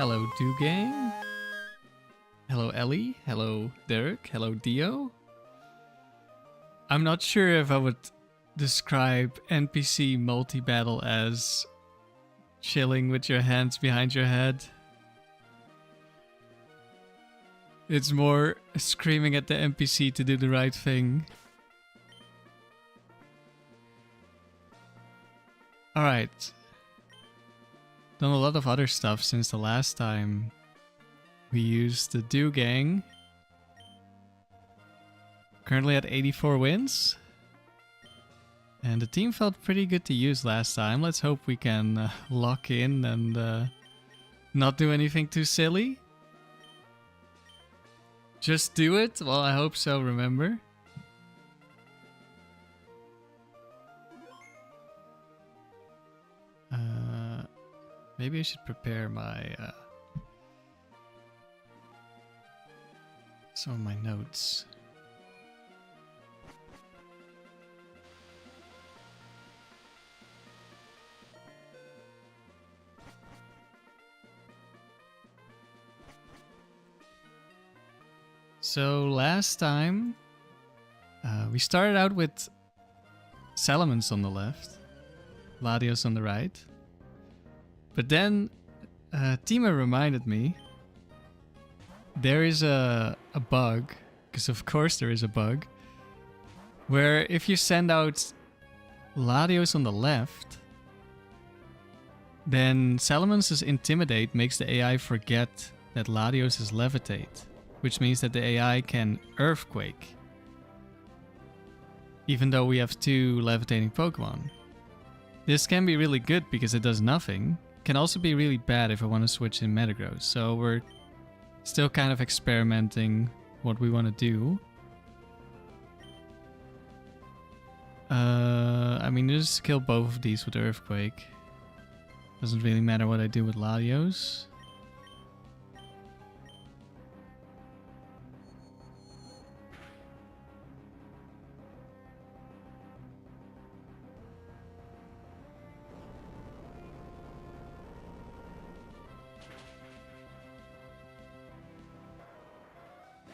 Hello, Dewgang. Hello, Ellie. Hello, Derek. Hello, Dio. I'm not sure if I would describe NPC multi-battle as chilling with your hands behind your head. It's more screaming at the NPC to do the right thing. Alright. Done a lot of other stuff since the last time we used the Dewgang. Currently at 84 wins. And the team felt pretty good to use last time. Let's hope we can lock in and not do anything too silly. Just do it? Well, I hope so, remember. Maybe I should prepare my some of my notes. So last time we started out with Salamence on the left, Latios on the right. But then Tima reminded me there is a bug, because of course there is a bug, where if you send out Latios on the left, then Salamance's Intimidate makes the AI forget that Latios is Levitate, which means that the AI can Earthquake, even though we have two levitating Pokemon. This can be really good because it does nothing. Can also be really bad if I want to switch in Metagross. So we're still kind of experimenting what we want to do. I mean, just kill both of these with Earthquake. Doesn't really matter what I do with Latios.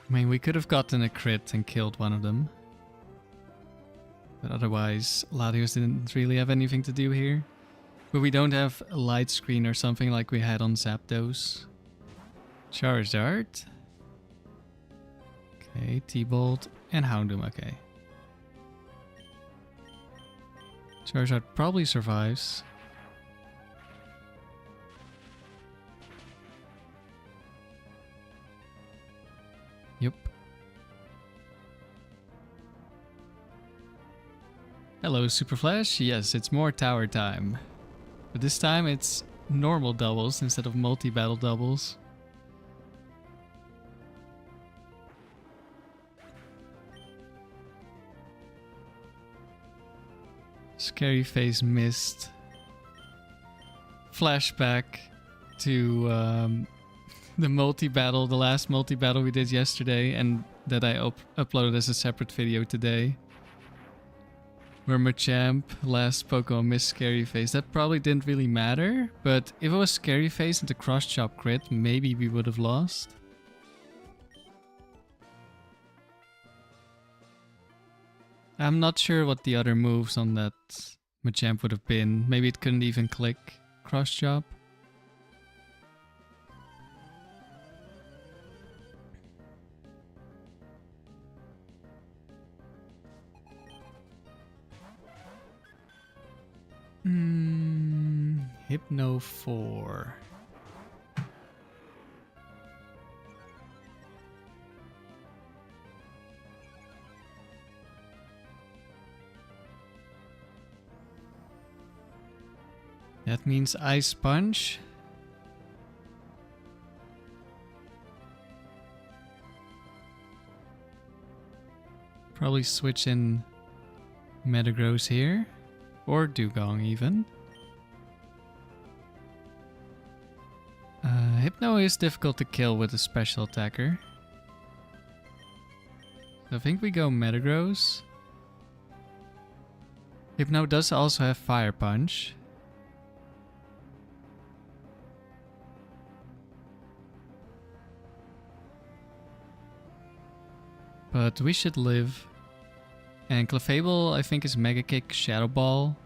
I mean, we could have gotten a crit and killed one of them. But otherwise, Latios didn't really have anything to do here. But we don't have a light screen or something like we had on Zapdos. Charizard. Okay, T-Bolt and Houndoom, okay. Charizard probably survives. Yep. Hello, Super Flash. Yes, it's more tower time. But this time it's normal doubles instead of multi-battle doubles. Scary Face missed. Flashback to the multi-battle, the last multi-battle we did yesterday, and that I uploaded as a separate video today. Where Machamp last Pokemon missed Scary Face. That probably didn't really matter, but if it was Scary Face and the cross-chop crit, maybe we would have lost. I'm not sure what the other moves on that Machamp would have been. Maybe it couldn't even click cross-chop. Hypno 4. That means Ice Punch. Probably switch in Metagross here. Or Dewgong even. Hypno is difficult to kill with a special attacker. So I think we go Metagross. Hypno does also have Fire Punch. But we should live. And Clefable, I think, is Mega Kick, Shadow Ball.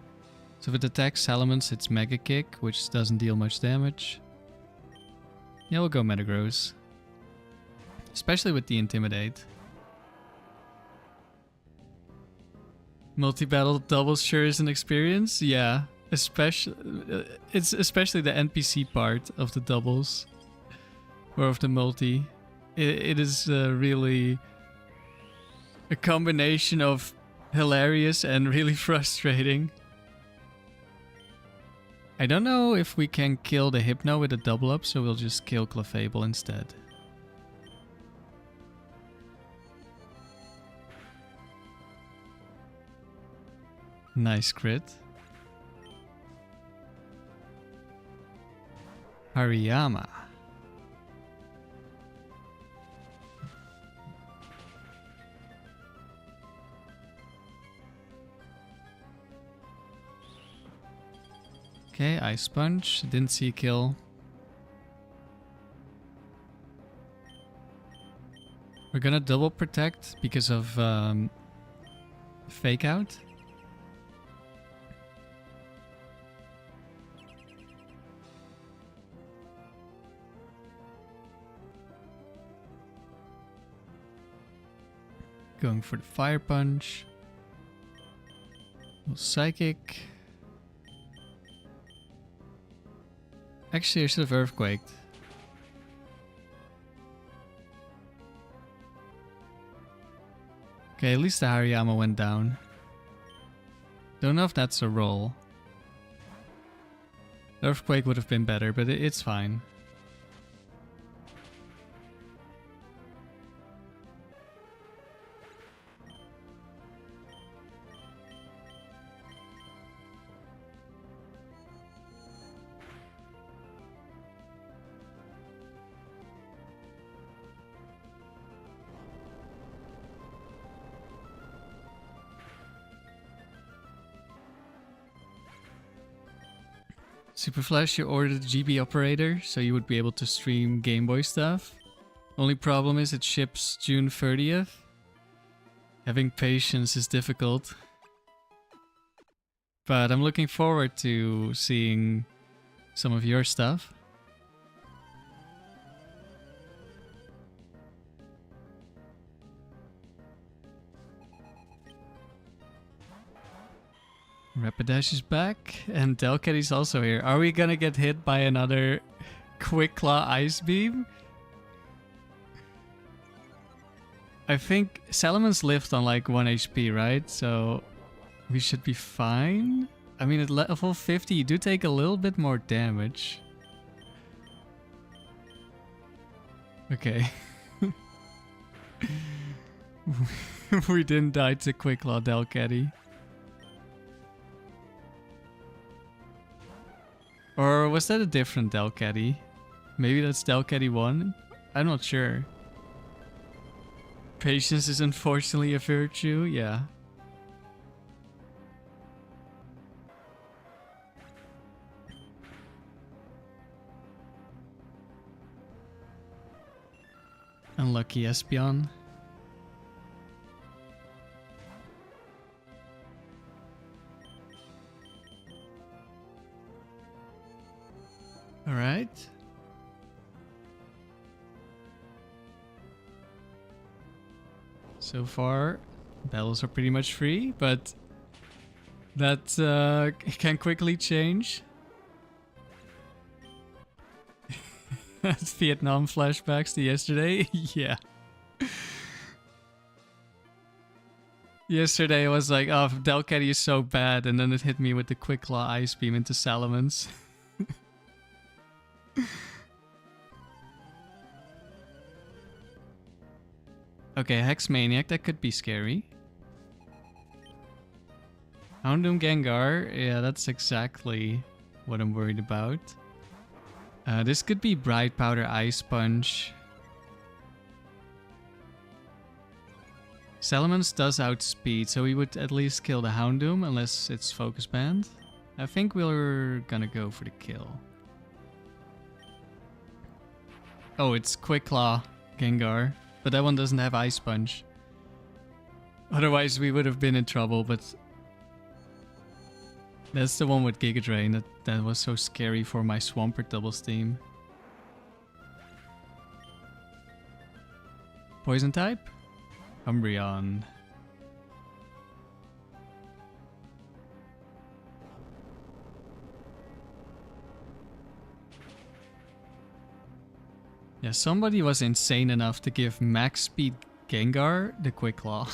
So if it attacks Salamence, it's Mega Kick, which doesn't deal much damage. Yeah, we'll go Metagross. Especially with the Intimidate. Multi-battle doubles sure is an experience. Yeah, especially it's especially the NPC part of the doubles or of the multi. It is really a combination of hilarious and really frustrating. I don't know if we can kill the Hypno with a double up, so we'll just kill Clefable instead. Nice crit. Hariyama. Okay, Ice Punch. Didn't see a kill. We're gonna double protect because of Fake Out. Going for the Fire Punch. Psychic. Actually, I should have Earthquaked. Okay, at least the Hariyama went down. Don't know if that's a roll. Earthquake would have been better, but it's fine. Super Flash, you ordered the GB operator, so you would be able to stream Game Boy stuff. Only problem is it ships June 30th. Having patience is difficult. But I'm looking forward to seeing some of your stuff. Rapidash is back, and Delcatty's also here. Are we gonna get hit by another Quick Claw Ice Beam? I think Salamence lived on like 1 HP, right? So we should be fine. I mean, at level 50, you do take a little bit more damage. Okay. We didn't die to Quick Claw Delcatty. Or was that a different Delcatty? Maybe that's Delcatty 1? I'm not sure. Patience is unfortunately a virtue, yeah. Unlucky Espeon. Alright. So far, battles are pretty much free, but that can quickly change. That's Vietnam flashbacks to yesterday. Yeah. Yesterday I was like, oh, Delcatty is so bad, and then it hit me with the Quick Claw Ice Beam into Salamence. Okay, Hex Maniac, that could be scary. Houndoom Gengar, yeah, that's exactly what I'm worried about. This could be Bright Powder Ice Punch. Salamence does outspeed, so we would at least kill the Houndoom unless it's Focus Band. I think we're gonna go for the kill. Oh, it's Quick Claw Gengar, but that one doesn't have Ice Punch. Otherwise, we would have been in trouble, but that's the one with Giga Drain that was so scary for my Swampert doubles team. Poison type? Umbreon. Yeah, somebody was insane enough to give max speed Gengar the Quick Claw.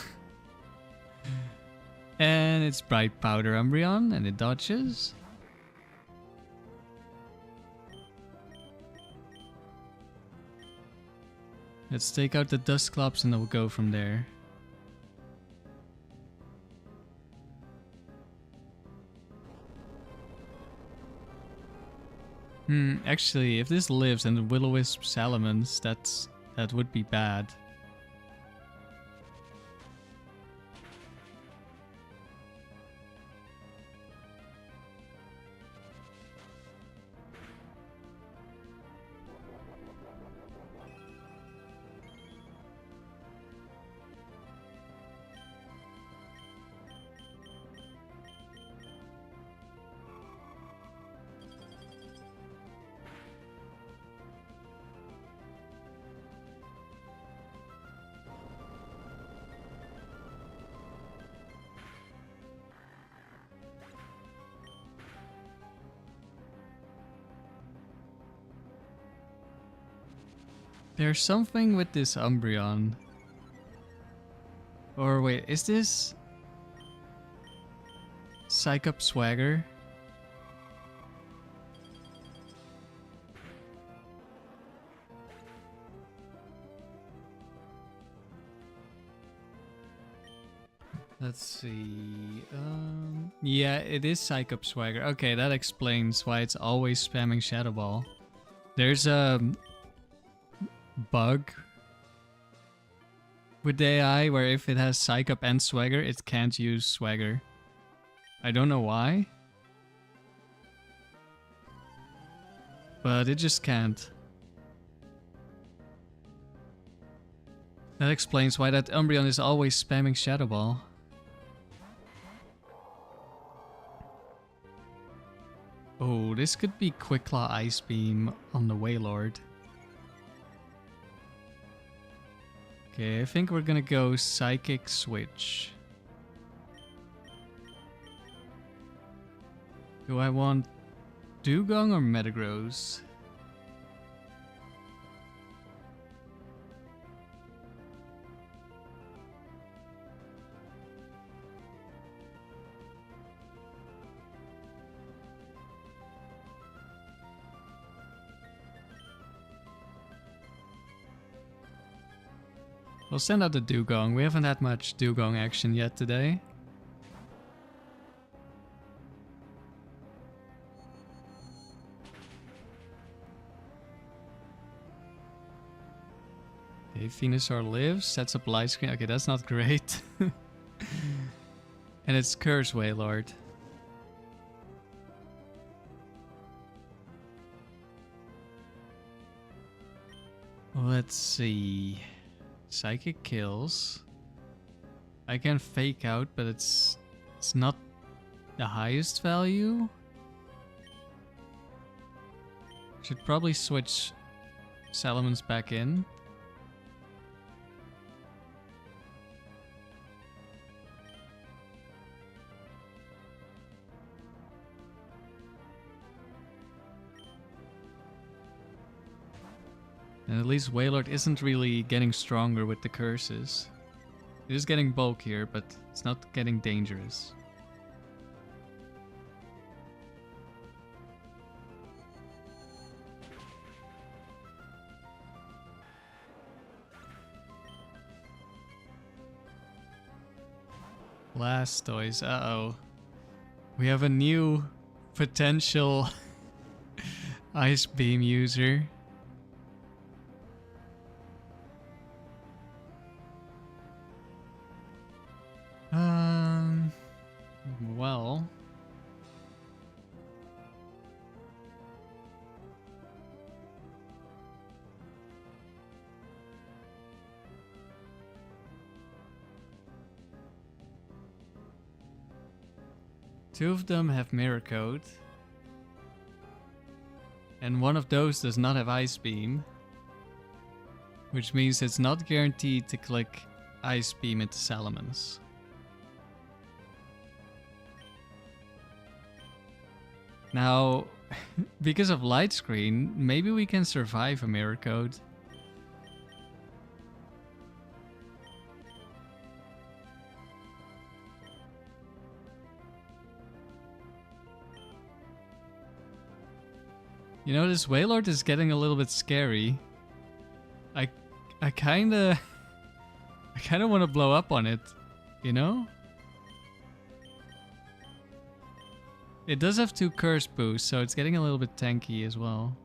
And it's Bright Powder Umbreon, and it dodges. Let's take out the Dusclops and then we'll go from there. Actually, if this lives and the Will-O-Wisp Salamence, that would be bad. There's something with this Umbreon. Or wait, is this Psych Up Swagger? Let's see. Yeah, it is Psych Up Swagger. Okay, that explains why it's always spamming Shadow Ball. There's a bug with the AI where if it has Psych Up and Swagger, it can't use Swagger. I don't know why, but it just can't. That explains why that Umbreon is always spamming Shadow Ball. Oh, this could be Quick Claw Ice Beam on the Wailord. Okay, I think we're gonna go Psychic Switch. Do I want Dewgong or Metagross? We'll send out the Dewgong. We haven't had much Dewgong action yet today. Okay, Venusaur lives, sets up light screen. Okay, that's not great. And it's Curse Wailord. Let's see. Psychic kills. I can fake out, but it's not the highest value. Should probably switch Salamence back in. And at least Wailord isn't really getting stronger with the curses. It is getting bulkier, but it's not getting dangerous. Blastoise, uh-oh. We have a new potential Ice Beam user. Well. Two of them have Mirror Coat. And one of those does not have Ice Beam. Which means it's not guaranteed to click Ice Beam into Salamence. Now, because of Light Screen, maybe we can survive a Mirror Coat. You know, this Wailord is getting a little bit scary. I kinda want to blow up on it, you know? It does have 2 curse boosts, so it's getting a little bit tanky as well.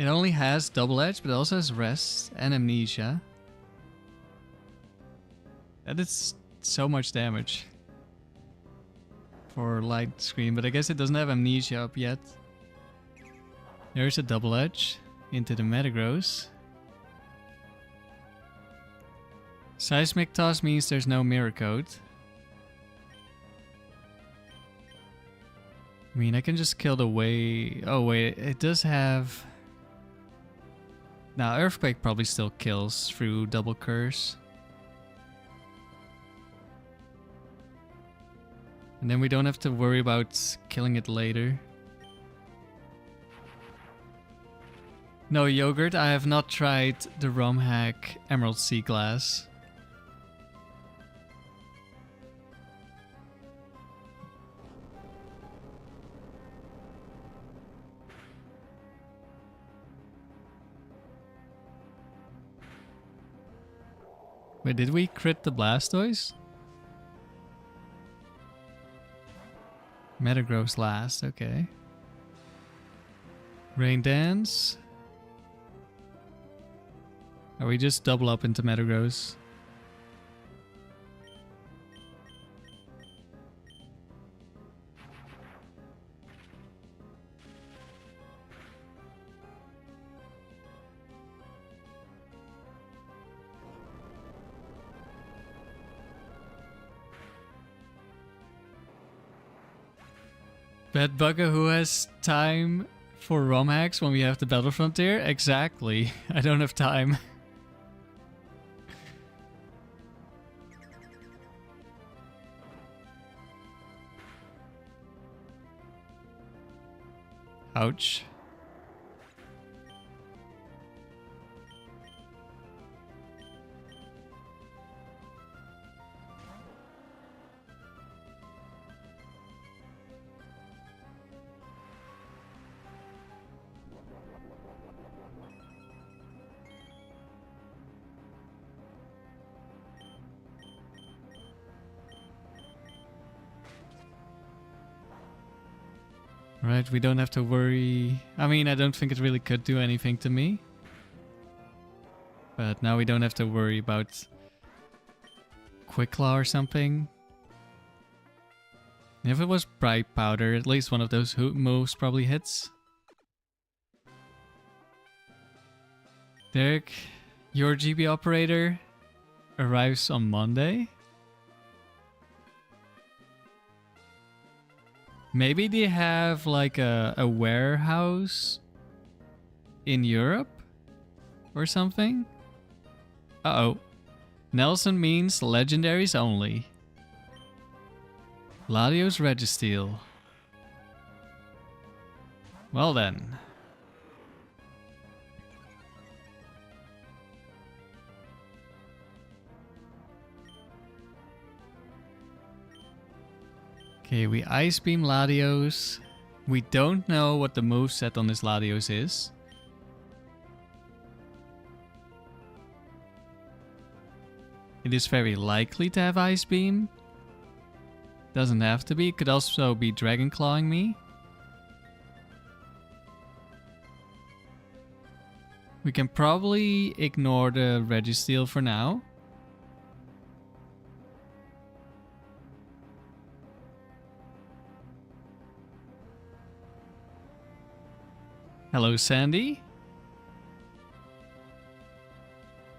It only has Double Edge, but it also has Rest and Amnesia. That is so much damage for Light Screen, but I guess it doesn't have Amnesia up yet. There's a Double Edge into the Metagross. Seismic Toss means there's no Mirror Coat. I mean, I can just kill the way... Oh wait, it does have... Now, Earthquake probably still kills through Double Curse. And then we don't have to worry about killing it later. No, Yogurt, I have not tried the ROM hack Emerald Sea Glass. Wait, did we crit the Blastoise? Metagross last, okay. Rain Dance. Are we just double up into Metagross? Bet Bugger, who has time for ROM hacks when we have the Battle Frontier? Exactly. I don't have time. Ouch. Right, we don't have to worry. I mean, I don't think it really could do anything to me. But now we don't have to worry about Quick Claw or something. If it was Bright Powder, at least one of those moves probably hits. Derek, your GB operator arrives on Monday. Maybe they have like a warehouse in Europe or something? Uh-oh. Nelson means legendaries only. Latios Registeel. Well then. Okay, we Ice Beam Latios. We don't know what the moveset on this Latios is. It is very likely to have Ice Beam. Doesn't have to be. It could also be Dragon Clawing me. We can probably ignore the Registeel for now. Hello, Sandy.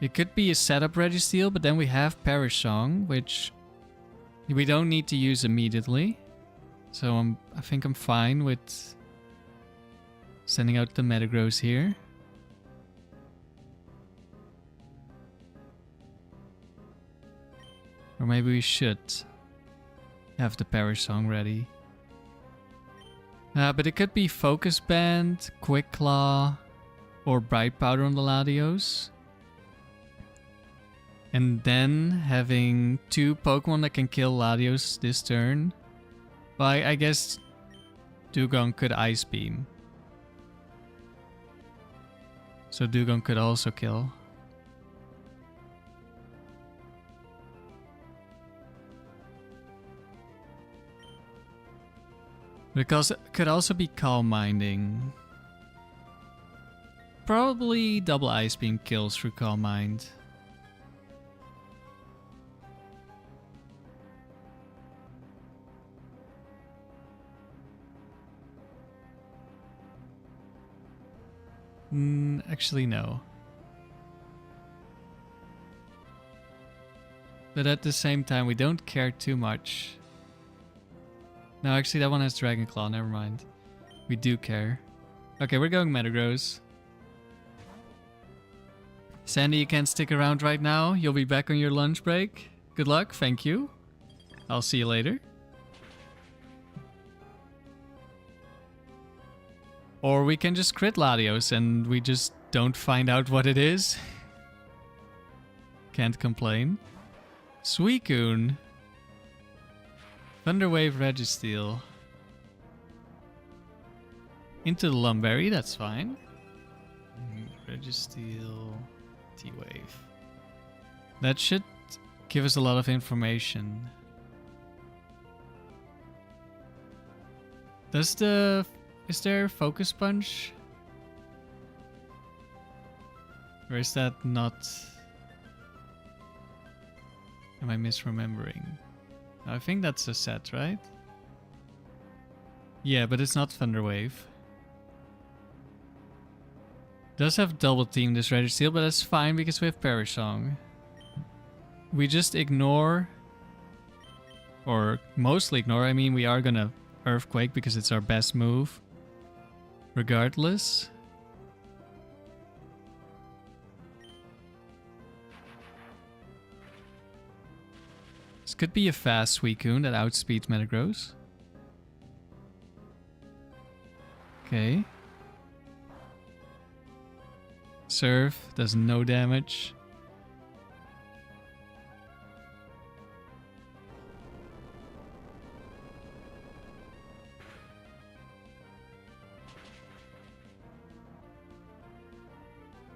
It could be a setup Registeel, but then we have Perish Song, which we don't need to use immediately. So I think I'm fine with sending out the Metagross here. Or maybe we should have the Perish Song ready. But it could be Focus Band, Quick Claw, or Bright Powder on the Latios. And then having 2 Pokemon that can kill Latios this turn. Well, I guess Dewgong could Ice Beam. So Dewgong could also kill. Because it could also be Calm Minding. Probably double Ice Beam kills through Calm Mind. Actually, no. But at the same time, we don't care too much. No, actually, that one has Dragon Claw. Never mind. We do care. Okay, we're going Metagross. Sandy, you can't stick around right now. You'll be back on your lunch break. Good luck. Thank you. I'll see you later. Or we can just crit Latios and we just don't find out what it is. Can't complain. Suicune. Thunderwave Registeel. Into the Lum Berry, that's fine. Registeel, T-Wave. That should give us a lot of information. Is there Focus Punch? Or is that not... Am I misremembering? I think that's a set, right? Yeah, but it's not Thunderwave. Does have double team this Registeel, but that's fine because we have Perish Song. We just ignore, or mostly ignore, I mean we are gonna Earthquake because it's our best move. Regardless. This could be a fast Suicune that outspeeds Metagross. Okay. Surf does no damage.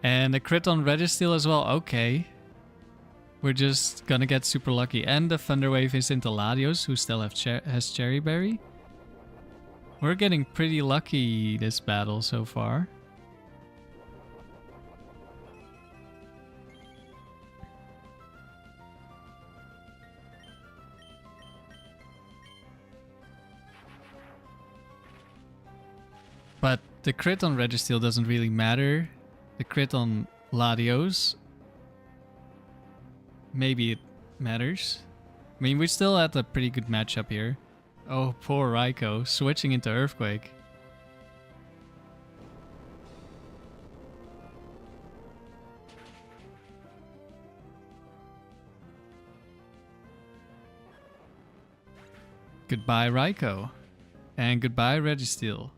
And a crit on Registeel as well. Okay. We're just gonna get super lucky. And the Thunderwave is into Latios, who still has Cherry Berry. We're getting pretty lucky this battle so far. But the crit on Registeel doesn't really matter. The crit on Latios, maybe it matters. I mean, we still had a pretty good matchup here. Oh, poor Raikou, switching into Earthquake. Goodbye, Raikou. And goodbye, Registeel.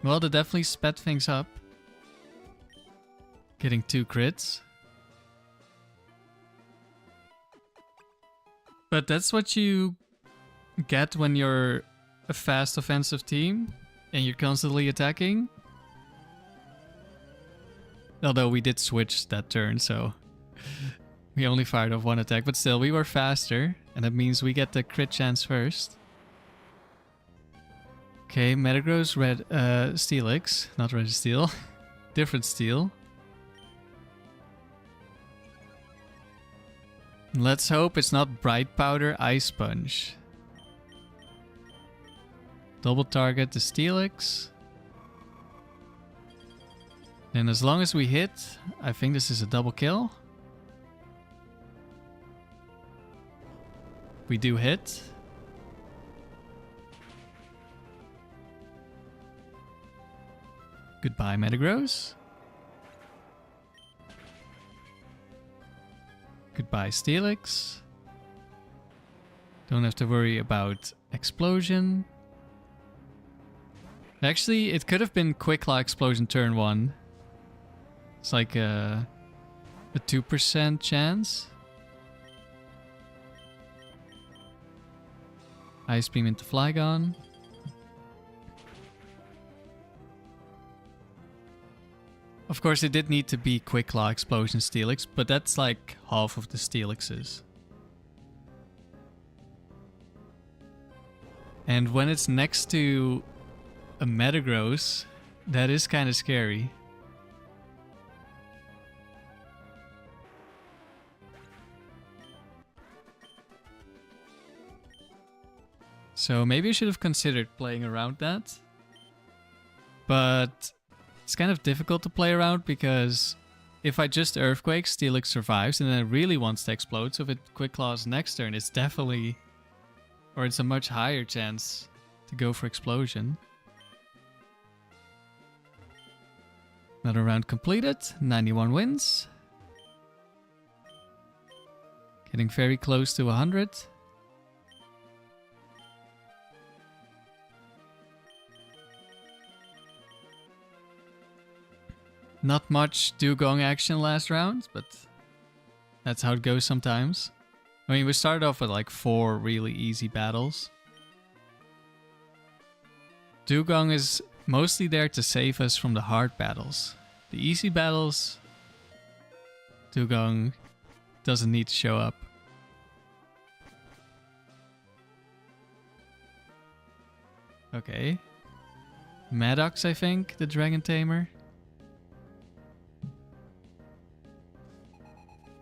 Well, that definitely sped things up. Getting 2 crits. But that's what you get when you're a fast offensive team and you're constantly attacking. Although we did switch that turn, so we only fired off 1 attack. But still, we were faster, and that means we get the crit chance first. Okay, Metagross Steelix, not Registeel. Different steel. Let's hope it's not Bright Powder Ice Punch. Double target the Steelix. And as long as we hit, I think this is a double kill. We do hit. Goodbye, Metagross. Goodbye, Steelix. Don't have to worry about explosion. Actually, it could have been Quick Claw Explosion turn 1. It's like a 2% chance. Ice Beam into Flygon. Of course, it did need to be Quick Claw Explosion Steelix, but that's like half of the Steelixes. And when it's next to a Metagross, that is kind of scary. So maybe I should have considered playing around that. But it's kind of difficult to play around because if I just Earthquake, Steelix survives and then it really wants to explode. So if it Quick Claws next turn, it's definitely... or it's a much higher chance to go for Explosion. Another round completed. 91 wins. Getting very close to 100. Not much Dewgong action last round, but that's how it goes sometimes. I mean, we started off with like 4 really easy battles. Dewgong is mostly there to save us from the hard battles. The easy battles, Dewgong doesn't need to show up. Okay. Maddox, I think, the Dragon Tamer.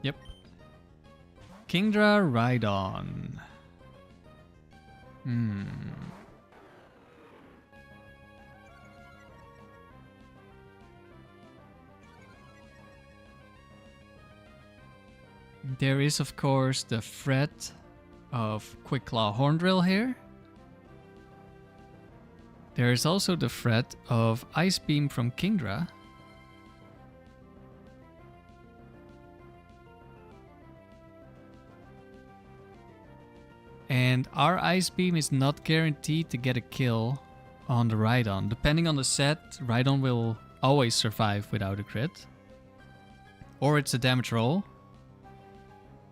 Yep. Kingdra Rhydon. There is, of course, the threat of Quick Claw Horndrill here. There is also the threat of Ice Beam from Kingdra. And our Ice Beam is not guaranteed to get a kill on the Rhydon. Depending on the set, Rhydon will always survive without a crit. Or it's a damage roll.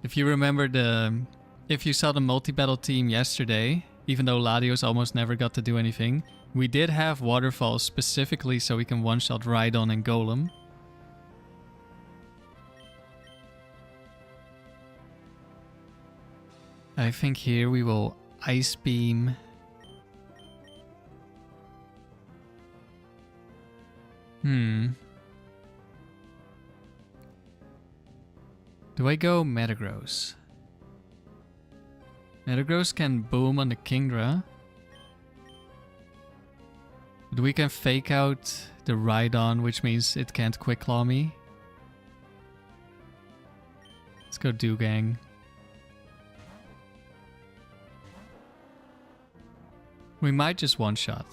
If you remember if you saw the multi-battle team yesterday, even though Latios almost never got to do anything, we did have Waterfalls specifically so we can one-shot Rhydon and Golem. I think here we will Ice Beam. Do I go Metagross? Metagross can boom on the Kingdra. But we can fake out the Rhydon, which means it can't Quick Claw me. Let's go Dewgang. We might just one-shot.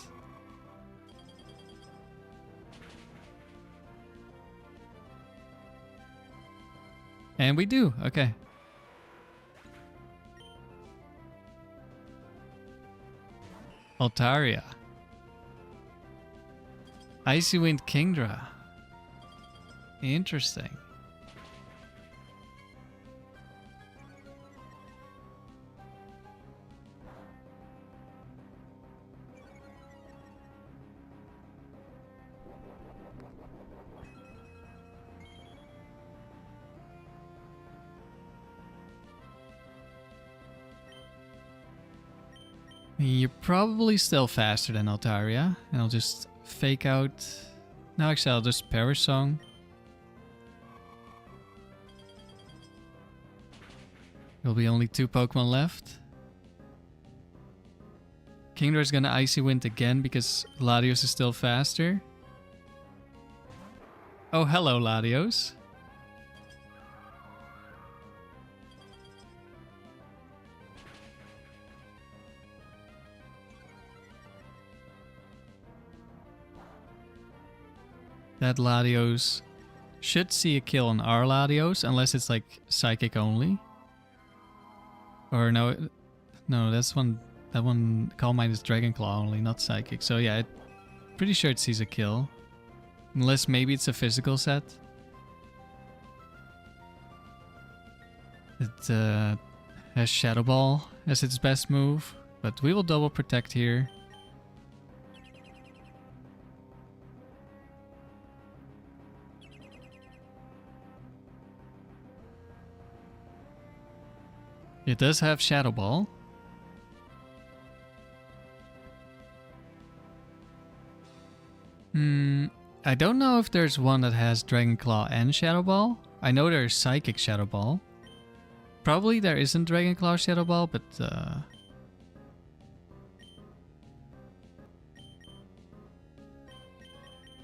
And we do, okay. Altaria. Icy Wind Kingdra. Interesting. You're probably still faster than Altaria, and I'll just fake out... No, actually I'll just Perish Song. There'll be only 2 Pokemon left. Kingdra's gonna Icy Wind again because Latios is still faster. Oh, hello, Latios. That Latios should see a kill on our Latios, unless it's like Psychic only. Or no, that's one. That one, Calm Mind is Dragonclaw only, not Psychic. So yeah, pretty sure it sees a kill. Unless maybe it's a physical set. It has Shadow Ball as its best move. But we will double protect here. It does have Shadow Ball. I don't know if there's one that has Dragonclaw and Shadow Ball. I know there's Psychic Shadow Ball. Probably there isn't Dragonclaw Shadow Ball, but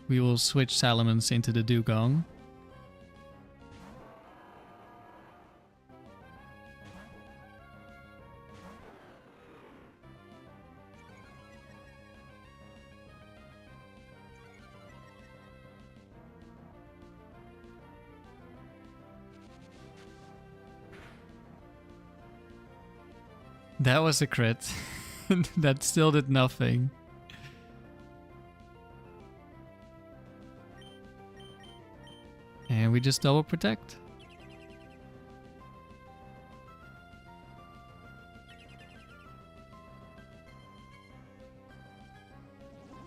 we will switch Salamence into the Dewgong. That was a crit. That still did nothing. And we just double protect.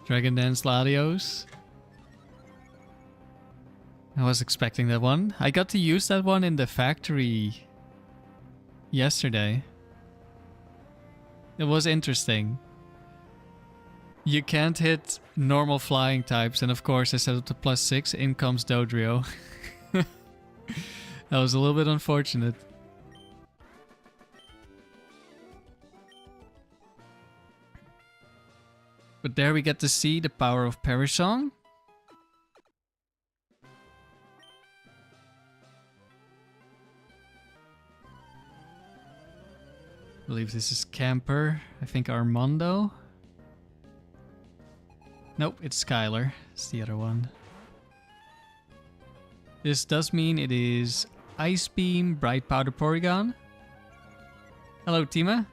Dragon Dance Latios. I was expecting that one. I got to use that one in the factory yesterday. It was interesting. You can't hit normal flying types, and of course I set up to +6, in comes Dodrio. That was a little bit unfortunate. But there we get to see the power of Perish Song. I believe this is Camper. I think Armando. Nope, it's Skylar. It's the other one. This does mean it is Ice Beam, Bright Powder Porygon. Hello, Tima.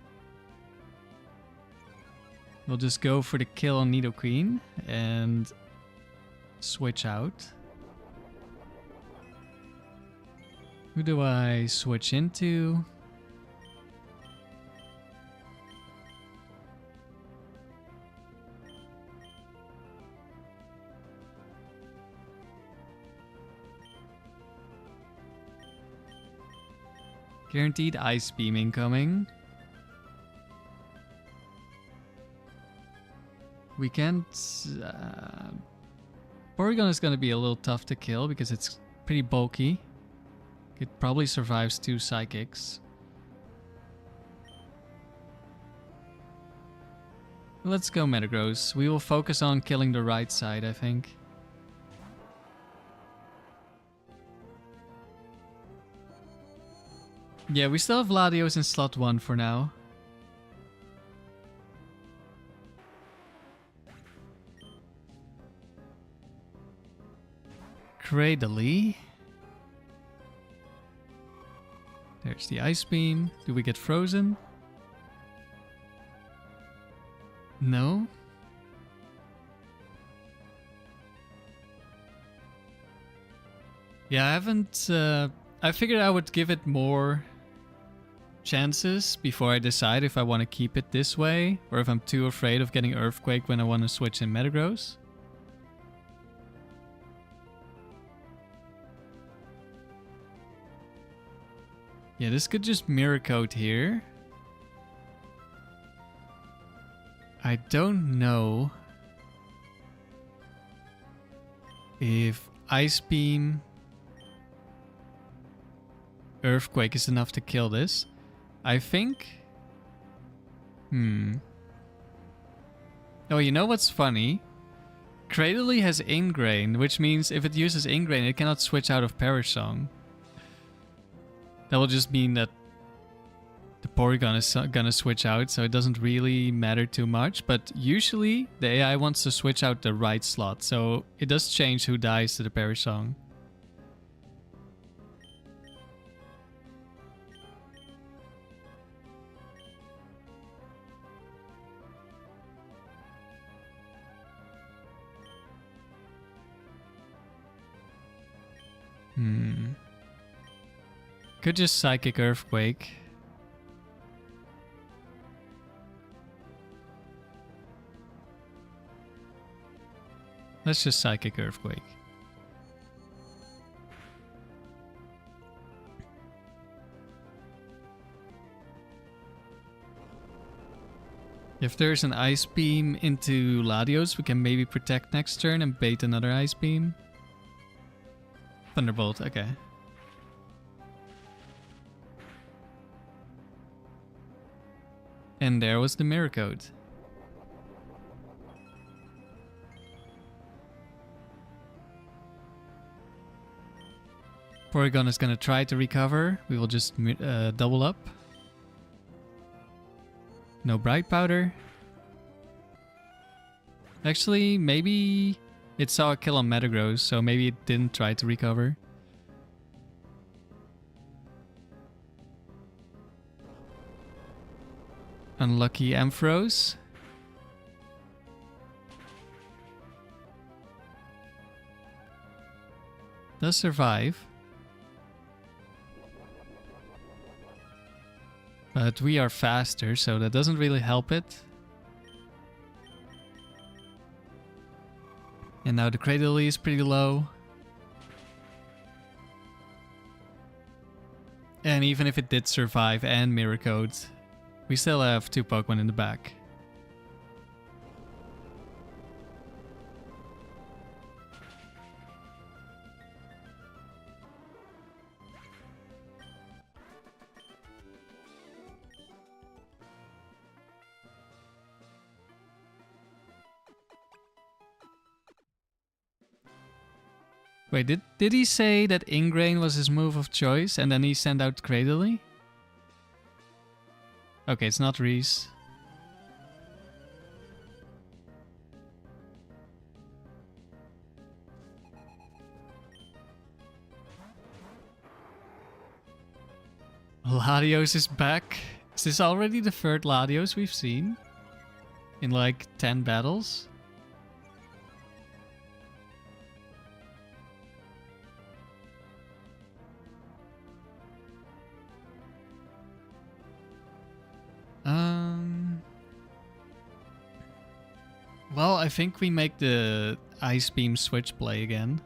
We'll just go for the kill on Nidoqueen and switch out. Who do I switch into? Guaranteed Ice Beam incoming. We can't... Porygon is going to be a little tough to kill because it's pretty bulky. It probably survives 2 Psychics. Let's go Metagross. We will focus on killing the right side, I think. Yeah, we still have Latios in slot 1 for now. Cradily. There's the Ice Beam. Do we get frozen? No. Yeah, I haven't... I figured I would give it more chances before I decide if I want to keep it this way or if I'm too afraid of getting Earthquake when I want to switch in Metagross. Yeah, this could just Mirror Coat here. I don't know if Ice Beam Earthquake is enough to kill this. I think... Oh, you know what's funny? Cradily has Ingrain, which means if it uses Ingrain, it cannot switch out of Perish Song. That will just mean that the Porygon is gonna switch out, so it doesn't really matter too much. But usually, the AI wants to switch out the right slot, so it does change who dies to the Perish Song. Could just Psychic Earthquake. Let's just Psychic Earthquake. If there's an Ice Beam into Latios, we can maybe protect next turn and bait another Ice Beam. Thunderbolt, okay. And there was the Mirror Code. Porygon is gonna try to recover. We will just double up. No Bright Powder. Actually, maybe it saw a kill on Metagross, so maybe it didn't try to recover. Unlucky Ampharos. Does survive. But we are faster, so that doesn't really help it. And now the Cradily is pretty low. And even if it did survive and Mirror Code, we still have 2 Pokemon in the back. Wait, did he say that Ingrain was his move of choice and then he sent out Cradily? Okay, it's not Reese. Latios is back. Is this already the 3rd Latios we've seen? In like 10 battles? Well, I think we make the Ice Beam switch play again.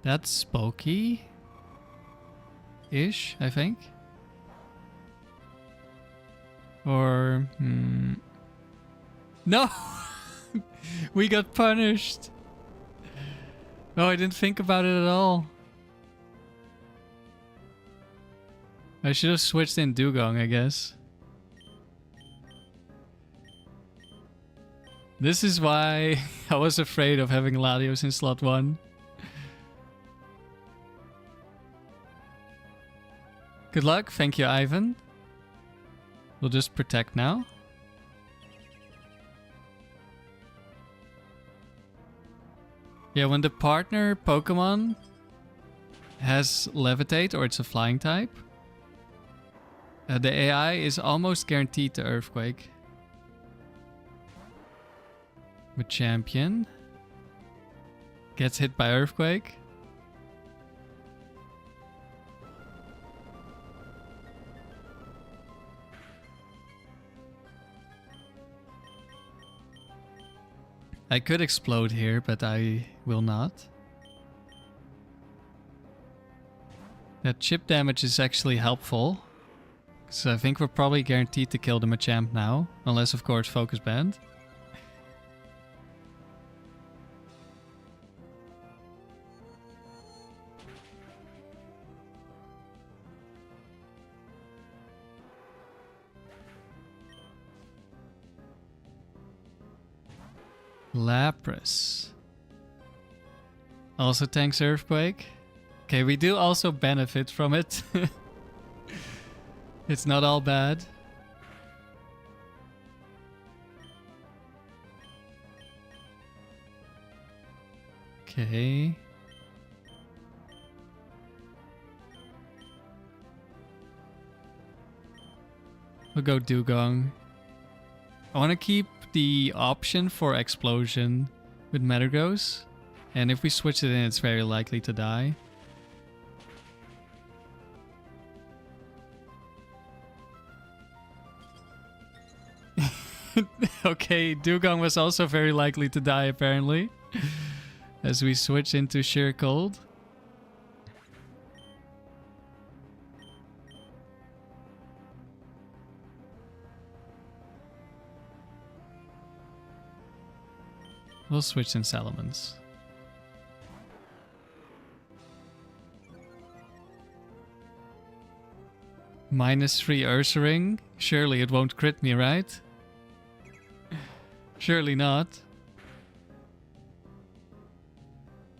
That's bulky. Ish, I think. Or... No! We got punished! Oh, I didn't think about it at all. I should have switched in Dewgong, I guess. This is why I was afraid of having Latios in slot 1. Good luck, thank you, Ivan. We'll just protect now. Yeah, when the partner Pokemon has Levitate or it's a flying type, the AI is almost guaranteed to Earthquake. But Champion gets hit by Earthquake. I could explode here, but I will not. That chip damage is actually helpful. So I think we're probably guaranteed to kill the Machamp now. Unless, of course, Focus Band. Lapras. Also tanks Earthquake. Okay, we do also benefit from it. It's not all bad. Okay. We'll go Dewgong. I want to keep the option for Explosion with Metagross. And if we switch it in, it's very likely to die. Okay, Dewgong was also very likely to die apparently. As we switch into Sheer Cold. We'll switch in Salamence. -3 Ursaring. Surely it won't crit me, right? Surely not.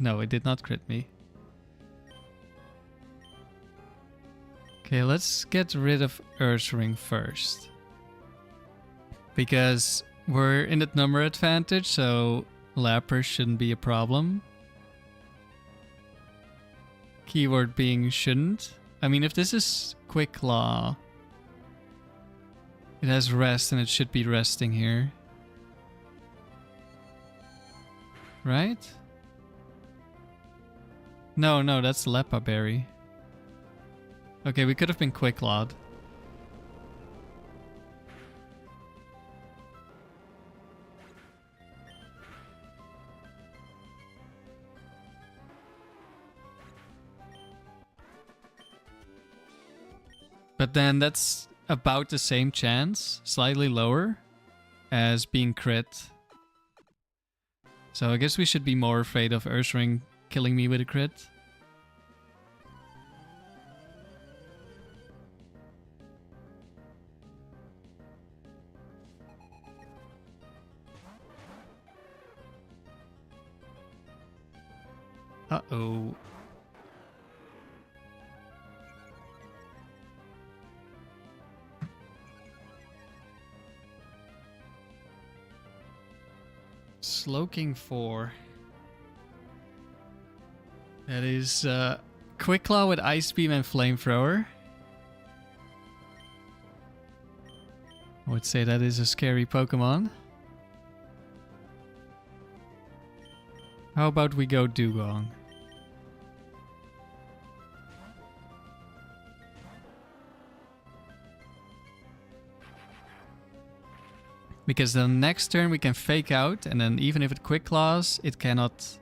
No, it did not crit me. Okay, let's get rid of Ursaring first. Because we're in that number advantage, so Lapras shouldn't be a problem. Keyword being shouldn't. I mean, if this is Quick Claw, it has rest and it should be resting here. Right? No, that's Lepa Berry. Okay, we could have been Quick Clawed. But then that's about the same chance, slightly lower, as being crit. So I guess we should be more afraid of Ursaring killing me with a crit. Uh-oh. Slowking 4. That is Quick Claw with Ice Beam and Flamethrower. I would say that is a scary Pokemon. How about we go Dewgong? Because the next turn we can fake out, and then even if it Quick Claws, it cannot...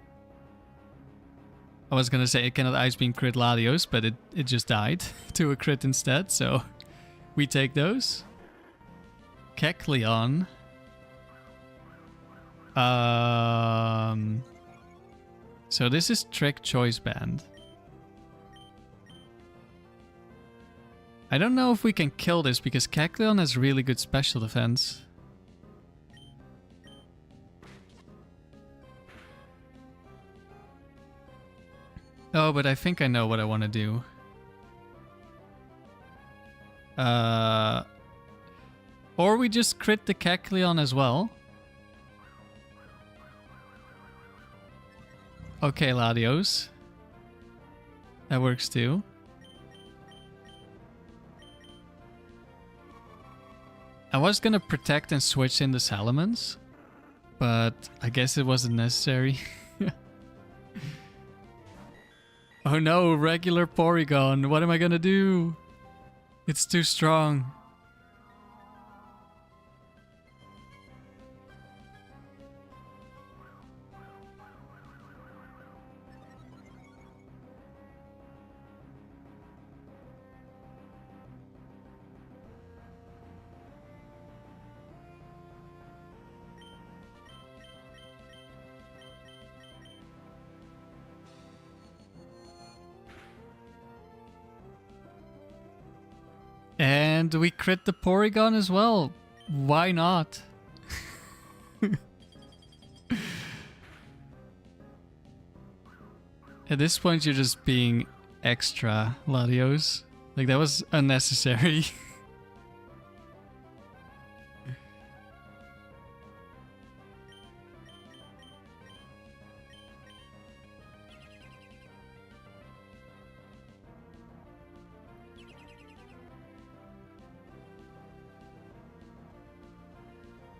I was gonna say it cannot Ice Beam crit Latios, but it just died to a crit instead, so we take those. Kecleon. So this is Trick Choice Band. I don't know if we can kill this because Kecleon has really good special defense. Oh, but I think I know what I want to do. Or we just crit the Kecleon as well. Okay, Latios. That works too. I was gonna protect and switch in the Salamence, but I guess it wasn't necessary. Oh no, regular Porygon. What am I gonna do? It's too strong. And we crit the Porygon as well. Why not? At this point, you're just being extra, Latios. Like, that was unnecessary.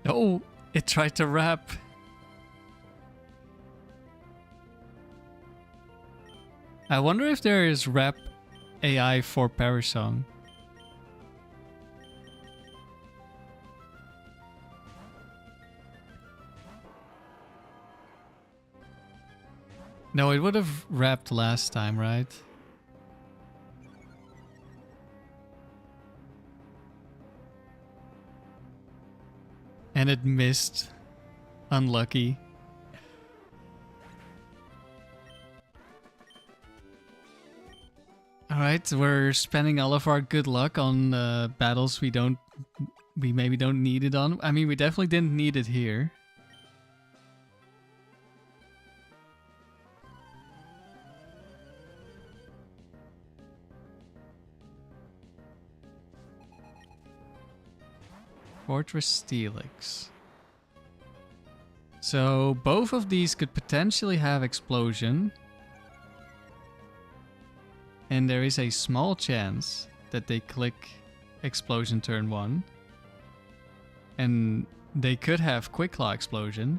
Oh, it tried to wrap. I wonder if there is rap AI for Perish Song. No, it would have rapped last time, right? And it missed. Unlucky. Alright, we're spending all of our good luck on battles we maybe don't need it on. I mean, we definitely didn't need it here. Fortress Steelix. So both of these could potentially have Explosion. And there is a small chance that they click Explosion turn 1. And they could have Quick Claw Explosion.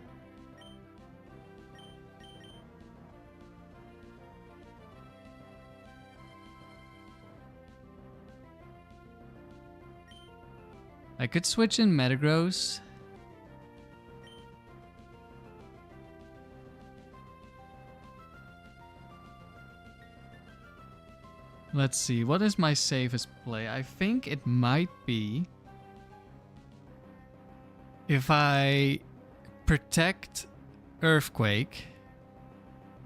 I could switch in Metagross. Let's see, what is my safest play? I think it might be if I protect Earthquake,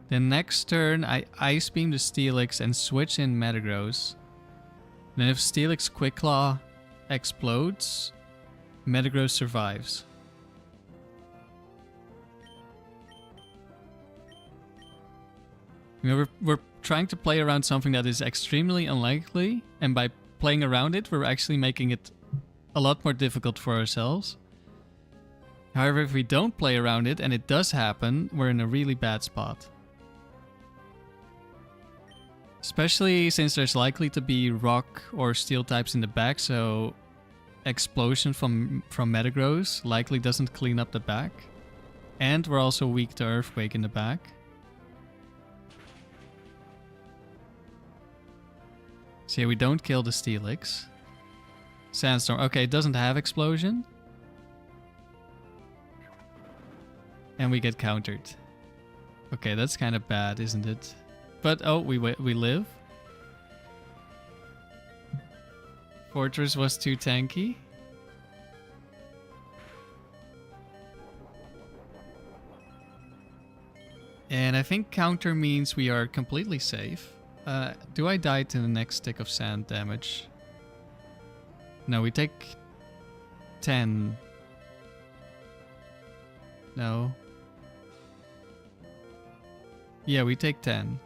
then next turn I Ice Beam the Steelix and switch in Metagross. Then if Steelix Quick Claw explodes, Metagross survives. You know, we're trying to play around something that is extremely unlikely, and by playing around it, we're actually making it a lot more difficult for ourselves. However, if we don't play around it and it does happen, we're in a really bad spot. Especially since there's likely to be rock or steel types in the back, so Explosion from Metagross likely doesn't clean up the back. And we're also weak to Earthquake in the back. So yeah, we don't kill the Steelix. Sandstorm. Okay, it doesn't have Explosion. And we get countered. Okay, that's kind of bad, isn't it? But, oh, we live. Fortress was too tanky. And I think counter means we are completely safe. Do I die to the next stick of sand damage? No, we take 10. No. Yeah, we take 10.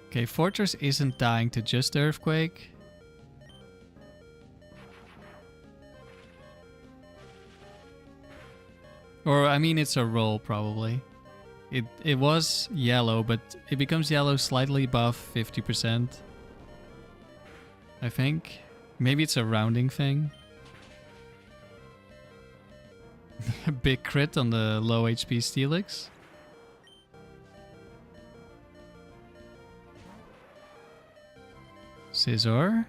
Okay, Fortress isn't dying to just Earthquake. Or, I mean, it's a roll, probably. It was yellow, but it becomes yellow slightly above 50%. I think. Maybe it's a rounding thing. A big crit on the low HP Steelix. Scizor.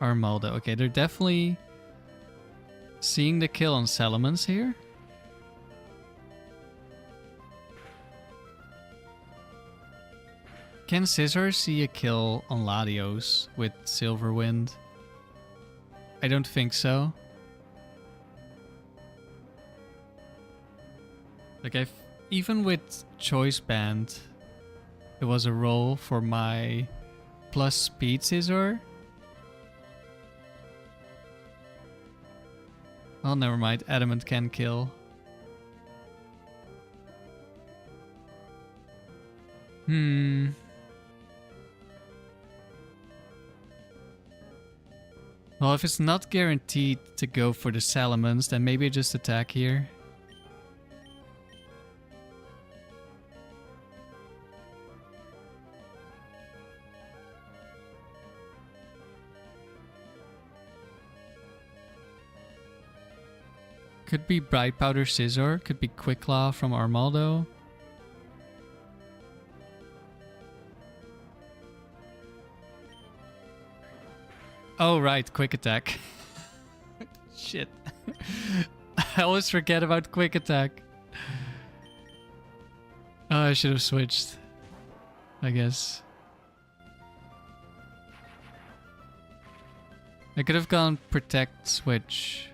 Armaldo. Okay, they're definitely seeing the kill on Salamence here. Can Scizor see a kill on Latios with Silver Wind? I don't think so. Like even with Choice Band, it was a roll for my plus speed scissor. Oh, never mind. Adamant can kill. Well, if it's not guaranteed to go for the Salamence, then maybe just attack here. Could be Bright Powder Scissor, could be Quick Claw from Armaldo. Oh right, Quick Attack. Shit. I always forget about Quick Attack. Oh, I should have switched, I guess. I could have gone Protect Switch.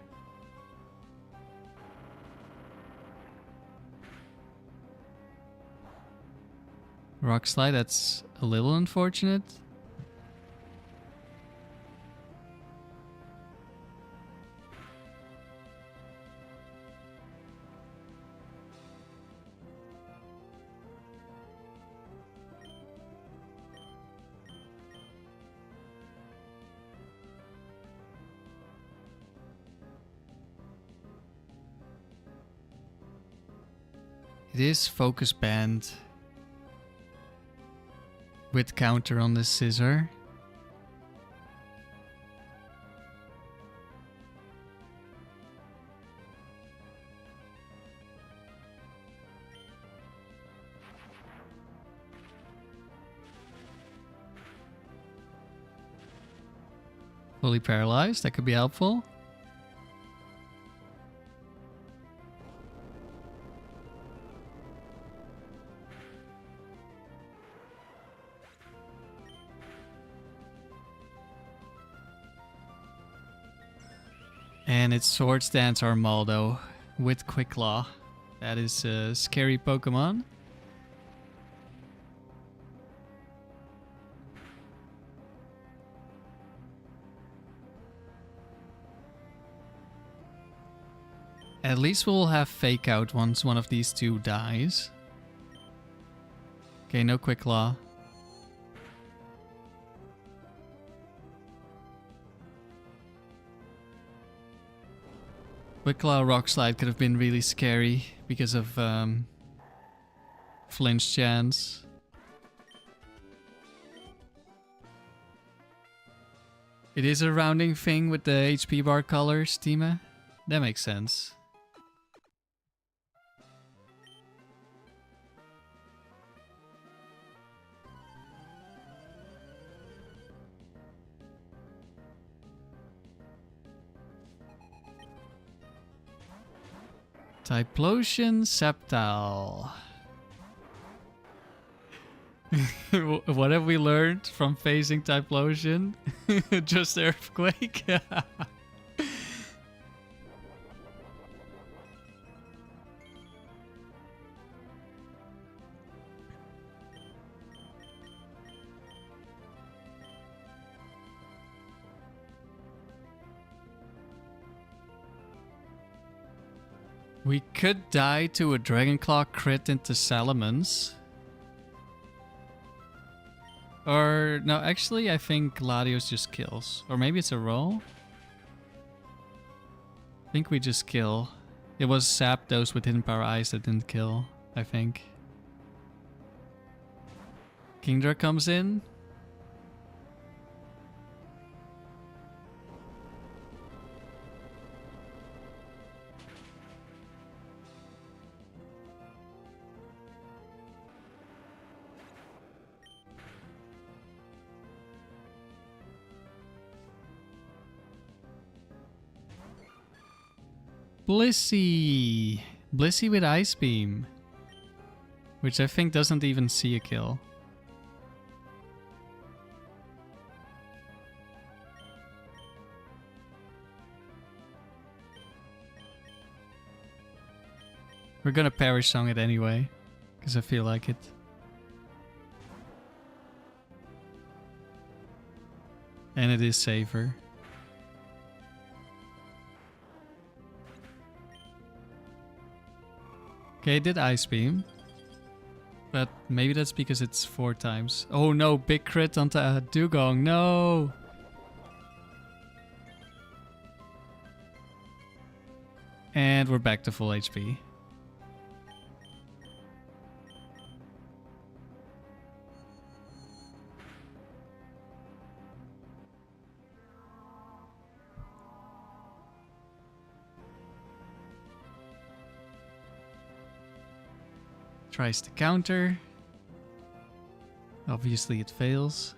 Rock Slide, that's a little unfortunate. It is Focus Band with counter on the scissor. Fully paralyzed, that could be helpful. And it's Swords Dance Armaldo with Quick Claw. That is a scary Pokemon. At least we'll have Fake Out once one of these two dies. Okay, no Quick Claw. Quick Claw Rock Slide could have been really scary because of flinch chance. It is a rounding thing with the HP bar colors, Tima. That makes sense. Typhlosion Sceptile. What have we learned from facing Typhlosion? Just Earthquake? We could die to a Dragonclaw crit into Salamence. Or, no, actually I think Latios just kills. Or maybe it's a roll? I think we just kill. It was Zapdos with Hidden Power Ice that didn't kill, I think. Kingdra comes in. Blissey! Blissey with Ice Beam. Which I think doesn't even see a kill. We're gonna Perish Song it anyway, because I feel like it. And it is safer. Okay, it did Ice Beam. But maybe that's because it's 4 times. Oh no, big crit onto Dewgong, no! And we're back to full HP. Tries to counter. Obviously it fails.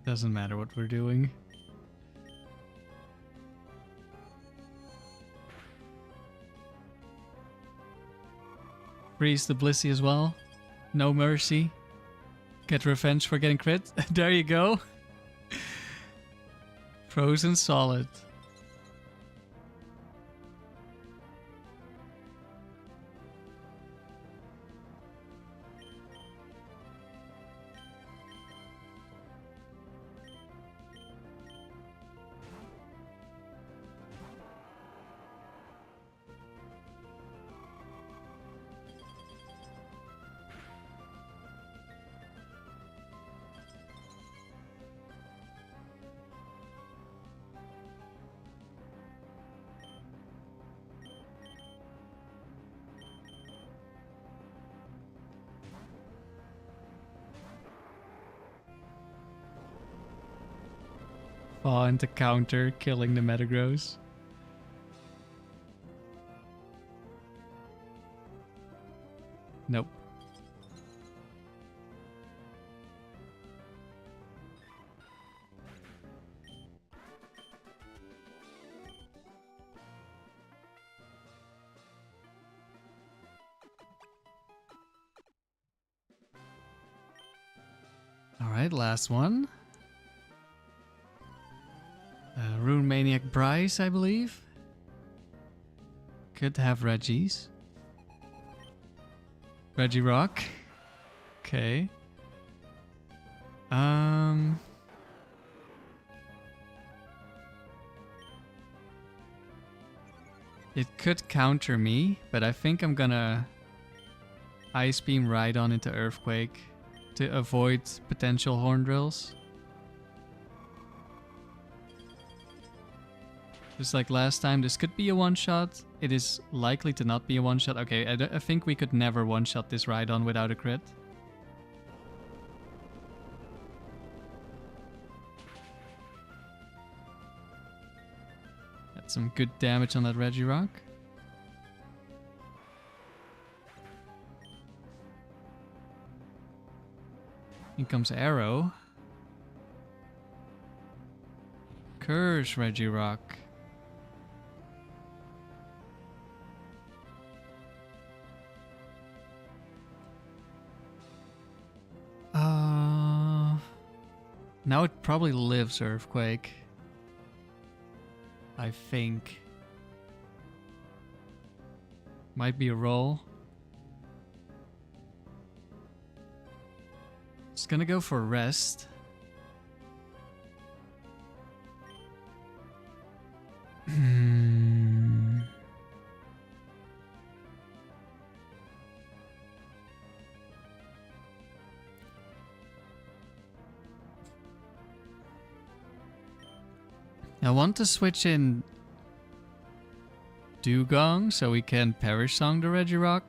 Doesn't matter what we're doing. Freeze the Blissey as well. No mercy. Get revenge for getting crit. There you go. Frozen solid. Fall into counter, killing the Metagross. Nope. Alright, last one. Rune Maniac Bryce, I believe. Could have Reggie's. Regirock. Okay. It could counter me, but I think I'm gonna Ice Beam right on into Earthquake to avoid potential Horn Drills. Just like last time, this could be a one-shot. It is likely to not be a one-shot. Okay, I think we could never one-shot this Rhydon without a crit. That's some good damage on that Regirock. In comes Arrow. Curse Regirock. Now it probably lives Earthquake. I think. Might be a roll. It's gonna go for rest. I want to switch in Dewgong so we can Perish Song the Regirock.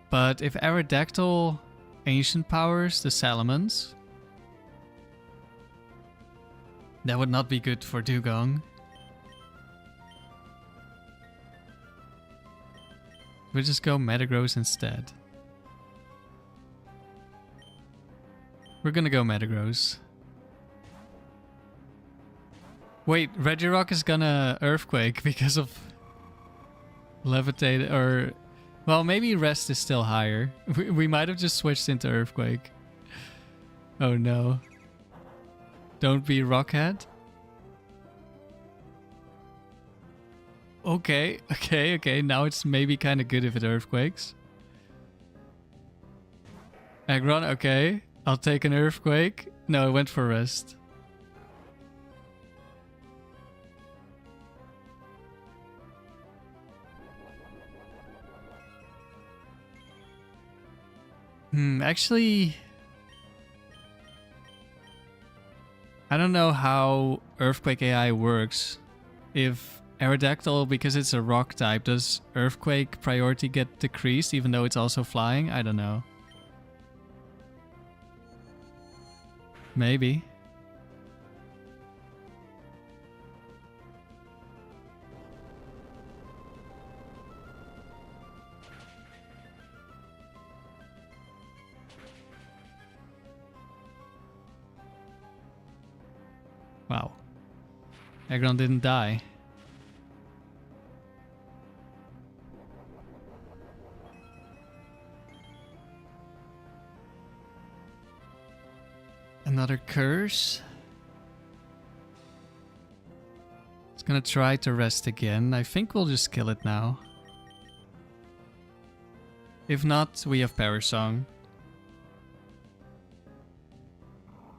But if Aerodactyl Ancient powers the Salamence, that would not be good for Dewgong. We'll just go Metagross instead. We're gonna go Metagross. Wait, Regirock is gonna Earthquake because of Levitate, or... Well, maybe Rest is still higher. We might have just switched into Earthquake. Oh no. Don't be Rockhead. Okay, okay. Now it's maybe kind of good if it earthquakes. Aggron, okay. I'll take an earthquake. No, it went for rest. Actually, I don't know how Earthquake AI works. If Aerodactyl, because it's a rock type, does Earthquake priority get decreased even though it's also flying? I don't know. Maybe. Wow. Aggron didn't die. Another curse. It's gonna try to rest again. I think we'll just kill it now. If not, we have Power Song.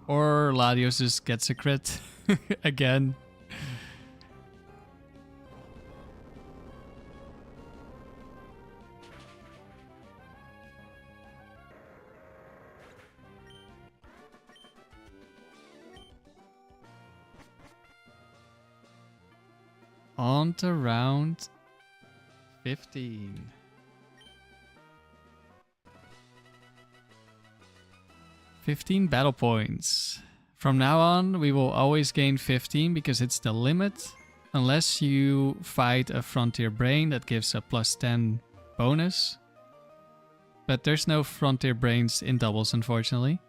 Or Latios just gets a crit again. On to round 15. Battle points. From now on, we will always gain 15 because it's the limit. Unless you fight a Frontier Brain that gives a +10 bonus. But there's no Frontier Brains in doubles, unfortunately.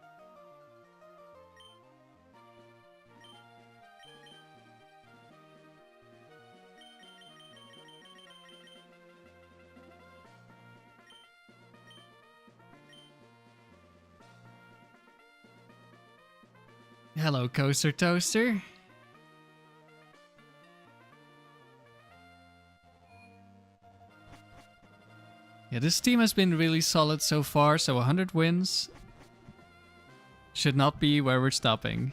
Hello, Coaster Toaster. Yeah, this team has been really solid so far, so 100 wins should not be where we're stopping.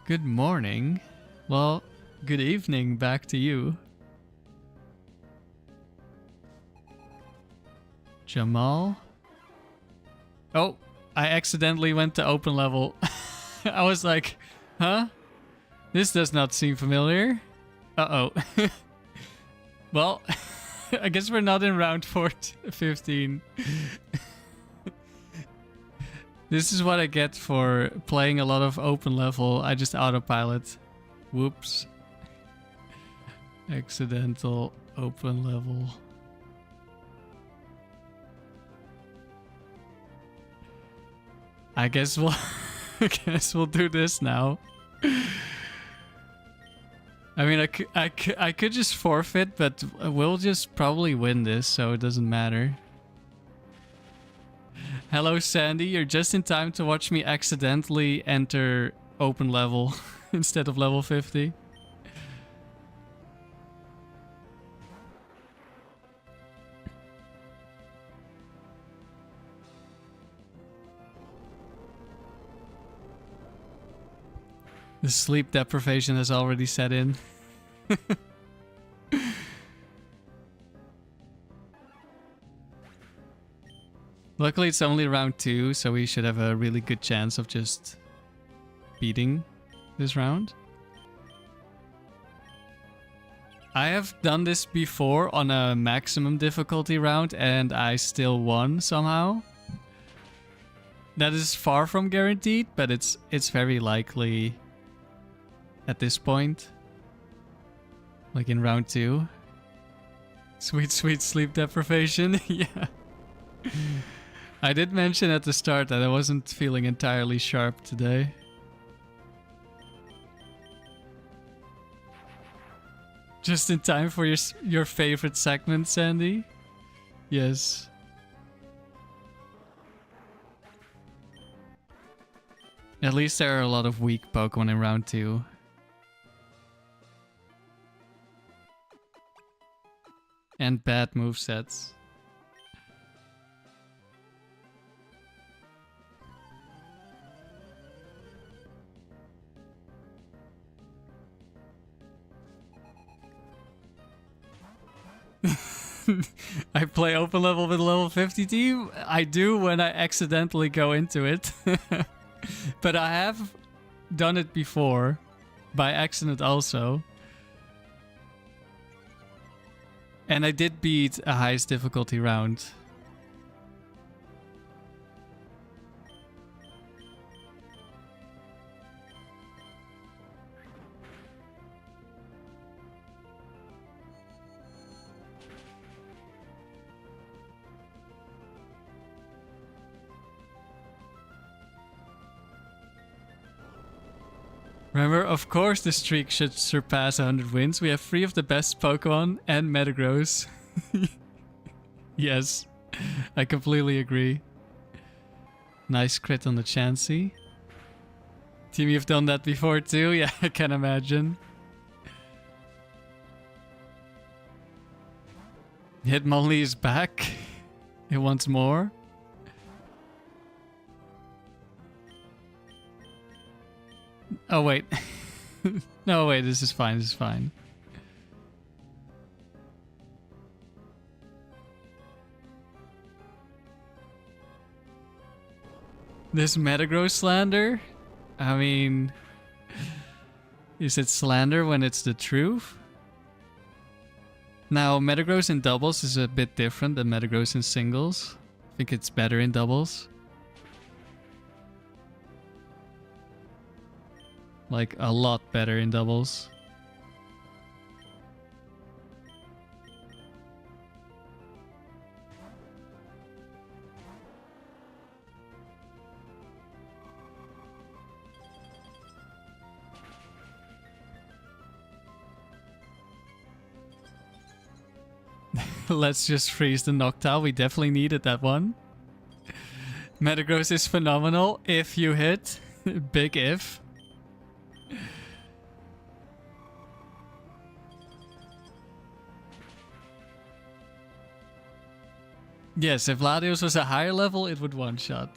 Good morning. Well, good evening back to you. Jamal. Oh, I accidentally went to open level. I was like, huh? This does not seem familiar. Uh-oh. Well, I guess we're not in round 15. This is what I get for playing a lot of open level. I just autopilot. Whoops. Accidental open level. I guess we'll do this now. I mean, I could just forfeit, but we'll just probably win this, so it doesn't matter. Hello, Sandy. You're just in time to watch me accidentally enter open level instead of level 50. The sleep deprivation has already set in. Luckily, it's only round 2, so we should have a really good chance of just beating this round. I have done this before on a maximum difficulty round, and I still won somehow. That is far from guaranteed, but it's very likely at this point. Like in round 2. Sweet, sweet sleep deprivation. Yeah. I did mention at the start that I wasn't feeling entirely sharp today. Just in time for your favorite segment, Sandy? Yes. At least there are a lot of weak Pokemon in round 2. And bad movesets. I play open level with a level 50 team? I do when I accidentally go into it. But I have done it before. By accident also. And I did beat a highest difficulty round. Remember, of course the streak should surpass 100 wins. We have 3 of the best Pokemon and Metagross. Yes, I completely agree. Nice crit on the Chansey. Team, you've done that before too? Yeah, I can imagine. Hitmonlee is back. It wants more. Oh, wait. No, wait, this is fine, this is fine. This Metagross slander? I mean... Is it slander when it's the truth? Now, Metagross in doubles is a bit different than Metagross in singles. I think it's better in doubles. Like, a lot better in doubles. Let's just freeze the Noctowl. We definitely needed that one. Metagross is phenomenal if you hit. Big if. Yes, if Latios was a higher level, it would one-shot.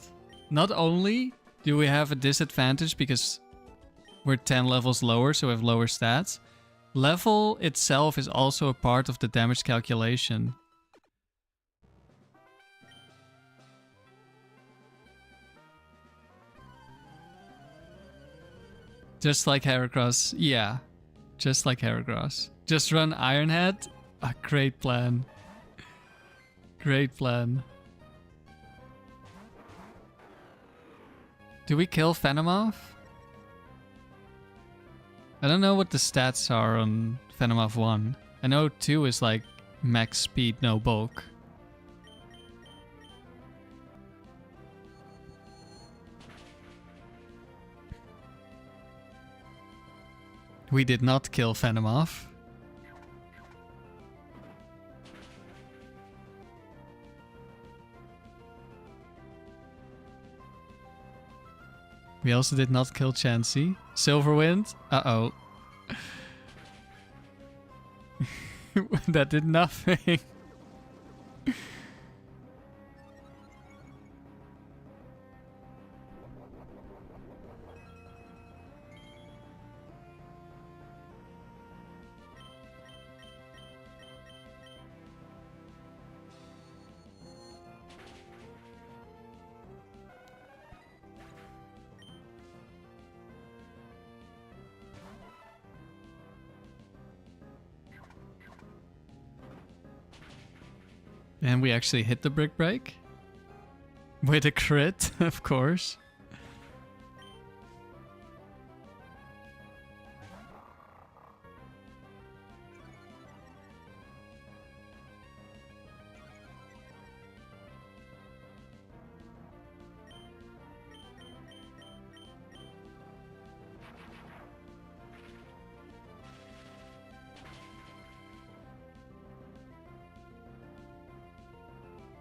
Not only do we have a disadvantage because we're 10 levels lower, so we have lower stats, level itself is also a part of the damage calculation. Just like Heracross. Yeah, just like Heracross. Just run Iron Head. A great plan. Great plan. Do we kill Venomoth? I don't know what the stats are on Venomoth 1. I know 2 is like max speed, no bulk. We did not kill Venomoth. We also did not kill Chansey. Silverwind? Uh-oh. That did nothing. And we actually hit the Brick Break. With a crit, of course.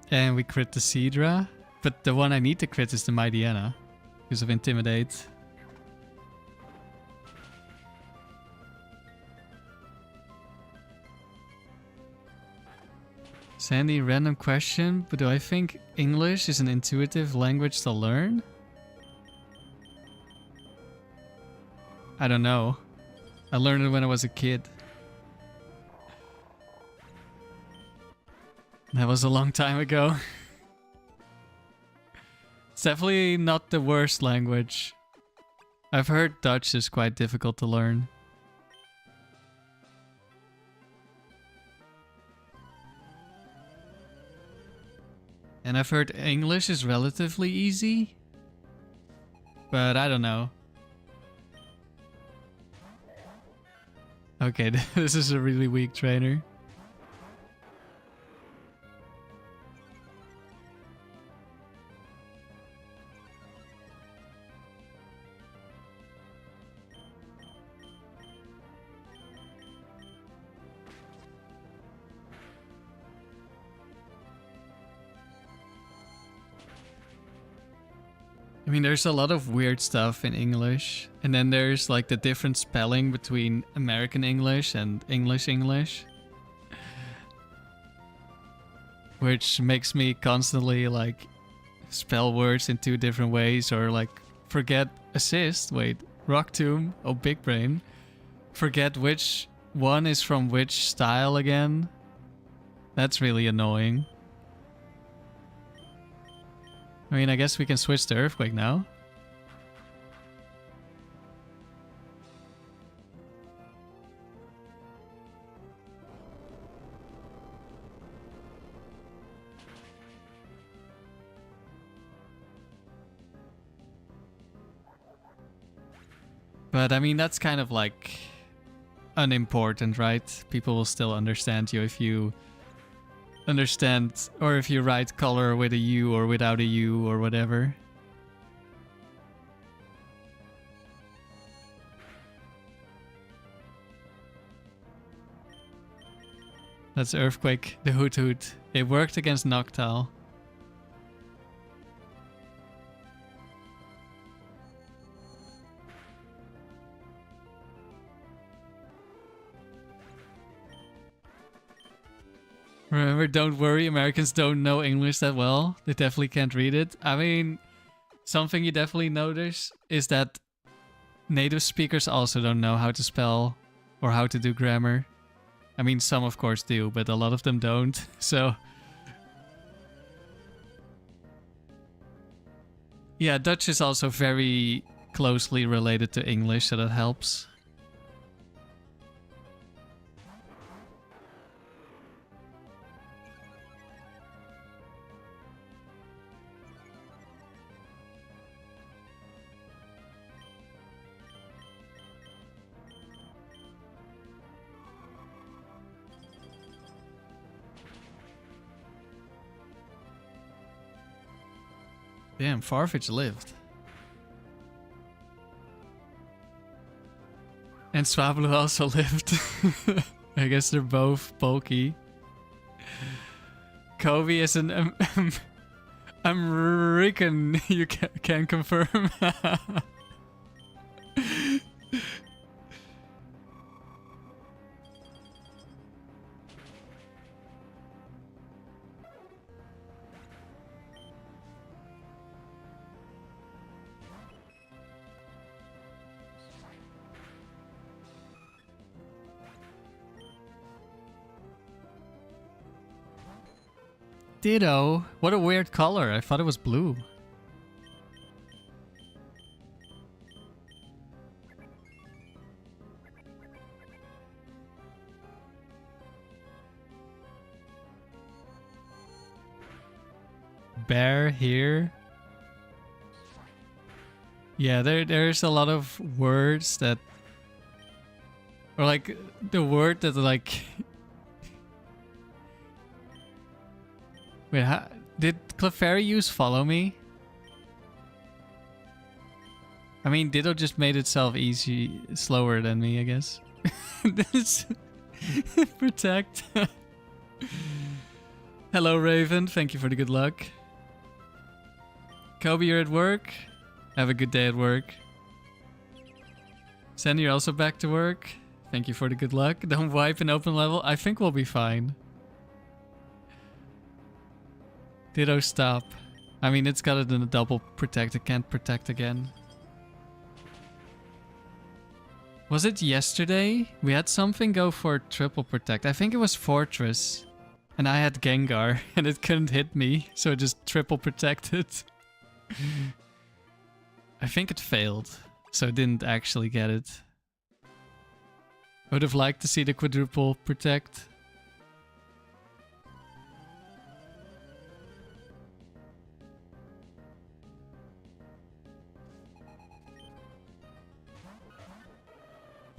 And we crit the Seadra. But the one I need to crit is the Mightyena. Because of Intimidate. Sandy, random question, but do I think English is an intuitive language to learn? I don't know. I learned it when I was a kid. That was a long time ago. It's definitely not the worst language. I've heard Dutch is quite difficult to learn. And I've heard English is relatively easy. But I don't know. Okay, this is a really weak trainer. I mean, there's a lot of weird stuff in English. And then there's like the different spelling between American English and English English. Which makes me constantly like spell words in two different ways or like forget assist. Wait, Rock Tomb. Oh, Big Brain. Forget which one is from which style again. That's really annoying. I mean, I guess we can switch to Earthquake now. But I mean, that's kind of like unimportant, right? People will still understand you if you understand, or if you write color with a U or without a U or whatever. That's Earthquake, the Hoot Hoot. It worked against Noctowl. Remember, don't worry, Americans don't know English that well. They definitely can't read it. I mean, something you definitely notice is that native speakers also don't know how to spell or how to do grammar. I mean, some of course do, but a lot of them don't. So, yeah, Dutch is also very closely related to English, so that helps. Damn, Farfetch lived. And Swablu also lived. I guess they're both bulky. Kobe is an American, you can confirm. Ditto. What a weird color. I thought it was blue. Bear here. Yeah, there's a lot of words that, or like the word that like. Wait, did Clefairy use follow me? I mean, Ditto just made itself easy, slower than me, I guess. This protect. Hello, Raven. Thank you for the good luck. Kobe, you're at work. Have a good day at work. Sandy, you're also back to work. Thank you for the good luck. Don't wipe an open level. I think we'll be fine. Ditto stop. I mean, it's got it in a double protect. It can't protect again. Was it yesterday? We had something go for triple protect. I think it was Fortress. And I had Gengar and it couldn't hit me. So it just triple protected. I think it failed. So it didn't actually get it. I would have liked to see the quadruple protect.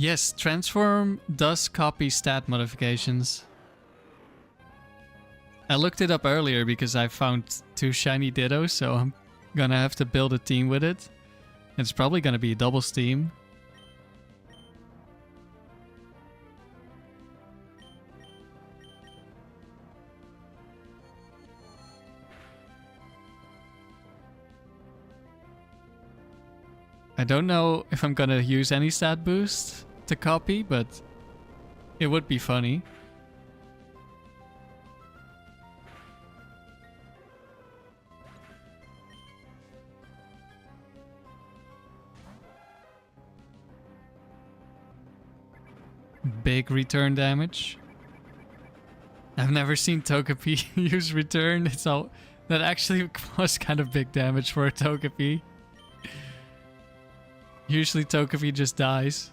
Yes, Transform does copy stat modifications. I looked it up earlier because I found 2 shiny Dittos, so I'm gonna have to build a team with it. It's probably gonna be a double steam. I don't know if I'm gonna use any stat boost to copy, but it would be funny. Big return damage. I've never seen Togepi use return. It's all that actually was kind of big damage for a Togepi. Usually Togepi just dies.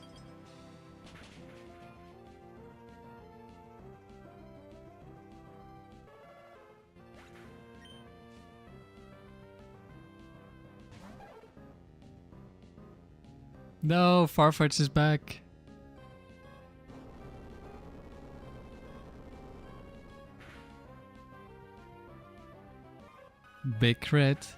No, Farfetch'd is back. Big crit.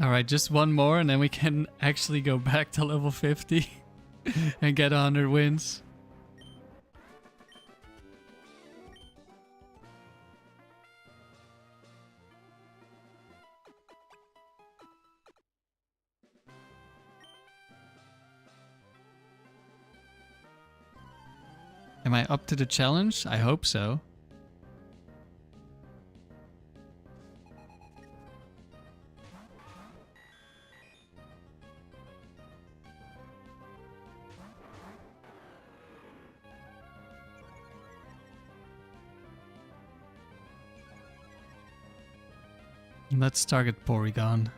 Alright, just one more and then we can actually go back to level 50 and get 100 wins. Am I up to the challenge? I hope so. Let's target Porygon.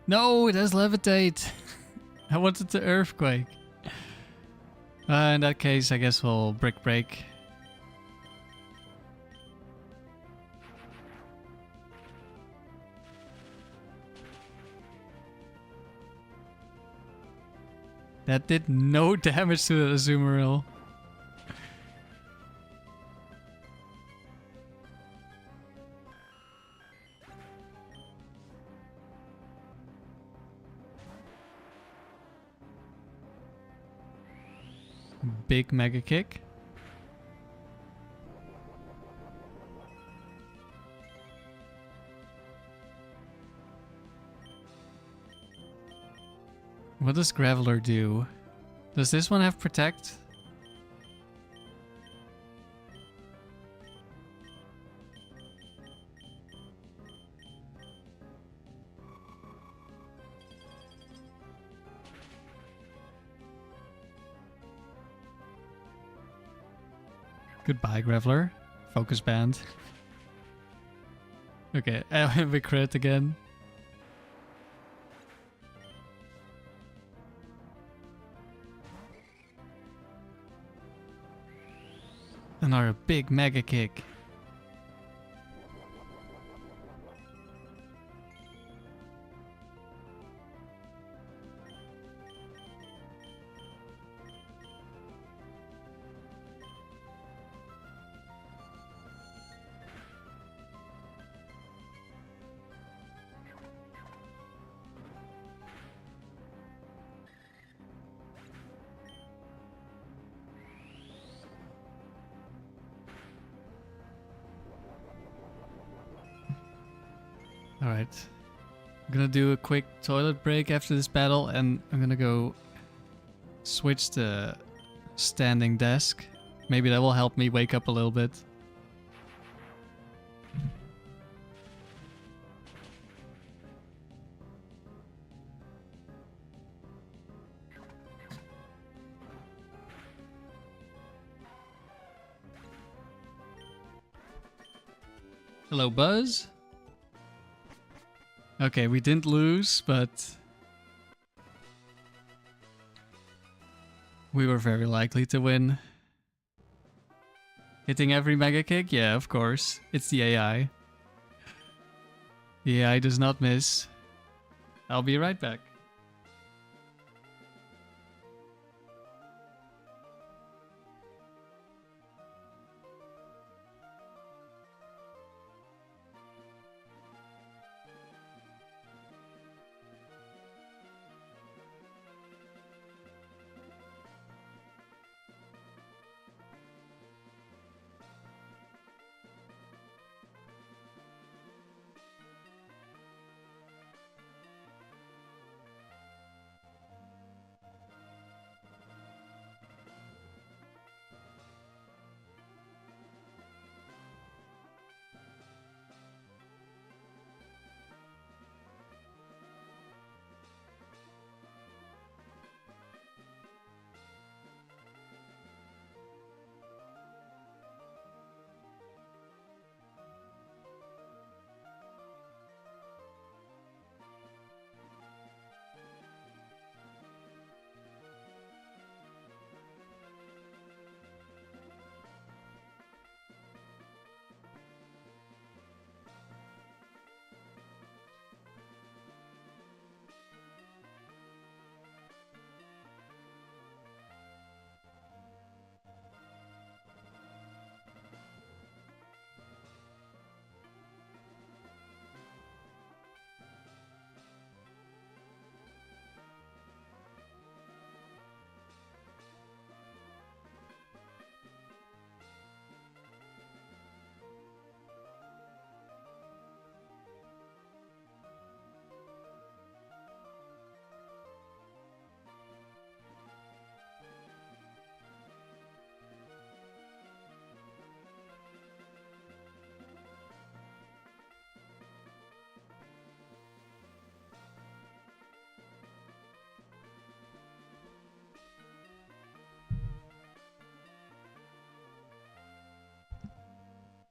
No, it has Levitate. I wanted to Earthquake. In that case, I guess we'll Brick Break. That did no damage to the Azumarill. Big Mega Kick. What does Graveler do? Does this one have Protect? Goodbye, Graveler. Focus Band. Okay, we crit again. Another big Mega Kick. Alright. I'm gonna do a quick toilet break after this battle, and I'm gonna go switch the standing desk. Maybe that will help me wake up a little bit. Hello, Buzz. Okay, we didn't lose, but we were very likely to win. Hitting every mega kick? Yeah, of course. It's the AI. The AI does not miss. I'll be right back.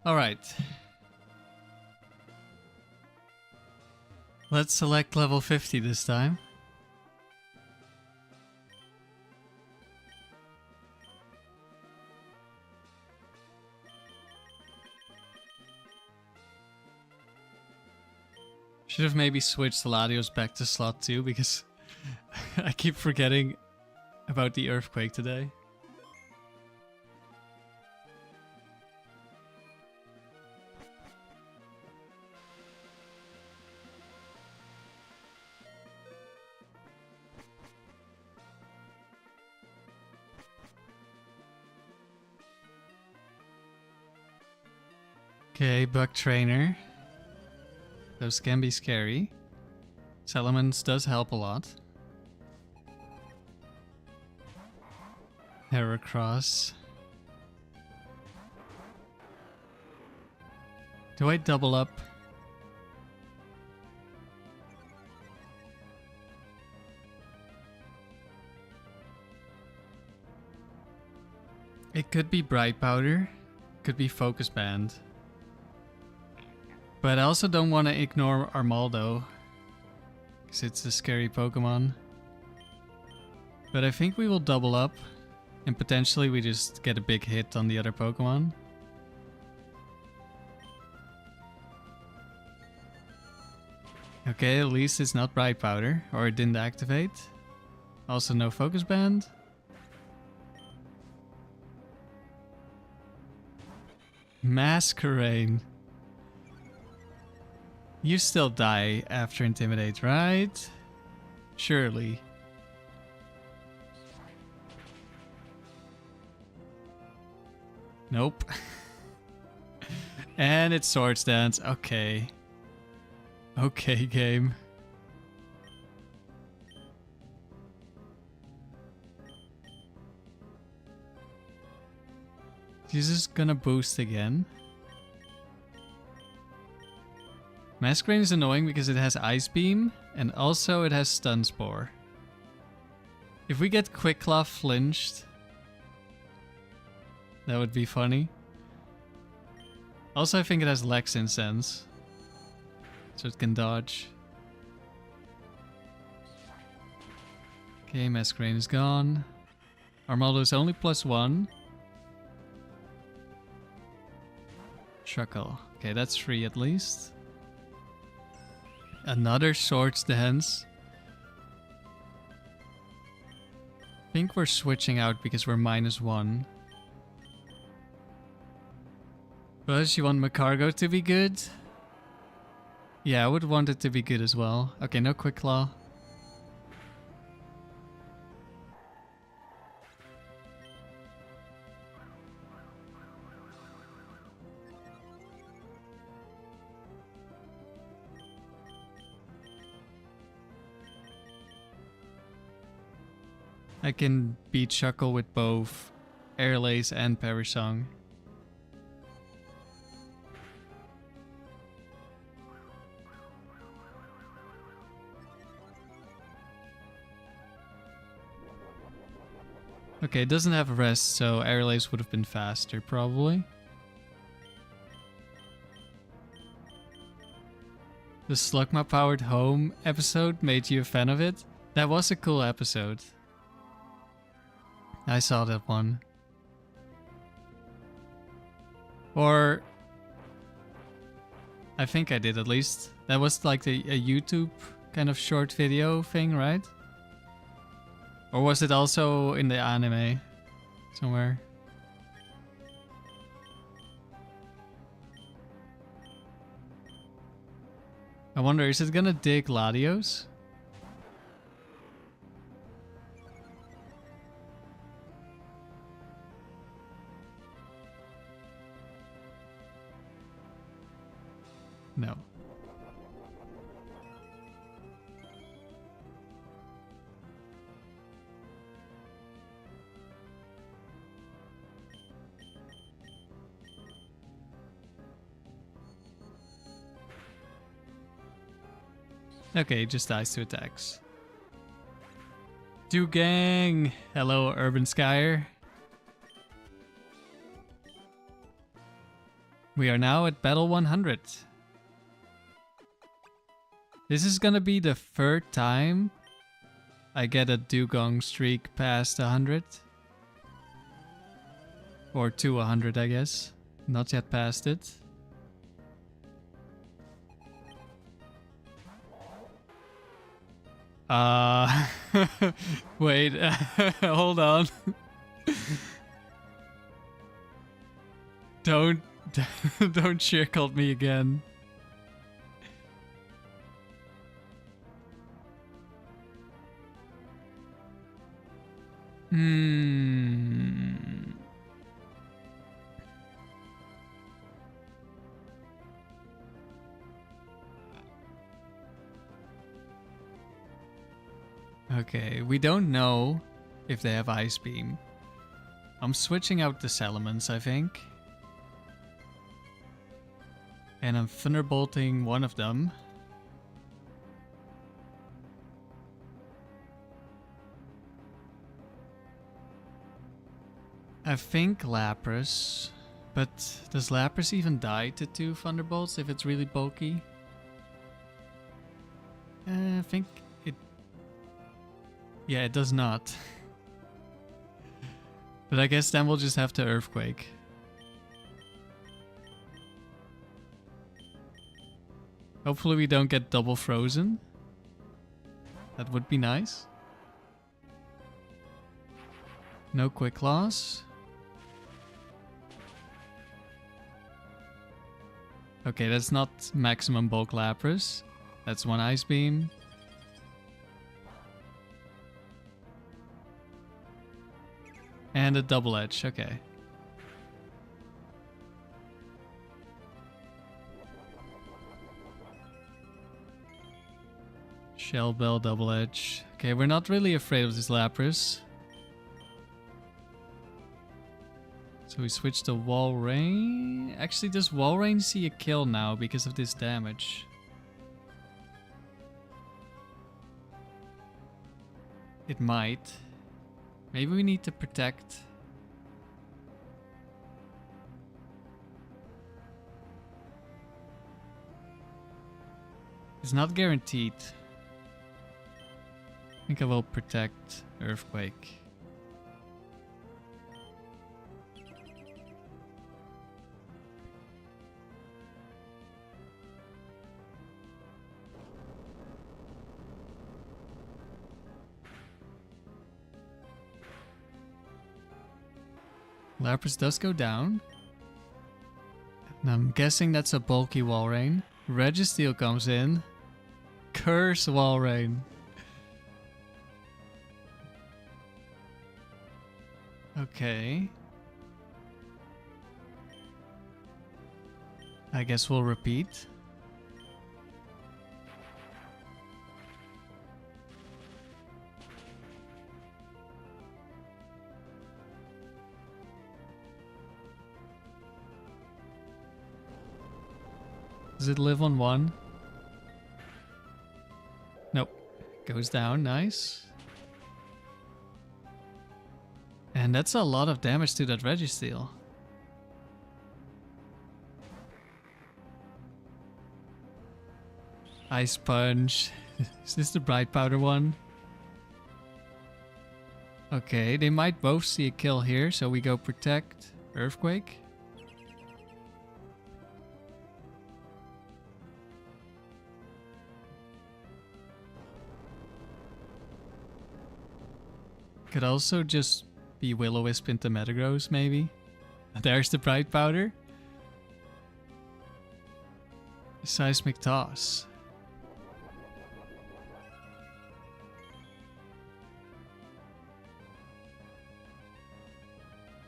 Alright. Let's select level 50 this time. Should have maybe switched the Latios back to slot 2 because I keep forgetting about the earthquake today. Okay, Bug Trainer. Those can be scary. Salamence does help a lot. Heracross. Do I double up? It could be Bright Powder. Could be Focus Band. But I also don't want to ignore Armaldo, because it's a scary Pokemon. But I think we will double up, and potentially we just get a big hit on the other Pokemon. Okay, at least it's not Bright Powder, or it didn't activate. Also no Focus Band. Masquerain. You still die after Intimidate, right? Surely. Nope. And it's Swords Dance. Okay. Okay, game. She's just gonna boost again. Masquerain is annoying because it has Ice Beam and also it has Stun Spore. If we get Quick Claw flinched, that would be funny. Also, I think it has Lex Incense, so it can dodge. Okay, Masquerain is gone. Armaldo is only +1. Chuckle. Okay, that's 3 at least. Another Swords Dance. I think we're switching out because we're -1. Does you want Macargo to be good? Yeah, I would want it to be good as well. Okay, no Quick Claw. I can beat Shuckle with both Airlace and Parry Song. Okay, it doesn't have rest, so Airlace would have been faster, probably. The Slugma Powered Home episode made you a fan of it? That was a cool episode. I saw that one. Or I think I did at least. That was like a YouTube kind of short video thing, right? Or was it also in the anime somewhere? I wonder, is it gonna dig Latios? No. Okay, just dies to attacks. Dewgang! Hello, Urban Skyer. We are now at Battle 100. This is gonna be the third time I get a Dewgong streak past 100. Or to 100, I guess. Not yet past it. Wait, hold on. Don't circle me again. Okay, we don't know if they have Ice Beam. I'm switching out the Salamence, I think. And I'm Thunderbolting one of them. I think Lapras. But does Lapras even die to 2 Thunderbolts if it's really bulky? I think it... Yeah, it does not. But I guess then we'll just have to Earthquake. Hopefully we don't get double frozen. That would be nice. No Quick Claws. Okay, that's not maximum bulk Lapras. That's 1 Ice Beam. And a double edge, okay. Shell Bell, Double Edge. Okay, we're not really afraid of this Lapras. So we switch to Wall Rain. Actually, does Wall Rain see a kill now because of this damage? It might. Maybe we need to protect. It's not guaranteed. I think I will protect Earthquake. Lapras does go down. And I'm guessing that's a bulky Walrein. Registeel comes in. Curse Walrein. Okay. I guess we'll repeat. Does it live on one? Nope. Goes down, nice. And that's a lot of damage to that Registeel. Ice Punch. Is this the Bright Powder one? Okay, they might both see a kill here, so we go Protect, Earthquake. Could also just be Will-O-Wisp into Metagross, maybe. There's the Bright Powder. Seismic Toss.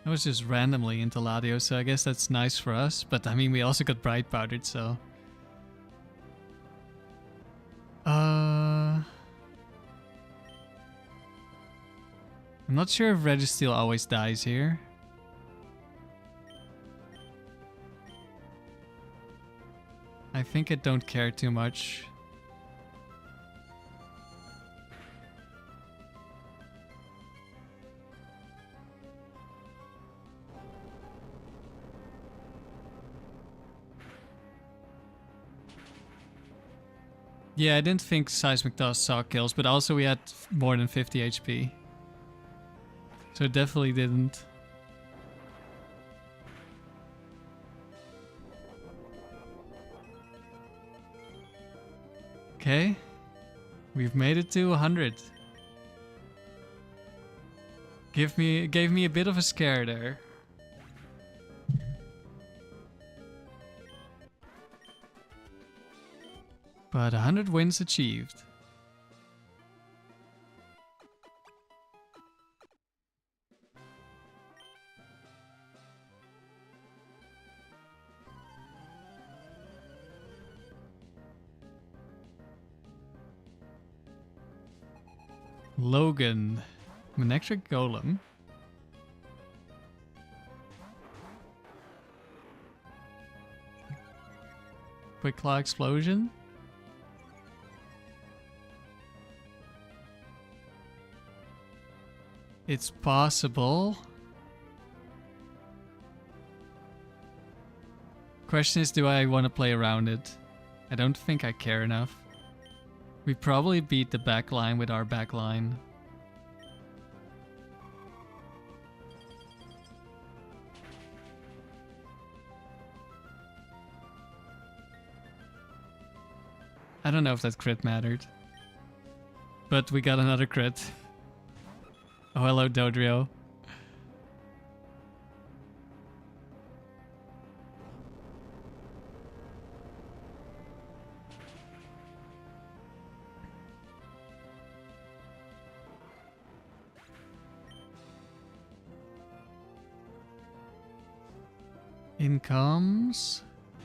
That was just randomly into Latios, so I guess that's nice for us. But I mean, we also got Bright Powdered, so... I'm not sure if Registeel always dies here. I think I don't care too much. Yeah, I didn't think Seismic Toss saw kills, but also we had more than 50 HP. So it definitely didn't. Okay. We've made it to 100. Gave me a bit of a scare there. But 100 wins achieved. Logan. Manectric Golem. Quick Claw Explosion. It's possible. Question is, do I want to play around it? I don't think I care enough. We probably beat the backline with our backline. I don't know if that crit mattered. But we got another crit. Oh, hello, Dodrio. In comes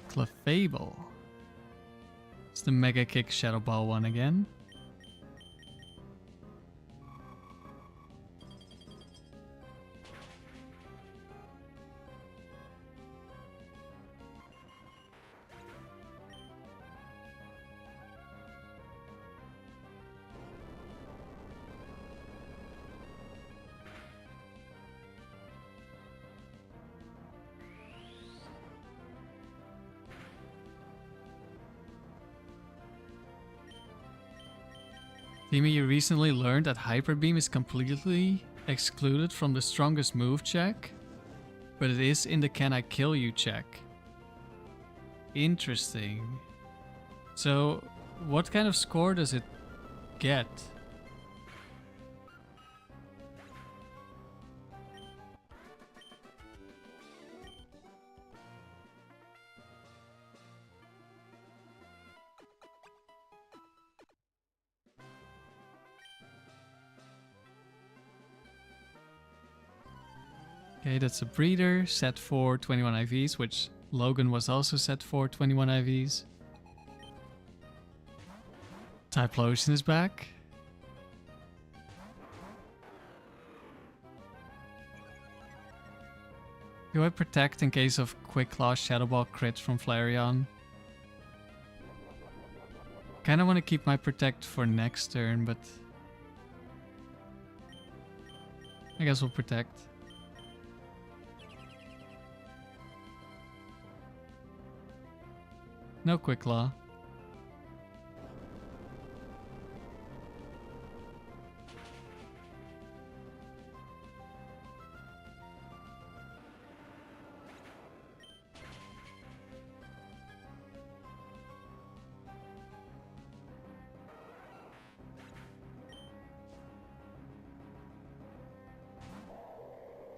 Clefable. It's the Mega Kick Shadow Ball one again. Timmy, you recently learned that Hyper Beam is completely excluded from the strongest move check, but it is in the Can I Kill You check. Interesting. So, what kind of score does it get? Okay, that's a breeder set for 21 IVs, which Logan was also set for 21 IVs. Typhlosion is back. Do I protect in case of Quick Claw Shadow Ball crit from Flareon? Kinda want to keep my protect for next turn, but I guess we'll protect. No Quick Claw.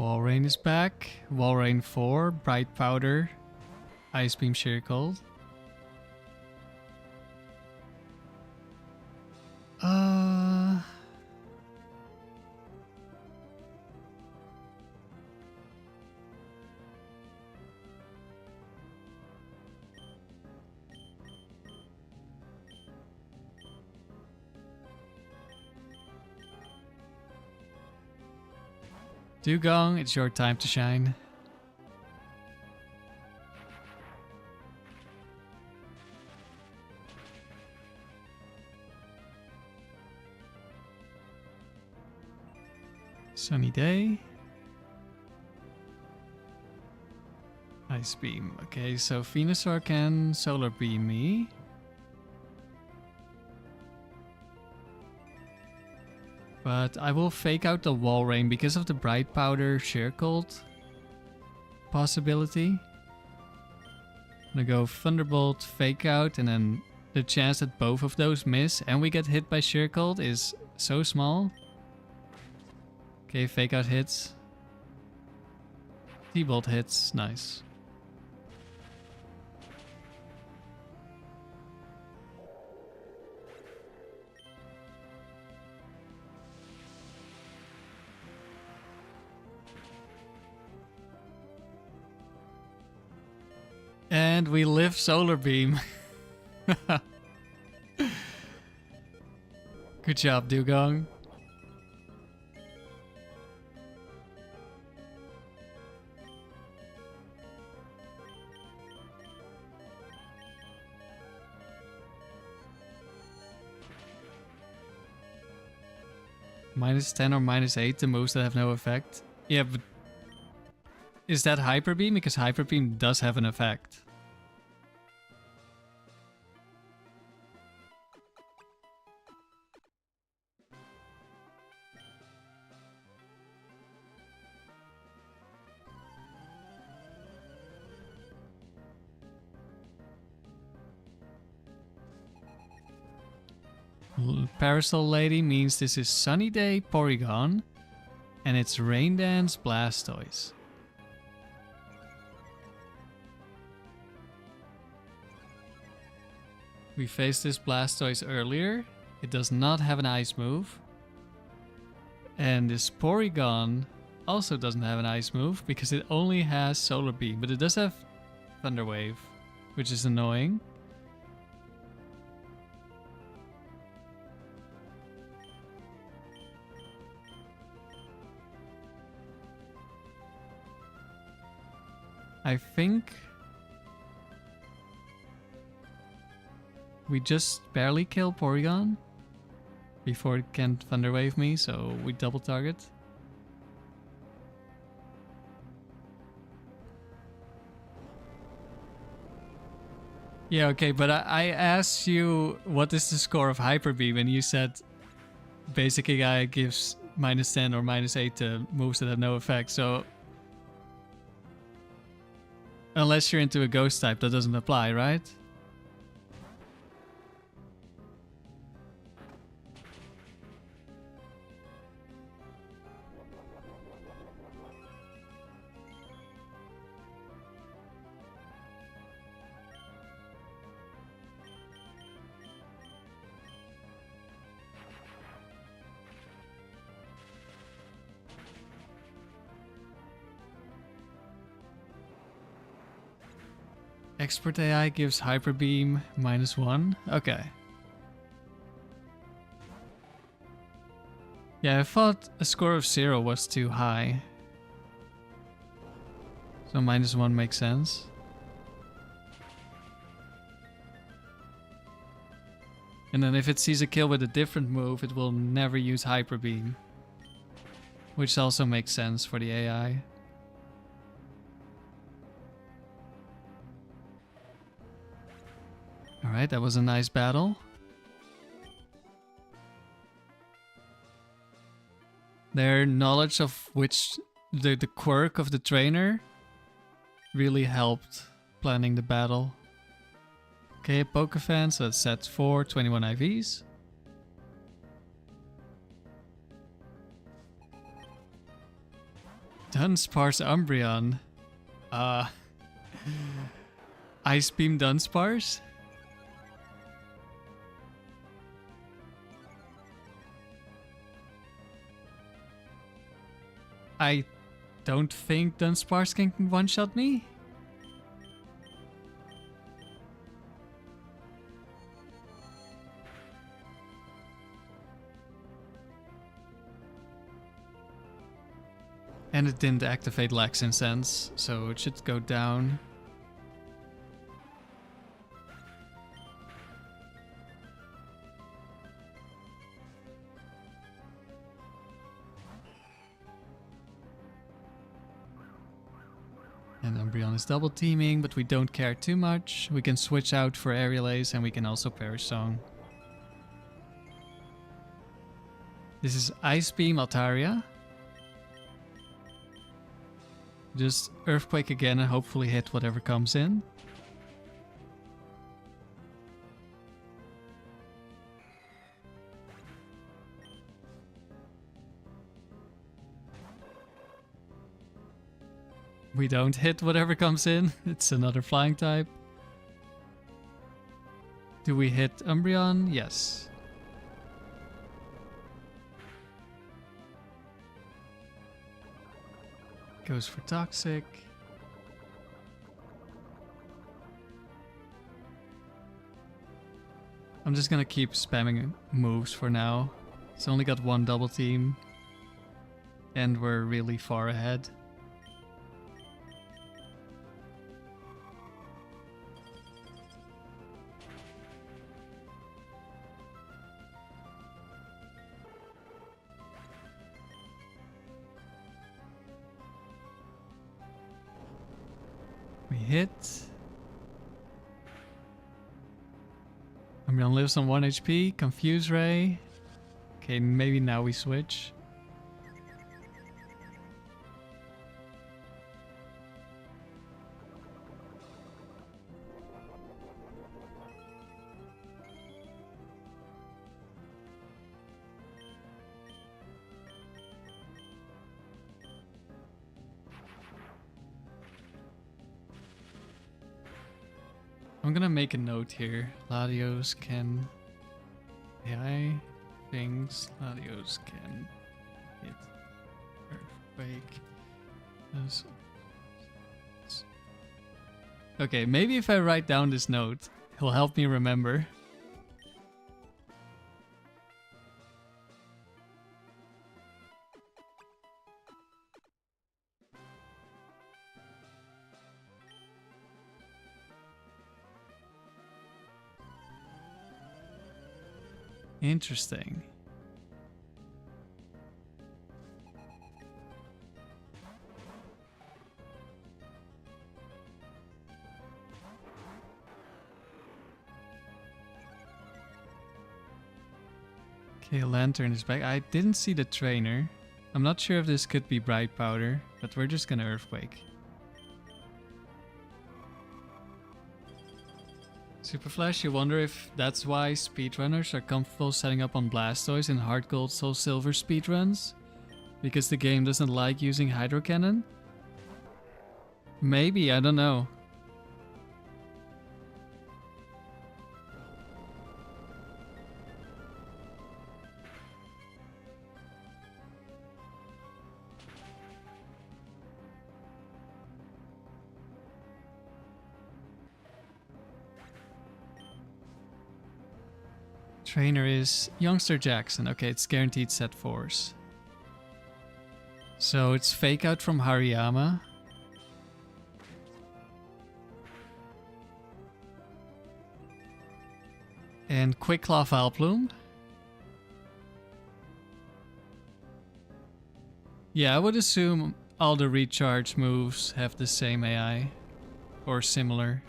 Walrein is back. Walrein 4, Bright Powder, Ice Beam Sheer Cold. Dewgong, it's your time to shine. Sunny day. Ice Beam. Okay, so Venusaur can Solar Beam me. But I will fake out the Walrein because of the Bright Powder Sheer Cold possibility. I'm gonna go Thunderbolt, fake out, and then the chance that both of those miss and we get hit by Sheer Cold is so small. Okay, fake out hits. T-Bolt hits, nice. And we live Solar Beam. Good job, Dewgong. -10 or -8 to moves that have no effect. Yeah, but is that Hyper Beam? Because Hyper Beam does have an effect. Parasol Lady means this is Sunny Day Porygon, and it's Rain Dance Blastoise. We faced this Blastoise earlier. It does not have an ice move. And this Porygon also doesn't have an ice move because it only has Solar Beam, but it does have Thunder Wave, which is annoying. I think we just barely kill Porygon before it can Thunder Wave me, so we double target. Yeah, okay, but I asked you what is the score of Hyper Beam, and you said basic AI gives -10 or -8 to moves that have no effect, so unless you're into a ghost type, that doesn't apply, right? Expert AI gives Hyper Beam -1. Okay. Yeah, I thought a score of 0 was too high. So -1 makes sense. And then if it sees a kill with a different move, it will never use Hyper Beam. Which also makes sense for the AI. Alright, that was a nice battle. Their knowledge of which the quirk of the trainer really helped planning the battle. Okay, Pokefan, so that's set 4, 21 IVs. Dunsparce Umbreon. Ice Beam Dunsparce? I don't think Dunsparce can one-shot me. And it didn't activate Lax Incense, so it should go down. And Umbreon is double teaming, but we don't care too much. We can switch out for Aerial Ace and we can also Perish Song. This is Ice Beam Altaria. Just Earthquake again and hopefully hit whatever comes in. We don't hit whatever comes in. It's another flying type. Do we hit Umbreon? Yes. Goes for Toxic. I'm just gonna keep spamming moves for now. It's only got one double team. And we're really far ahead. We hit. Umbreon lives on 1 HP. Confuse Ray. Okay, maybe now we switch. I'm gonna make a note here. Latios can AI things. Latios can hit Earthquake. Okay, maybe if I write down this note, it'll help me remember. Interesting. Okay, a lantern is back. I didn't see the trainer. I'm not sure if this could be bright powder, but we're just gonna earthquake. Super Flash, you wonder if that's why speedrunners are comfortable setting up on Blastoise in Hard Gold Soul Silver speedruns? Because the game doesn't like using Hydro Cannon? Maybe, I don't know. Trainer is Youngster Jackson. Okay, it's guaranteed set force. So it's Fake Out from Hariyama. And Quick Claw Vileplume. Yeah, I would assume all the recharge moves have the same AI. Or similar.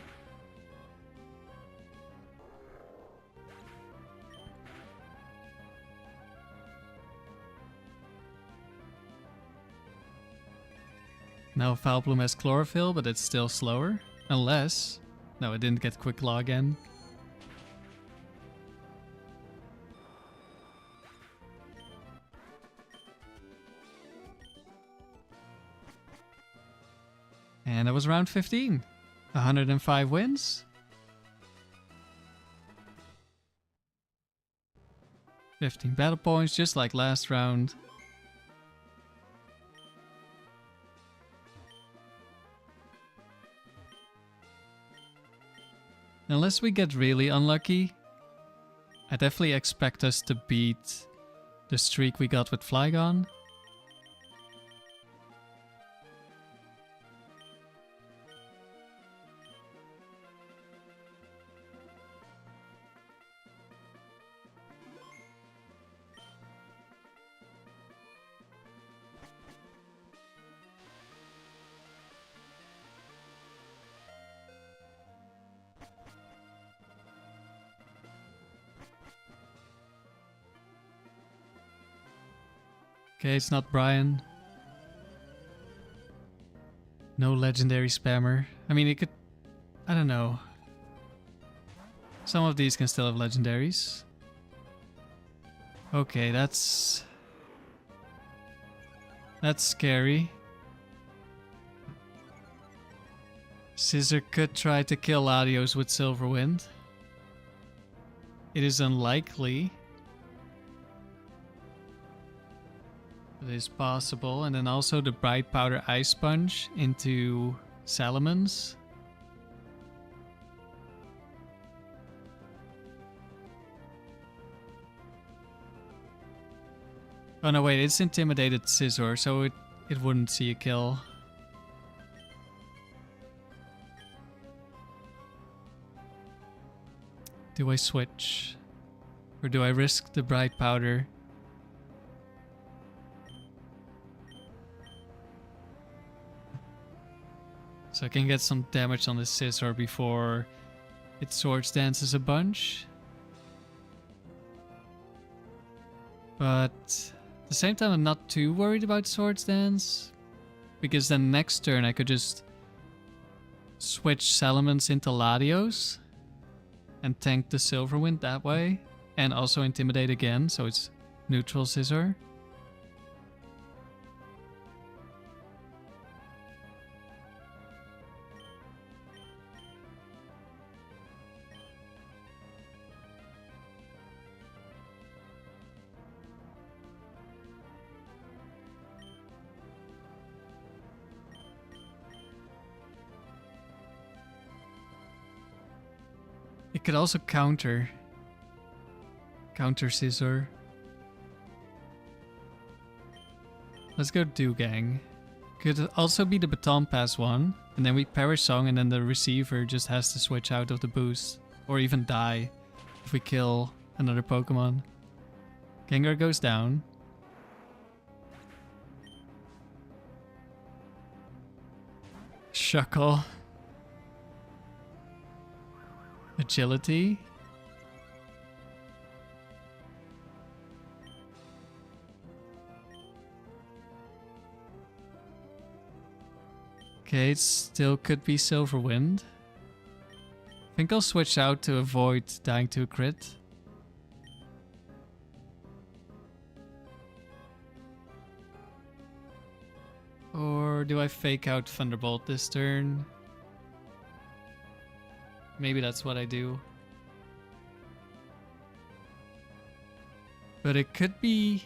Now Vileplume has Chlorophyll, but it's still slower. Unless... No, it didn't get Quick Claw again. And that was round 15. 105 wins. 15 battle points, just like last round. Unless we get really unlucky, I definitely expect us to beat the streak we got with Flygon. Okay, it's not Brian. No legendary spammer. I mean, it could... I don't know. Some of these can still have legendaries. Okay, that's scary. Scizor could try to kill Latios with Silver Wind. It is unlikely. It is possible. And then also the Bright Powder Ice Sponge into Salamence. Oh no, wait, it's Intimidated Scizor, so it wouldn't see a kill. Do I switch? Or do I risk the Bright Powder? So I can get some damage on the Scizor before it Swords Dances a bunch. But at the same time, I'm not too worried about Swords Dance. Because then next turn I could just switch Salamence into Latios. And tank the Silver Wind that way. And also Intimidate again, so it's neutral Scizor. It could also counter Scizor. Let's go Dewgang. Could also be the Baton Pass one. And then we Perish Song and then the receiver just has to switch out of the boost. Or even die if we kill another Pokemon. Gengar goes down. Shuckle. Agility. Okay, it still could be Silverwind. I think I'll switch out to avoid dying to a crit. Or do I fake out Thunderbolt this turn? Maybe that's what I do. But it could be...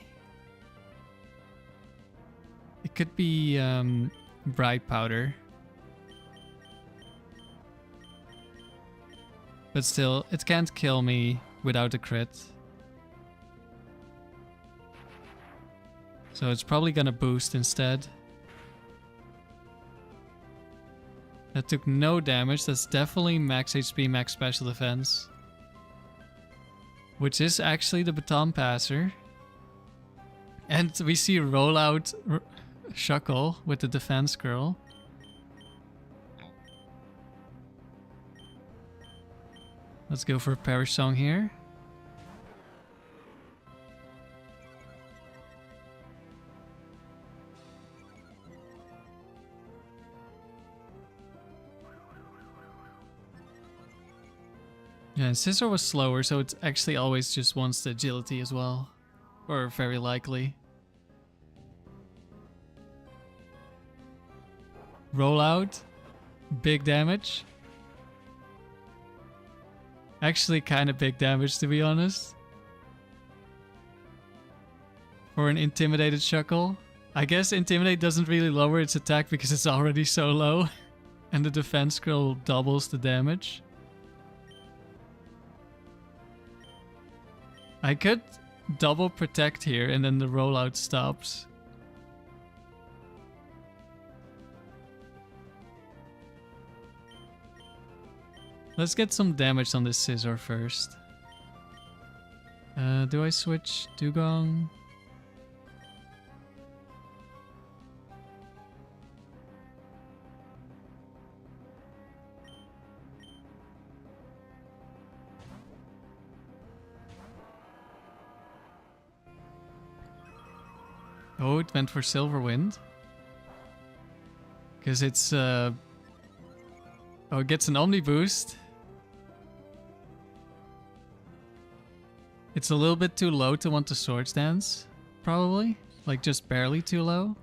It could be Bright Powder. But still, it can't kill me without a crit. So it's probably gonna boost instead. That took no damage. That's definitely max HP, max special defense. Which is actually the Baton Passer. And we see rollout Shuckle with the Defense Girl. Let's go for a Perish Song here. Yeah, and Scissor was slower, so it actually always just wants the agility as well. Or very likely. Rollout. Big damage. Actually kind of big damage, to be honest. For an intimidated Shuckle. I guess Intimidate doesn't really lower its attack because it's already so low. And the defense scroll doubles the damage. I could double protect here and then the rollout stops. Let's get some damage on this Scissor first. Do I switch Dewgong? Oh, it went for Silverwind. Because it's... Oh, it gets an Omni Boost. It's a little bit too low to want to Swords Dance, probably. Like, just barely too low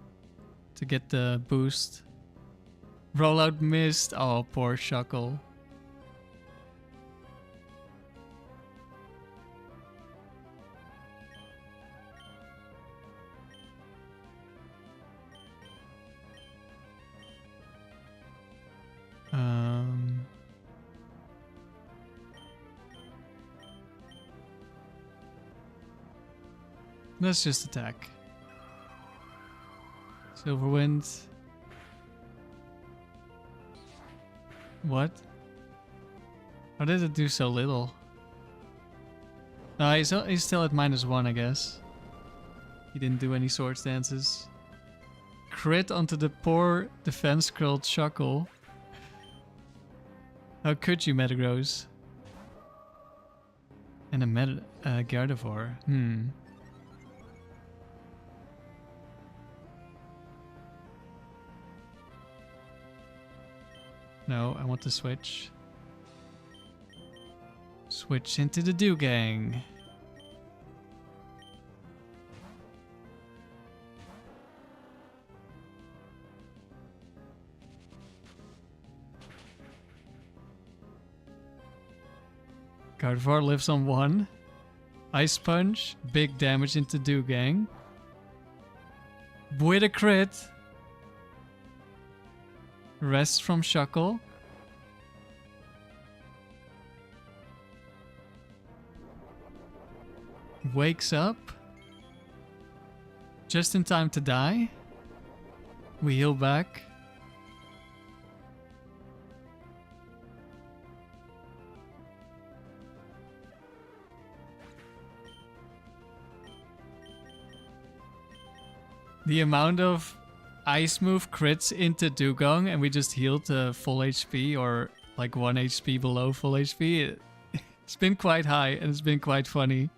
to get the boost. Rollout missed. Oh, poor Shuckle. Let's just attack. Silverwind. What? How did it do so little? He's still at -1, I guess. He didn't do any Swords Dances. Crit onto the poor defense curled Shuckle. How could you, Metagross? And a Gardevoir. No, I want to switch. Switch into the Dewgang. Gardevoir lives on 1. Ice Punch, big damage into Dewgang. With a crit. Rest from Shuckle. Wakes up. Just in time to die. We heal back. The amount of Ice Move crits into Dewgong and we just healed to full HP or like 1 HP below full HP. It's been quite high and it's been quite funny.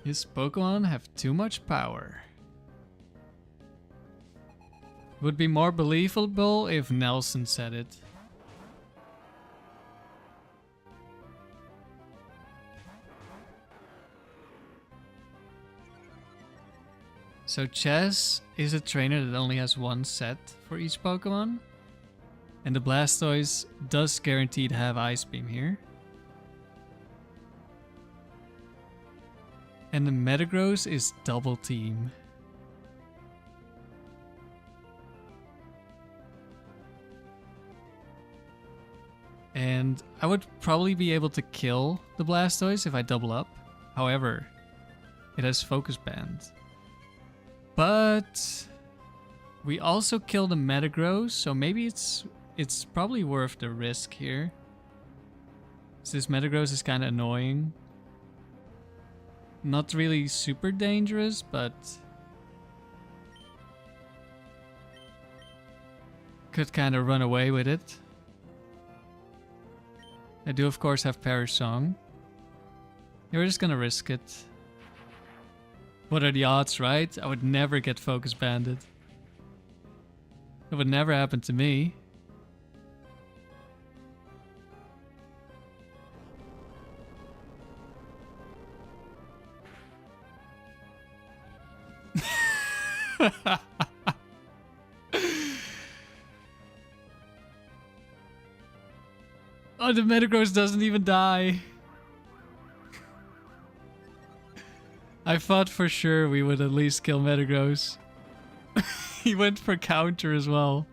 His Pokemon have too much power. Would be more believable if Nelson said it. So Chess is a trainer that only has one set for each Pokemon. And the Blastoise does guarantee to have Ice Beam here. And the Metagross is double team. And I would probably be able to kill the Blastoise if I double up. However, it has Focus Band. But we also kill the Metagross, so maybe it's probably worth the risk here. So this Metagross is kind of annoying. Not really super dangerous, but could kind of run away with it. I do of course have Perish Song. Yeah, we're just gonna risk it. What are the odds, right? I would never get Focus Banded. It would never happen to me. Oh, the Metagross doesn't even die. I thought for sure we would at least kill Metagross. He went for counter as well.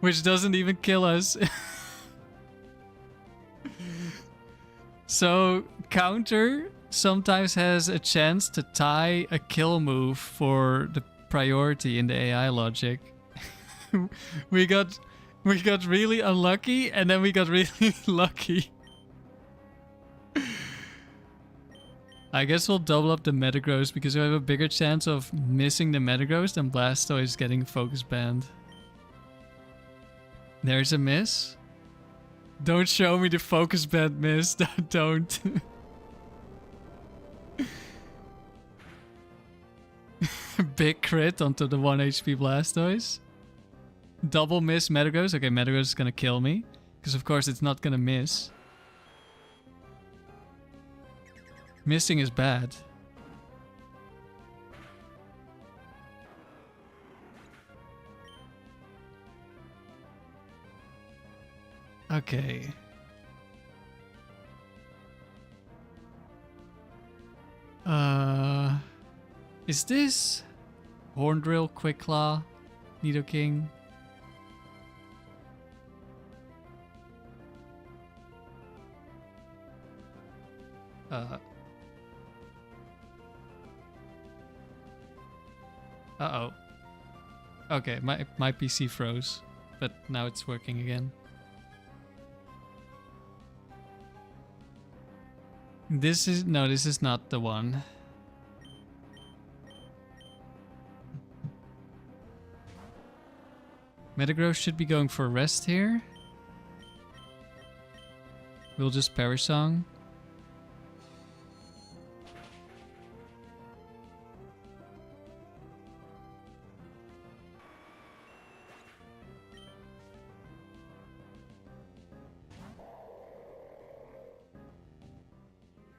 Which doesn't even kill us. So, counter sometimes has a chance to tie a kill move for the priority in the AI logic. we got really unlucky and then we got really lucky. I guess we'll double up the Metagross because we have a bigger chance of missing the Metagross than Blastoise getting Focus Band. There's a miss. Don't show me the Focus Band miss. Don't. Big crit onto the 1 HP Blastoise. Double miss Metagross. Okay, Metagross is gonna kill me. Because of course it's not gonna miss. Missing is bad. Okay. Is this Horn Drill, Quick Claw, Nidoking? Uh-oh. Okay, my PC froze, but now it's working again. This is not the one. Metagross should be going for rest here. We'll just Perish Song.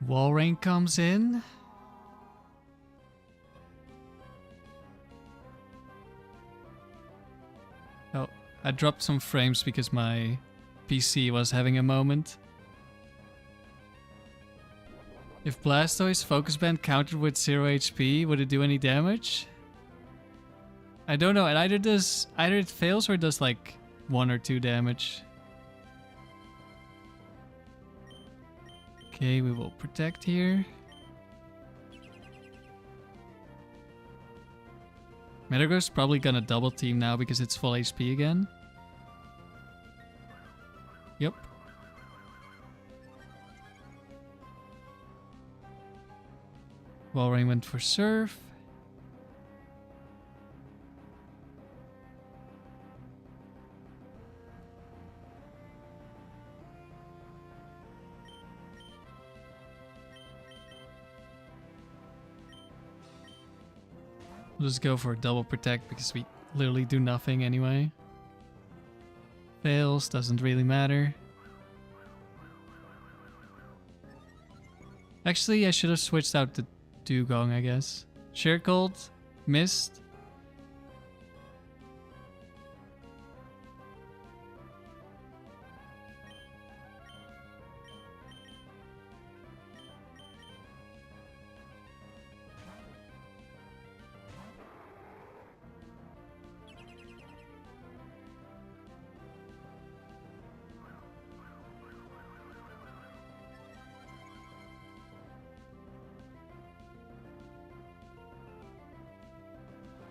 Wall Rain comes in. Oh, I dropped some frames because my PC was having a moment. If Blastoise Focus Band countered with 0 HP, would it do any damage? I don't know. It either it fails or it does like 1 or 2 damage. Okay, we will protect here. Metagross is probably gonna double team now because it's full HP again. Yep. Walrein went for Surf. We'll just go for double protect because we literally do nothing anyway. Fails, doesn't really matter. Actually, I should have switched out the Dewgong, I guess. Sheer Cold, missed.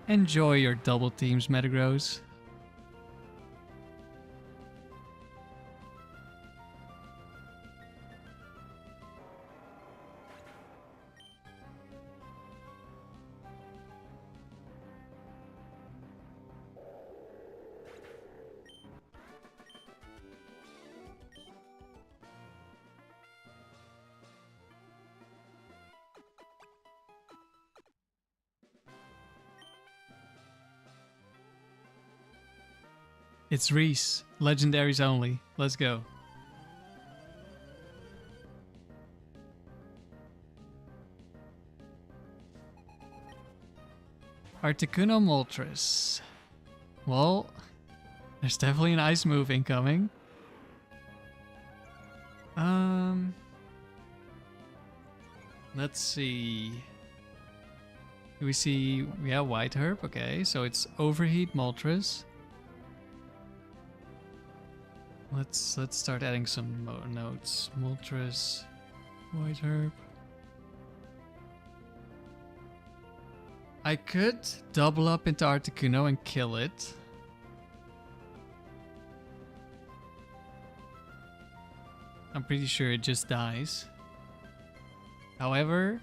Enjoy your double teams, Metagross. It's Reese. Legendaries only. Let's go. Articuno Moltres. Well, there's definitely an ice move incoming. Let's see. Do we see... Yeah, White Herb. Okay, so it's Overheat Moltres. Let's start adding some notes. Moltres, White Herb. I could double up into Articuno and kill it. I'm pretty sure it just dies. However,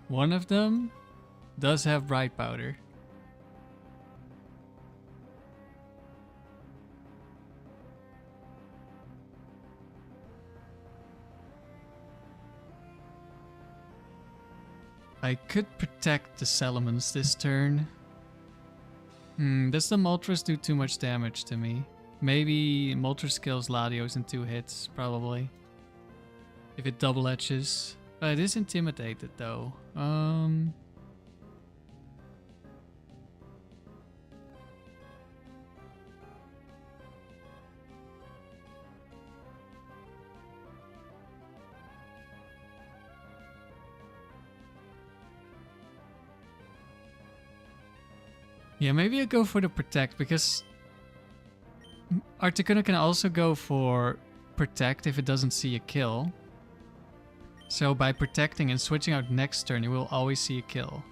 one of them does have Bright Powder. I could protect the Salamence this turn. Does the Moltres do too much damage to me? Maybe Moltres kills Latios in 2 hits, probably. If it double edges. It is intimidated though. Yeah, maybe I go for the protect because Articuno can also go for protect if it doesn't see a kill. So by protecting and switching out next turn, it will always see a kill.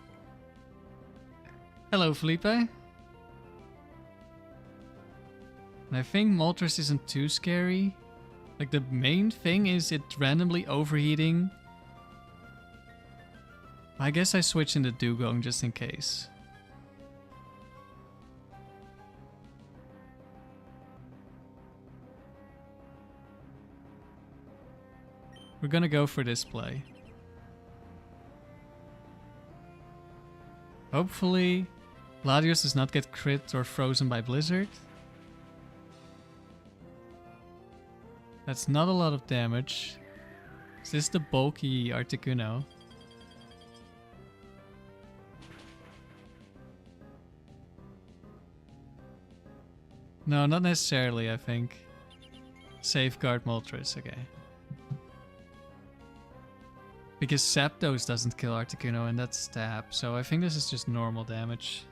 Hello, Felipe. And I think Moltres isn't too scary. Like the main thing is it randomly overheating. I guess I switch into Dewgong just in case. We're gonna go for this play. Hopefully, Latios does not get crit or frozen by Blizzard. That's not a lot of damage. Is this the bulky Articuno? No, not necessarily, I think. Safeguard Moltres, okay. Because Zapdos doesn't kill Articuno and that's stab, so I think this is just normal damage.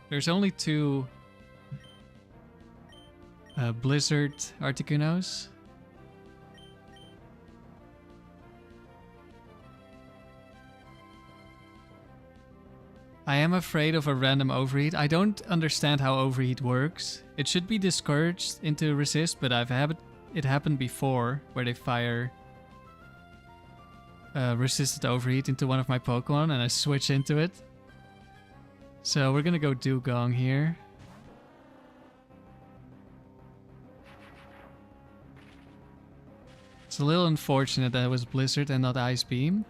There's only 2 Blizzard Articunos. I am afraid of a random overheat. I don't understand how overheat works. It should be discouraged into resist, but it happened before where they fire resisted overheat into one of my Pokemon and I switch into it. So we're gonna go Dewgong here. It's a little unfortunate that it was Blizzard and not Ice Beam.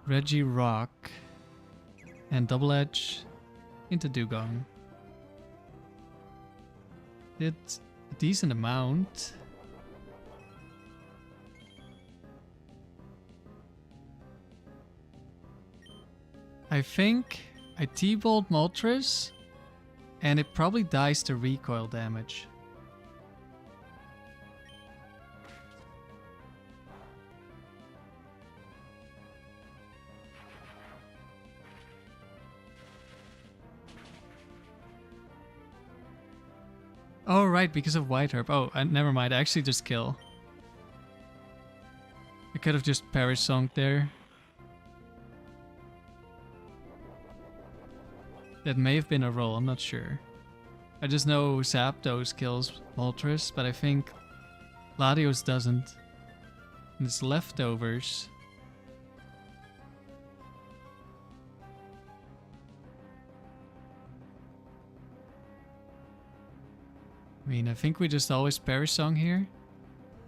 Regirock and Double Edge into Dewgong. Did a decent amount. I think I T-Bolt Moltres and it probably dies to recoil damage. Oh, right, because of White Herb. Oh, never mind. I actually just kill. I could have just Perish Song there. That may have been a roll, I'm not sure. I just know Zapdos kills Moltres, but I think Latios doesn't. And it's leftovers. I mean, I think we just always Perish Song here.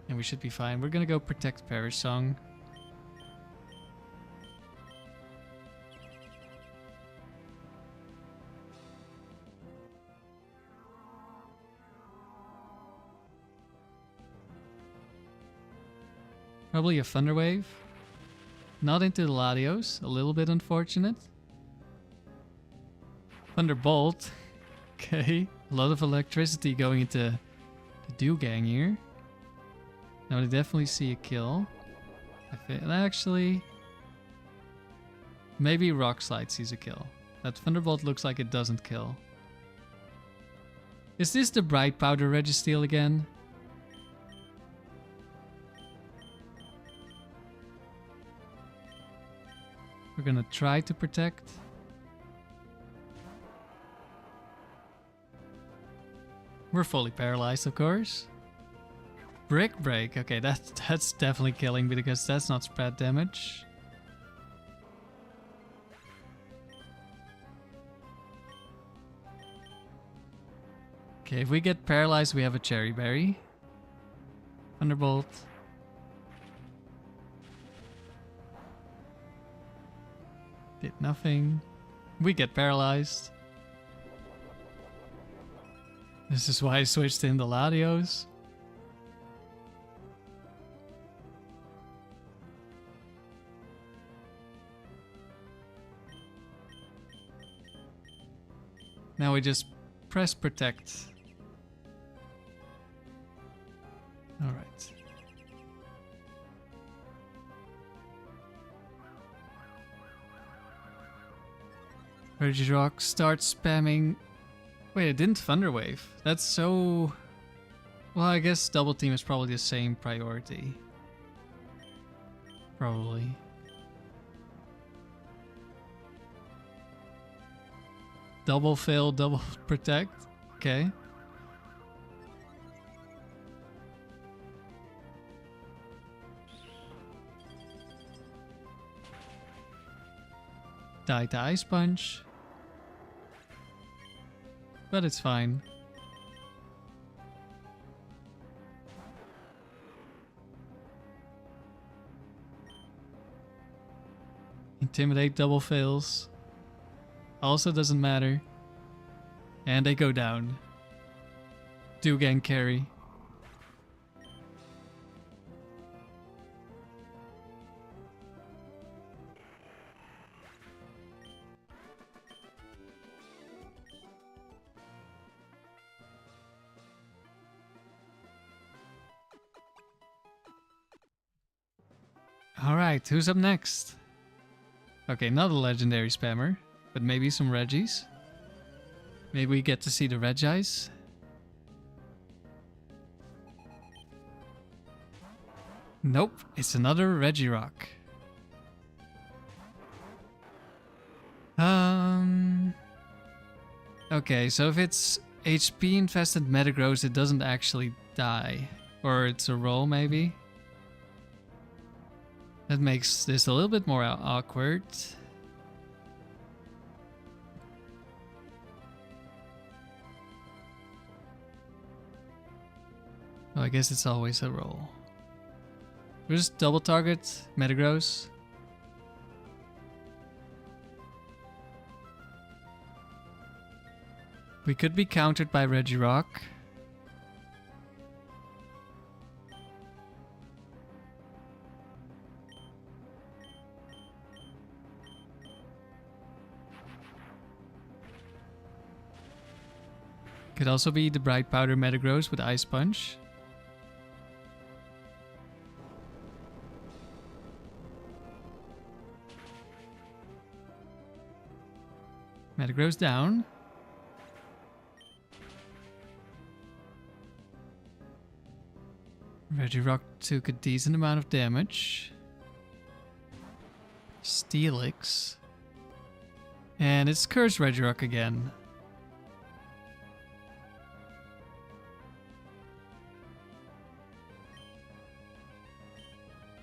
And we should be fine. We're gonna go protect Perish Song. Probably a Thunder Wave. Not into the Latios. A little bit unfortunate. Thunderbolt. Okay. A lot of electricity going into the Dewgang here. Now I definitely see a kill. Actually, maybe Rock Slide sees a kill. That Thunderbolt looks like it doesn't kill. Is this the Bright Powder Registeel again? We're gonna try to protect. We're fully paralyzed, of course. Brick Break. Okay, that's definitely killing because that's not spread damage. Okay, if we get paralyzed, we have a Cherry Berry. Thunderbolt. Did nothing. We get paralyzed. This is why I switched in the Latios. Now we just press protect. Alright. Regirock starts spamming. Wait, it didn't Thunder Wave. That's so... Well, I guess Double Team is probably the same priority. Probably. Double fail, double protect. Okay. Die to Ice Punch. But it's fine. Intimidate double fails. Also doesn't matter. And they go down. Dewgang carry. Alright, who's up next? Okay, not a legendary spammer, but maybe some Regis. Maybe we get to see the Regis. Nope, it's another Regirock. Okay, so if it's HP infested Metagross, it doesn't actually die. Or it's a roll, maybe. That makes this a little bit more awkward. Oh, I guess it's always a roll. We just double target Metagross. We could be countered by Regirock. Could also be the Bright Powder Metagross with Ice Punch. Metagross down. Regirock took a decent amount of damage. Steelix. And it's Curse Regirock again.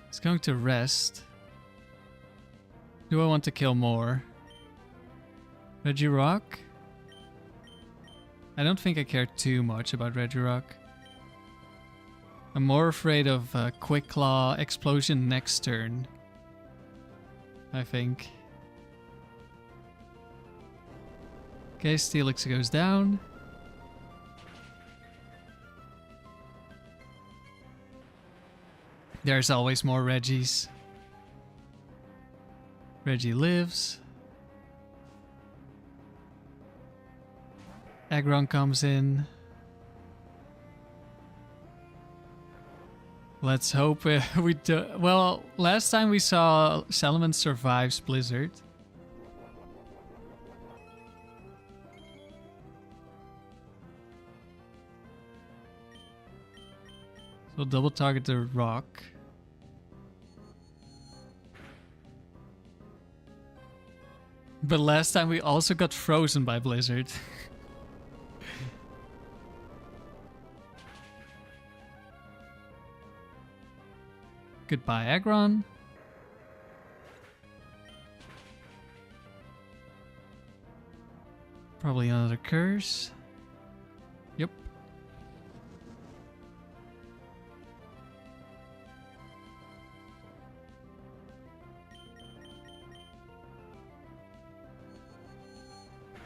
It's going to rest. Do I want to kill more? Regirock? I don't think I care too much about Regirock. I'm more afraid of Quick Claw Explosion next turn. I think. Okay, Steelix goes down. There's always more Reggies. Reggie lives. Aggron comes in. Let's hope we do. Well, last time we saw Salamence survives Blizzard. So double target the rock. But last time we also got frozen by Blizzard. Goodbye, Aggron. Probably another curse. Yep.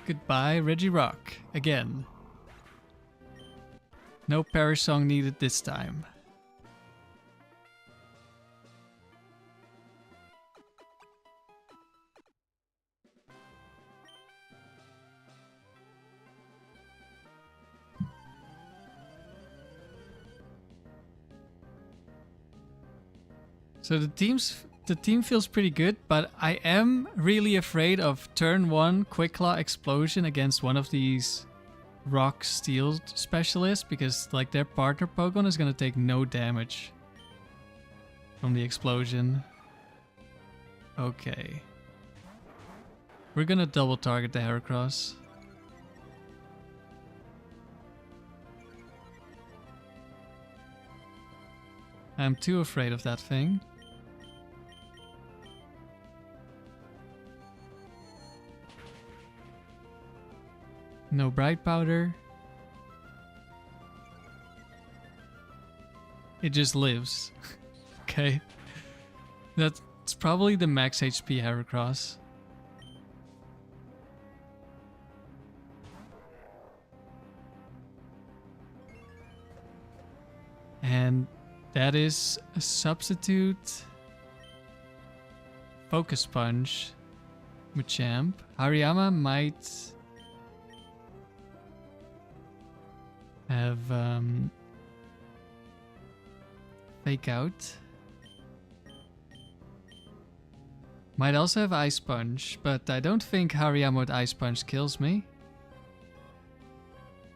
Goodbye, Regirock. Again. No Perish Song needed this time. So the team feels pretty good, but I am really afraid of turn 1 Quick Claw Explosion against one of these Rock Steel specialists, because like their partner Pokemon is gonna take no damage from the explosion. Okay. We're gonna double target the Heracross. I'm too afraid of that thing. No Bright Powder. It just lives. Okay. That's probably the max HP Heracross. And that is a substitute Focus Punch Machamp. Hariyama might have Fake Out. Might also have Ice Punch, but I don't think Hariyama with Ice Punch kills me.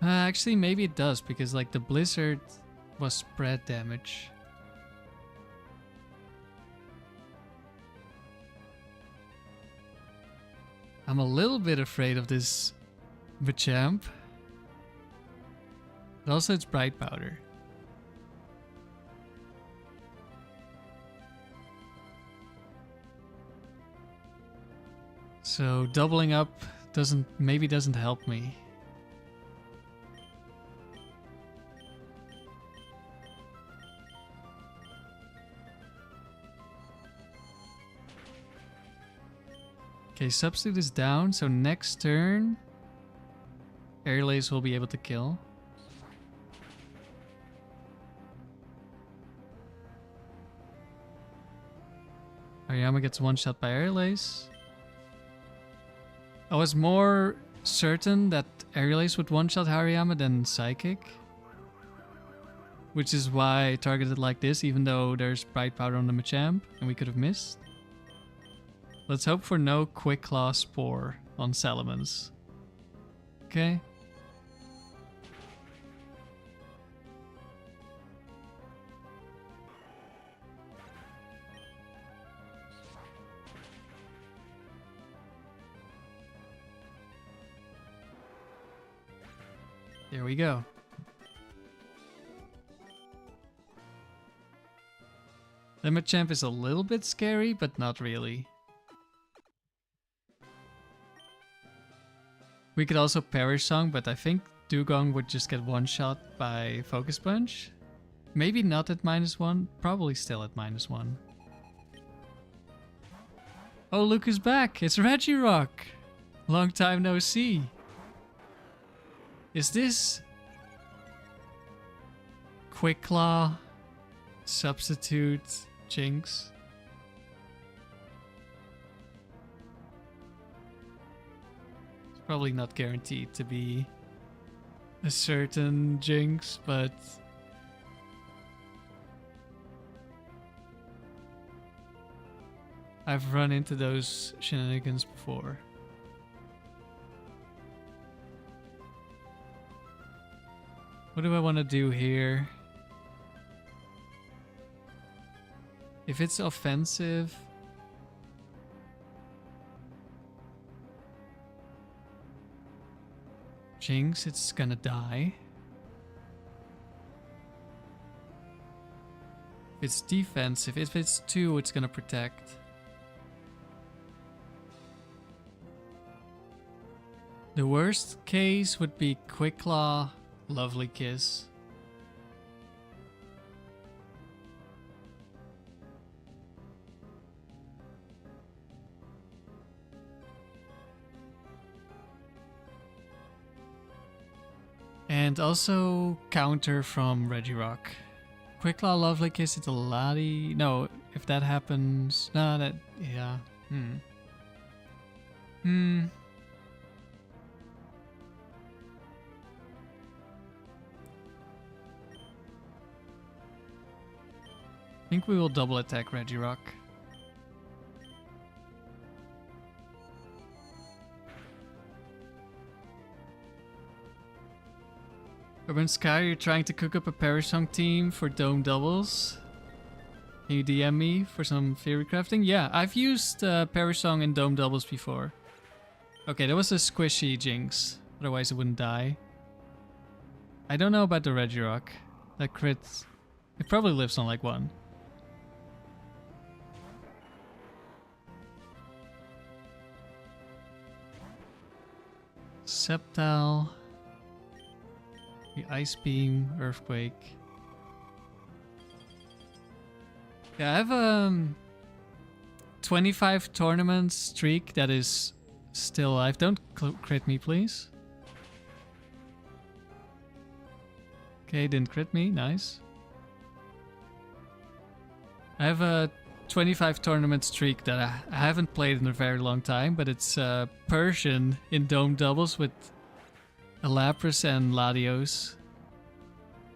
Actually, maybe it does, because like the Blizzard was spread damage. I'm a little bit afraid of this Machamp. But also it's Bright Powder. So doubling up maybe doesn't help me. Okay, substitute is down, so next turn Airlace will be able to kill. Hariyama gets one shot by Airlace. I was more certain that Airlace would one shot Hariyama than Psychic. Which is why I targeted like this, even though there's Bright Powder on the Machamp and we could have missed. Let's hope for no Quick Claw Spore on Salamence. Okay. There we go. The Machamp is a little bit scary, but not really. We could also Perish Song, but I think Dewgong would just get one shot by Focus Punch. Maybe not at -1, probably still at -1. Oh, look who's back! It's Regirock! Long time no see. Is this Quick Claw substitute Jinx? It's probably not guaranteed to be a certain Jinx, but I've run into those shenanigans before. What do I want to do here? If it's offensive, Jinx, it's gonna die. If it's defensive, if it's 2, it's gonna protect. The worst case would be Quick Claw, Lovely Kiss. And also counter from Regirock. Quick Claw, Lovely Kiss into Lati. No, if that happens... No, that... Yeah. I think we will double attack Regirock. Urban Sky, you're trying to cook up a Perish Song team for Dome Doubles. Can you DM me for some theory crafting? Yeah, I've used Perish Song in Dome Doubles before. Okay, that was a squishy Jinx. Otherwise it wouldn't die. I don't know about the Regirock. That crit... It probably lives on like 1. Sceptile. The Ice Beam, Earthquake. Yeah, I have a 25 tournament streak that is still alive. Don't crit me, please. Okay, didn't crit me. Nice. I have a 25 tournament streak that I haven't played in a very long time, but it's Persian in Dome Doubles with Lapras and Latios.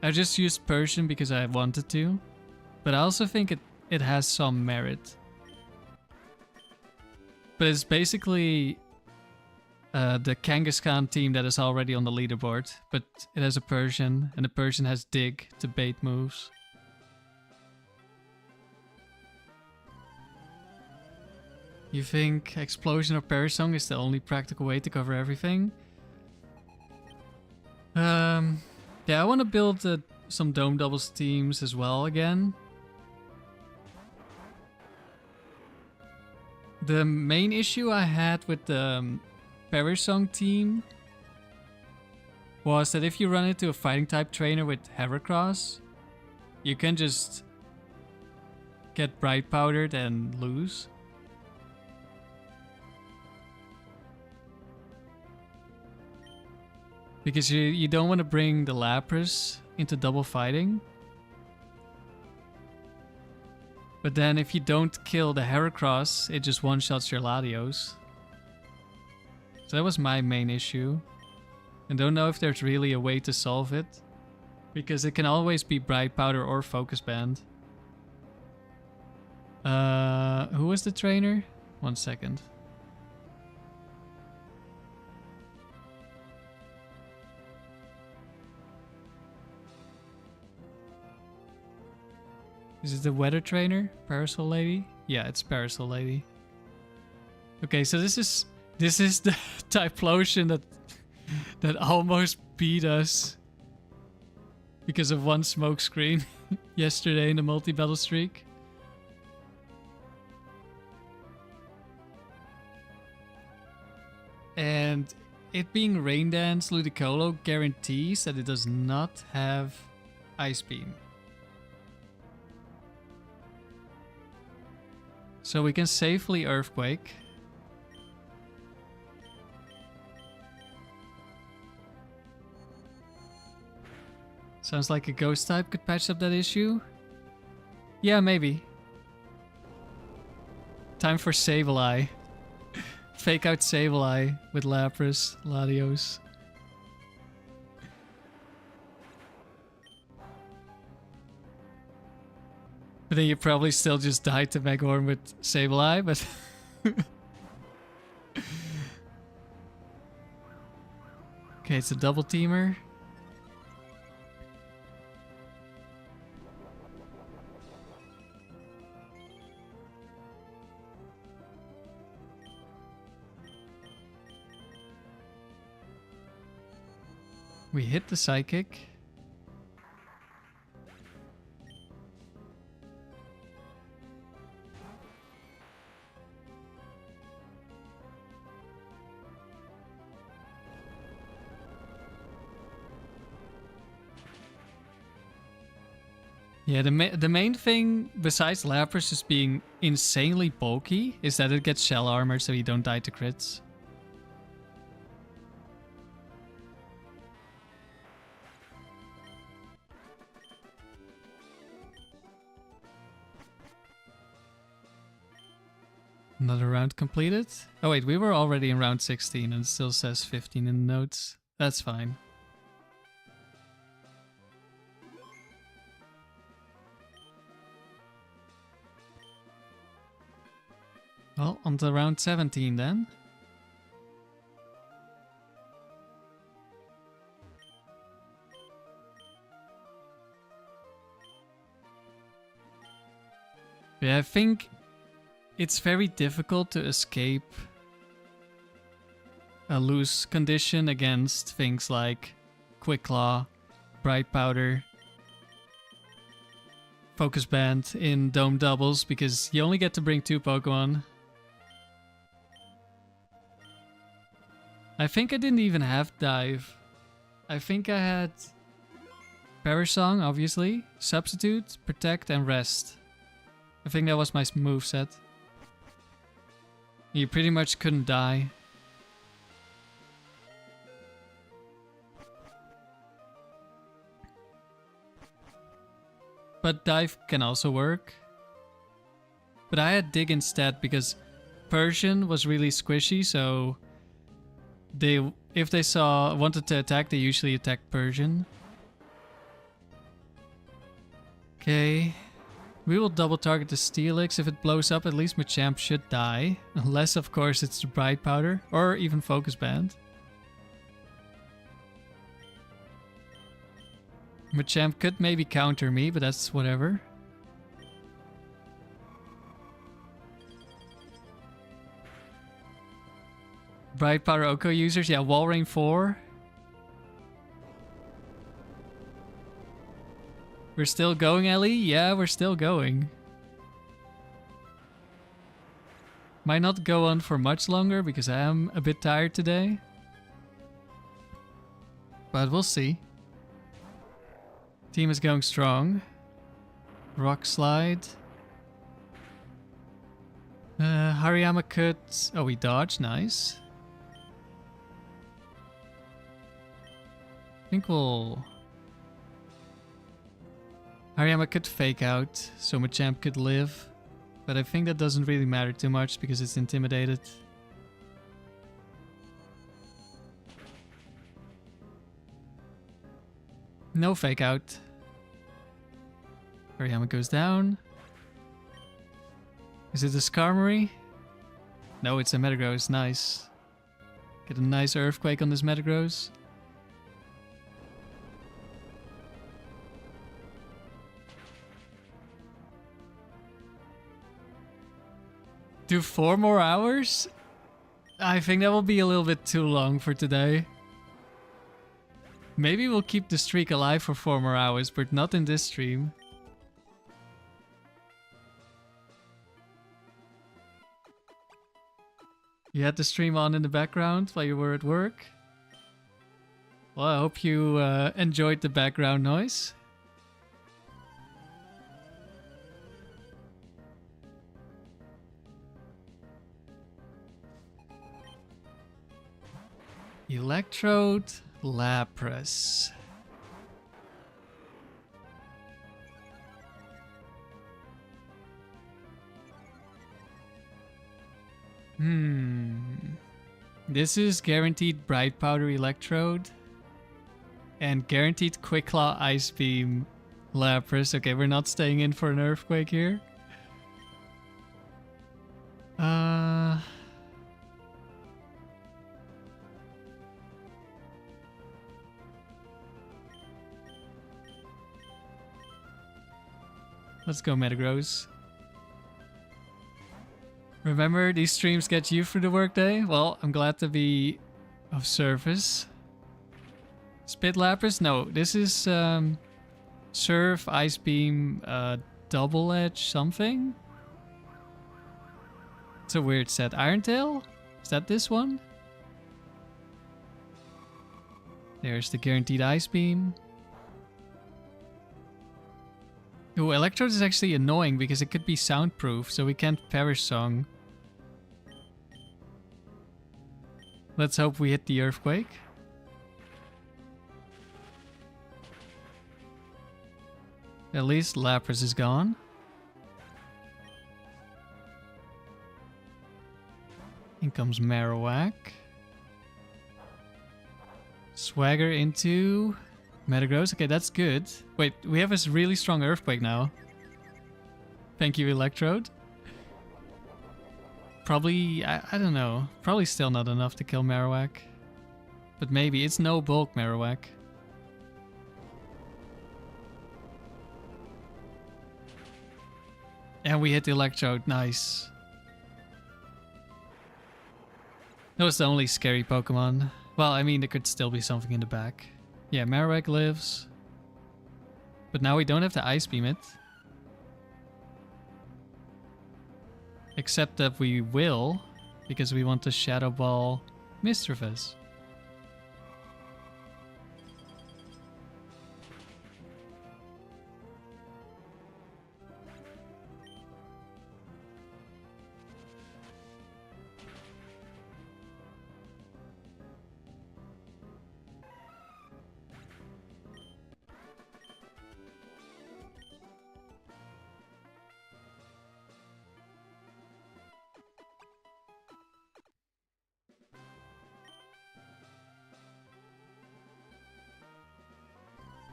I just used Persian because I wanted to, but I also think it has some merit. But it's basically the Kangaskhan team that is already on the leaderboard, but it has a Persian, and the Persian has Dig to bait moves. You think Explosion or Perish Song is the only practical way to cover everything? Yeah, I want to build some Dome Doubles teams as well again. The main issue I had with the Perish Song team was that if you run into a fighting type trainer with Heracross, you can just get Bright Powdered and lose. Because you don't want to bring the Lapras into double fighting. But then if you don't kill the Heracross, it just one-shots your Latios. So that was my main issue. I don't know if there's really a way to solve it. Because it can always be Bright Powder or Focus Band. Who was the trainer? 1 second. Is it the weather trainer? Parasol Lady? Yeah, it's Parasol Lady. Okay, so this is the Typhlosion that almost beat us because of one smoke screen yesterday in the multi-battle streak. And it being Rain Dance Ludicolo guarantees that it does not have Ice Beam. So we can safely Earthquake. Sounds like a Ghost type could patch up that issue. Yeah, maybe. Time for Sableye. Fake out Sableye with Lapras, Latios. But then you probably still just die to Meghorn with Sableye, but... Okay, it's a double teamer. We hit the Psychic. Yeah, the main thing, besides Lapras just being insanely bulky, is that it gets Shell Armor so you don't die to crits. Another round completed. Oh wait, we were already in round 16 and it still says 15 in the notes. That's fine. Well, on to round 17 then. Yeah, I think it's very difficult to escape a loose condition against things like Quick Claw, Bright Powder, Focus Band in Dome Doubles, because you only get to bring 2 Pokemon. I think I didn't even have Dive. I think I had Perish Song, obviously, Substitute, Protect, and Rest. I think that was my moveset. You pretty much couldn't die. But Dive can also work. But I had Dig instead because Persian was really squishy, so if they wanted to attack, they usually attack Persian. Okay. We will double target the Steelix. If it blows up, at least Machamp should die. Unless, of course, it's the Bright Powder or even Focus Band. Machamp could maybe counter me, but that's whatever. Bright Powder Oko users, yeah, Walrein 4. We're still going, Ellie? Yeah, we're still going. Might not go on for much longer because I am a bit tired today. But we'll see. Team is going strong. Rock Slide. Hariyama could... Oh, we dodged. Nice. think we'll... Hariyama could fake out, so Machamp could live. But I think that doesn't really matter too much because it's intimidated. No fake out. Hariyama goes down. Is it a Skarmory? No, it's a Metagross. Nice. Get a nice Earthquake on this Metagross. Do 4 more hours? I think that will be a little bit too long for today. Maybe we'll keep the streak alive for 4 more hours, but not in this stream. You had the stream on in the background while you were at work? Well, I hope you enjoyed the background noise. Electrode, Lapras. This is guaranteed Bright Powder Electrode. And guaranteed Quick Claw Ice Beam Lapras. Okay, we're not staying in for an Earthquake here. Let's go Metagross. Remember, these streams get you through the workday? Well, I'm glad to be of service. Spit Lapras? No, this is Surf, Ice Beam, Double Edge something? It's a weird set. Iron Tail? Is that this one? There's the guaranteed Ice Beam. Ooh, Electrode is actually annoying because it could be soundproof, so we can't Perish Song. Let's hope we hit the Earthquake. At least Lapras is gone. In comes Marowak. Swagger into Metagross. Okay, that's good. Wait, we have a really strong Earthquake now. Thank you, Electrode. Probably, I don't know. Probably still not enough to kill Marowak. But maybe. It's no bulk Marowak. And we hit the Electrode. Nice. That was the only scary Pokemon. Well, I mean, there could still be something in the back. Yeah, Marowak lives. But now we don't have to Ice Beam it. Except that we will, because we want to Shadow Ball Mischievous.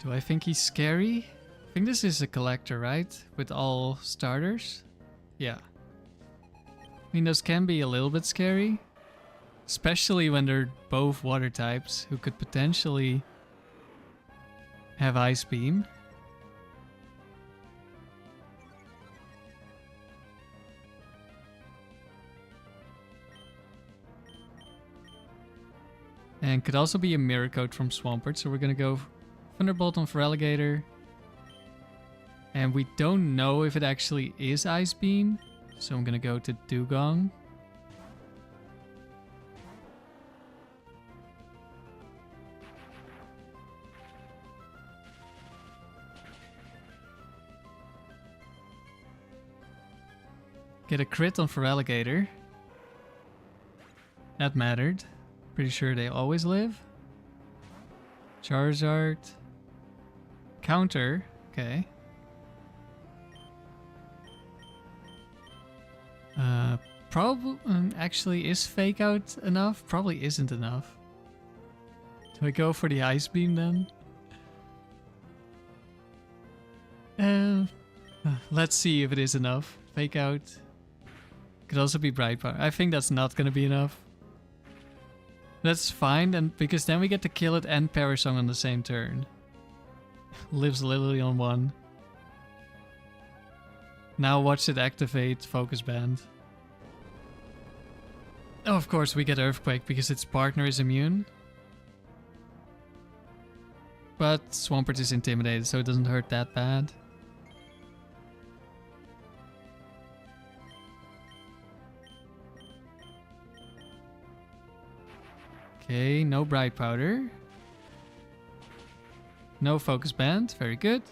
Do I think he's scary? I think this is a collector, right? With all starters? Yeah. I mean, those can be a little bit scary. Especially when they're both water types who could potentially have Ice Beam. And could also be a Mirror Coat from Swampert, so we're gonna go Thunderbolt on Feraligatr. And we don't know if it actually is Ice Beam, so I'm gonna go to Dewgong. Get a crit on Feraligatr. That mattered. Pretty sure they always live. Charizard. Counter. Okay. Probably actually is fake out enough? Probably isn't enough. Do I go for the ice beam then? Let's see if it is enough. Fake out. Could also be bright power. I think that's not gonna be enough. That's fine, and because then we get to kill it and Parasong on the same turn. Lives literally on one. Now watch it activate Focus Band. Oh, of course we get Earthquake because its partner is immune. But Swampert is intimidated, so it doesn't hurt that bad. Okay, no Bright Powder. No Focus Band, very good.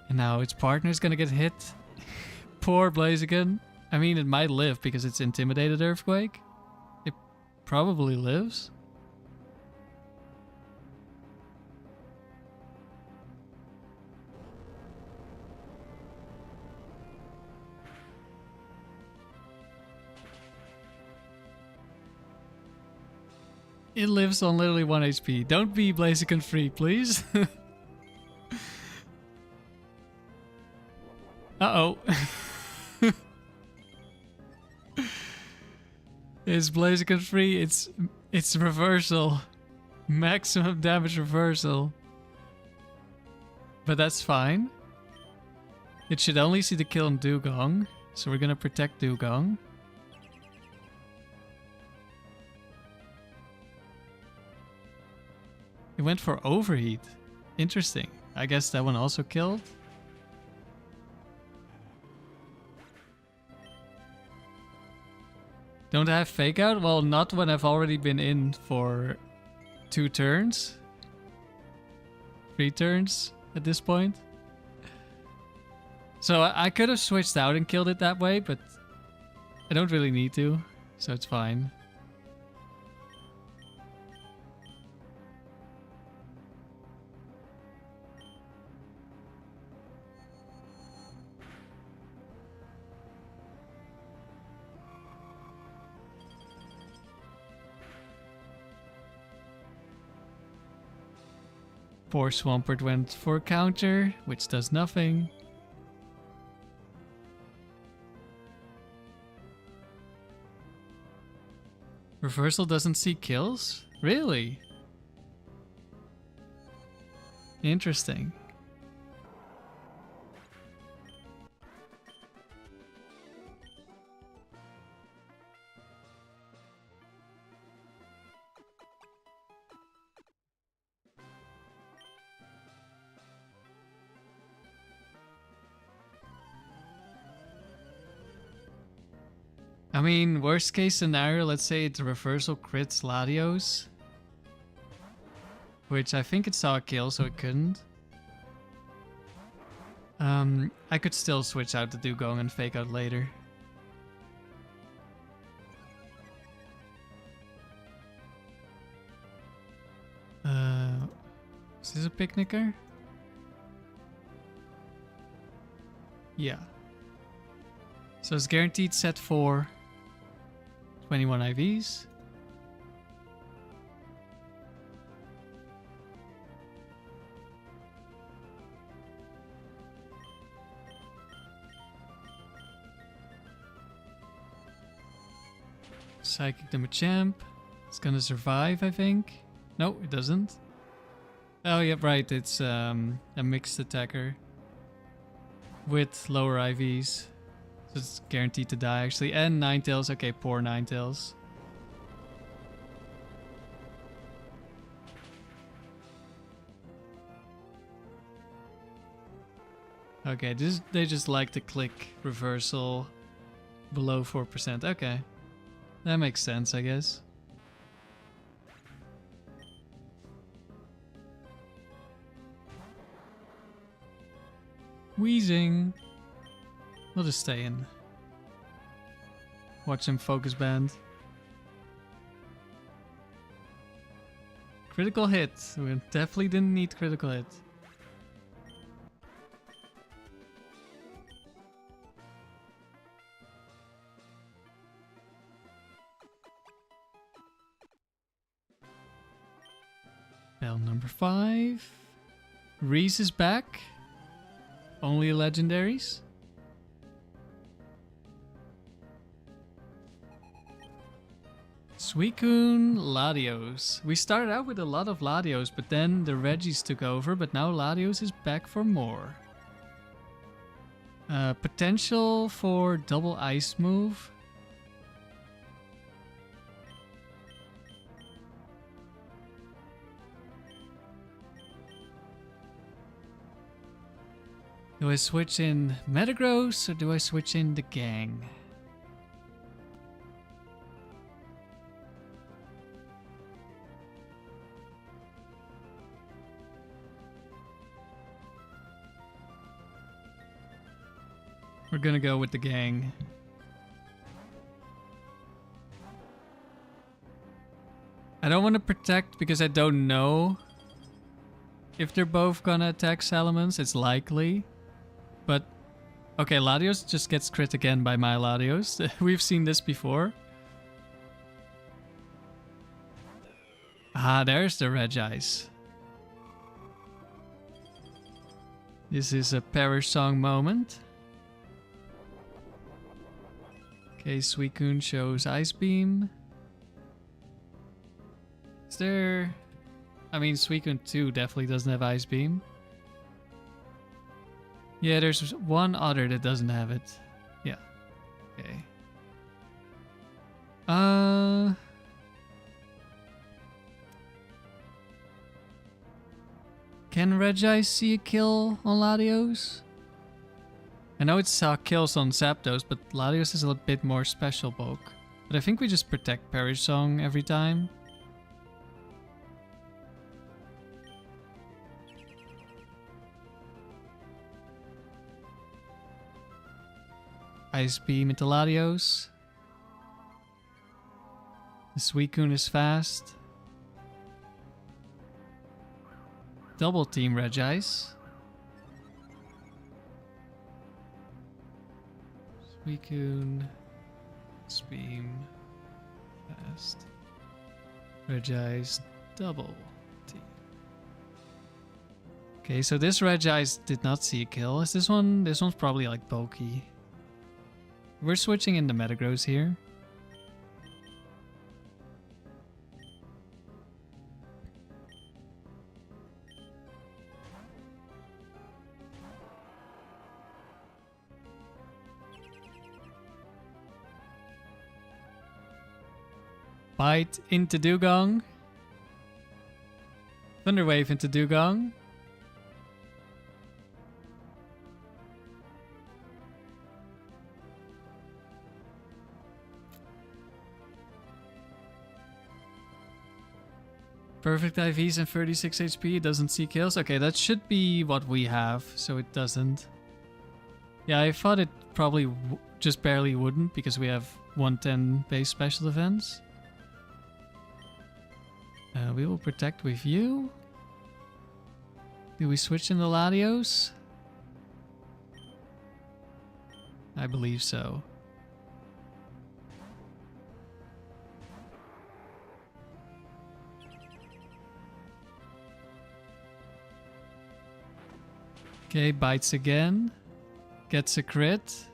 And now its partner is gonna get hit. Poor Blaziken. I mean, it might live because it's Intimidated Earthquake. It probably lives. It lives on literally 1 HP. Don't be Blaziken free, please. Uh-oh. Is Blaziken free? It's reversal. Maximum damage reversal. But that's fine. It should only see the kill on Dewgong. So we're gonna protect Dewgong. It went for Overheat. Interesting. I guess that one also killed. Don't I have Fake Out? Well, not when I've already been in for 2 turns. 3 turns at this point. So I could have switched out and killed it that way, but I don't really need to, so it's fine. Poor Swampert went for counter, which does nothing. Reversal doesn't see kills? Really? Interesting. I mean, worst case scenario, let's say it's reversal crits Latios. Which I think it saw a kill, so it couldn't. I could still switch out the Dewgong and Fake Out later. Is this a Picnicker? Yeah. So it's guaranteed set 4. 21 IVs. Psychic the Machamp. It's gonna survive, I think. No, it doesn't. Oh, yeah, right. It's a mixed attacker with lower IVs. So it's guaranteed to die, actually. And Ninetales. Okay, poor Ninetales. Okay, they just like to click reversal below 4%. Okay. That makes sense, I guess. Wheezing. We'll just stay in. Watch him Focus Band. Critical hit. We definitely didn't need critical hit. Bell number 5. Reese is back. Only legendaries. Suicune, Latios. We started out with a lot of Latios, but then the Regis took over, but now Latios is back for more. Potential for double ice move. Do I switch in Metagross or do I switch in the gang? We're gonna go with the gang. I don't want to protect because I don't know if they're both gonna attack Salamence. It's likely. But, okay, Latios just gets crit again by my Latios. We've seen this before. Ah, there's the Regis. This is a Perish Song moment. Okay, Suicune shows Ice Beam. Is there... I mean, Suicune 2 definitely doesn't have Ice Beam. Yeah, there's one other that doesn't have it. Yeah. Okay. Can Regis see a kill on Latios? I know it saw kills on Zapdos, but Latios is a little bit more special bulk. But I think we just protect Perish Song every time. Ice Beam into Latios. The Suicune is fast. Double team Regis. Suicune. Ice Beam. Fast. Regis. Double team. Okay, so this Regis did not see a kill. Is this one? This one's probably like bulky. We're switching into Metagross here. Bite into Dewgong. Thunder Wave into Dewgong. Perfect IVs and 36 HP, it doesn't see kills. Okay, that should be what we have, so it doesn't. Yeah, I thought it probably just barely wouldn't because we have 110 base special defense. We will protect with you. Do we switch in the Latios? I believe so. Okay, bites again. Gets a crit.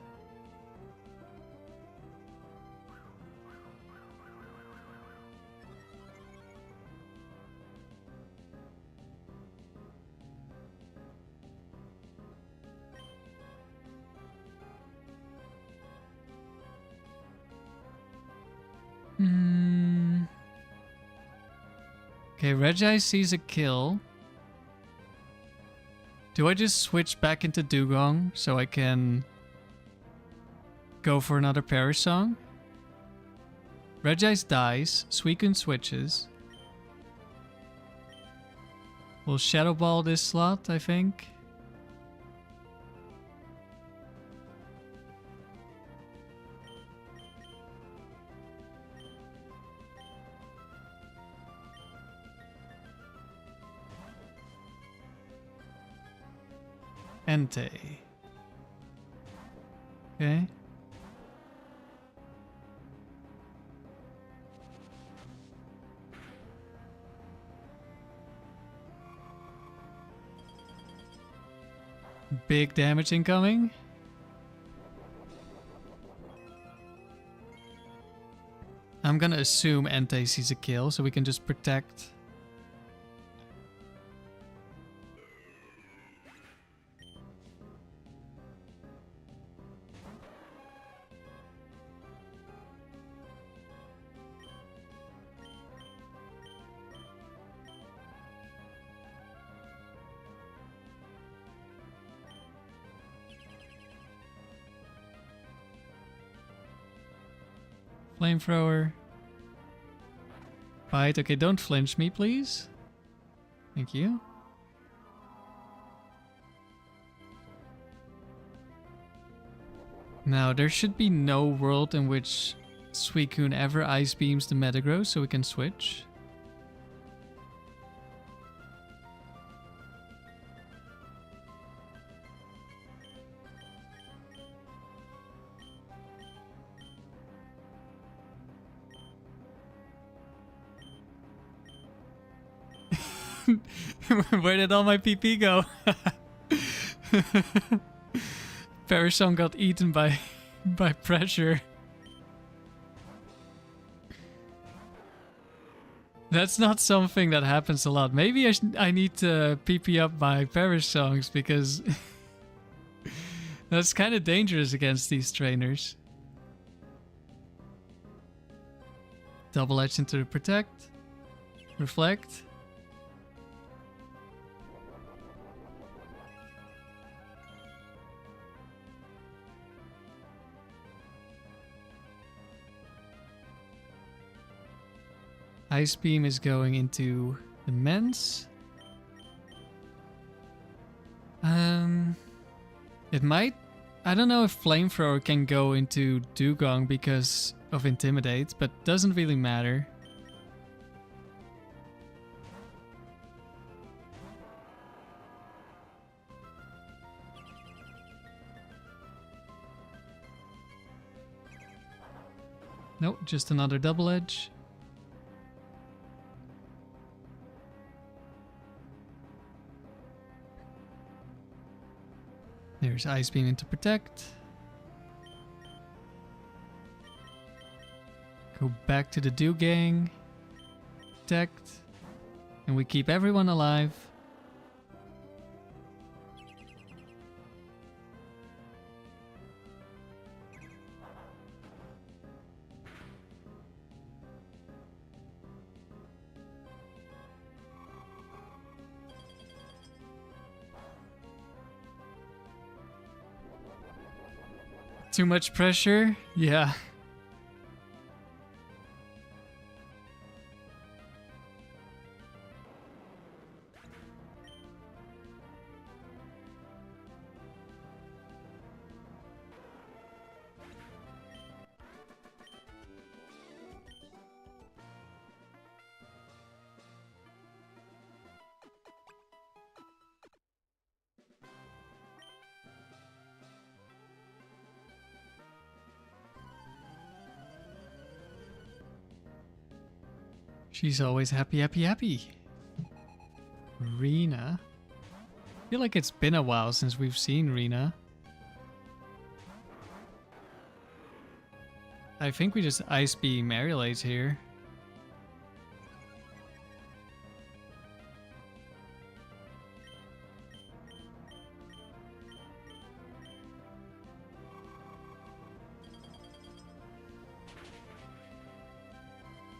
Okay, Regis sees a kill. Do I just switch back into Dewgong so I can go for another Perish Song? Regis dies, Suicune switches. We'll Shadow Ball this slot, I think. Entei. Okay. Big damage incoming. I'm gonna assume Entei sees a kill, so we can just protect. Flamethrower. Bite. Okay, don't flinch me, please. Thank you. Now, there should be no world in which Suicune ever ice beams the Metagross, so we can switch. Where did all my PP go? Parasong got eaten by pressure. That's not something that happens a lot. Maybe I need to PP up my Parasongs because that's kind of dangerous against these trainers. Double edge into the protect. Reflect. Ice Beam is going into the Mence. It might... I don't know if Flamethrower can go into Dewgong because of Intimidate, but doesn't really matter. Nope, just another double edge. There's Ice Beam into protect. Go back to the Dewgang. Protect. And we keep everyone alive. Too much pressure? Yeah. She's always happy, happy, happy. Rena. I feel like it's been a while since we've seen Rena. I think we just Ice Beam Marioleys here.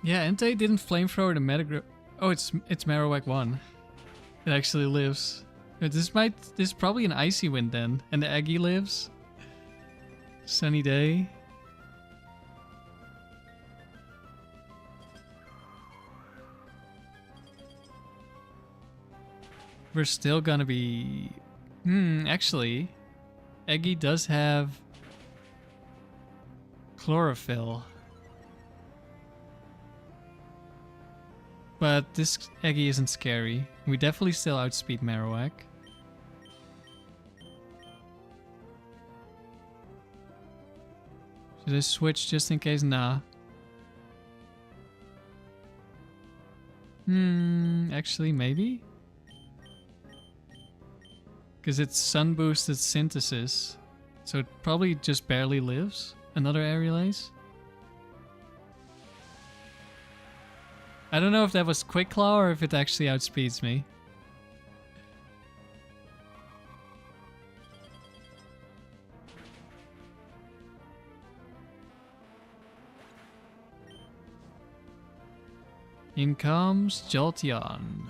Yeah, Entei didn't flamethrower the Metagross. Oh, it's Marowak 1. It actually lives. This is probably an Icy Wind then. And the Eggy lives. Sunny day. We're still gonna be... actually... Eggy does have... Chlorophyll. But this Eggy isn't scary. We definitely still outspeed Marowak. Should I switch just in case? Nah. Actually, maybe? Because it's sun boosted synthesis. So it probably just barely lives. Another aerial ace. I don't know if that was Quick Claw or if it actually outspeeds me. In comes Jolteon.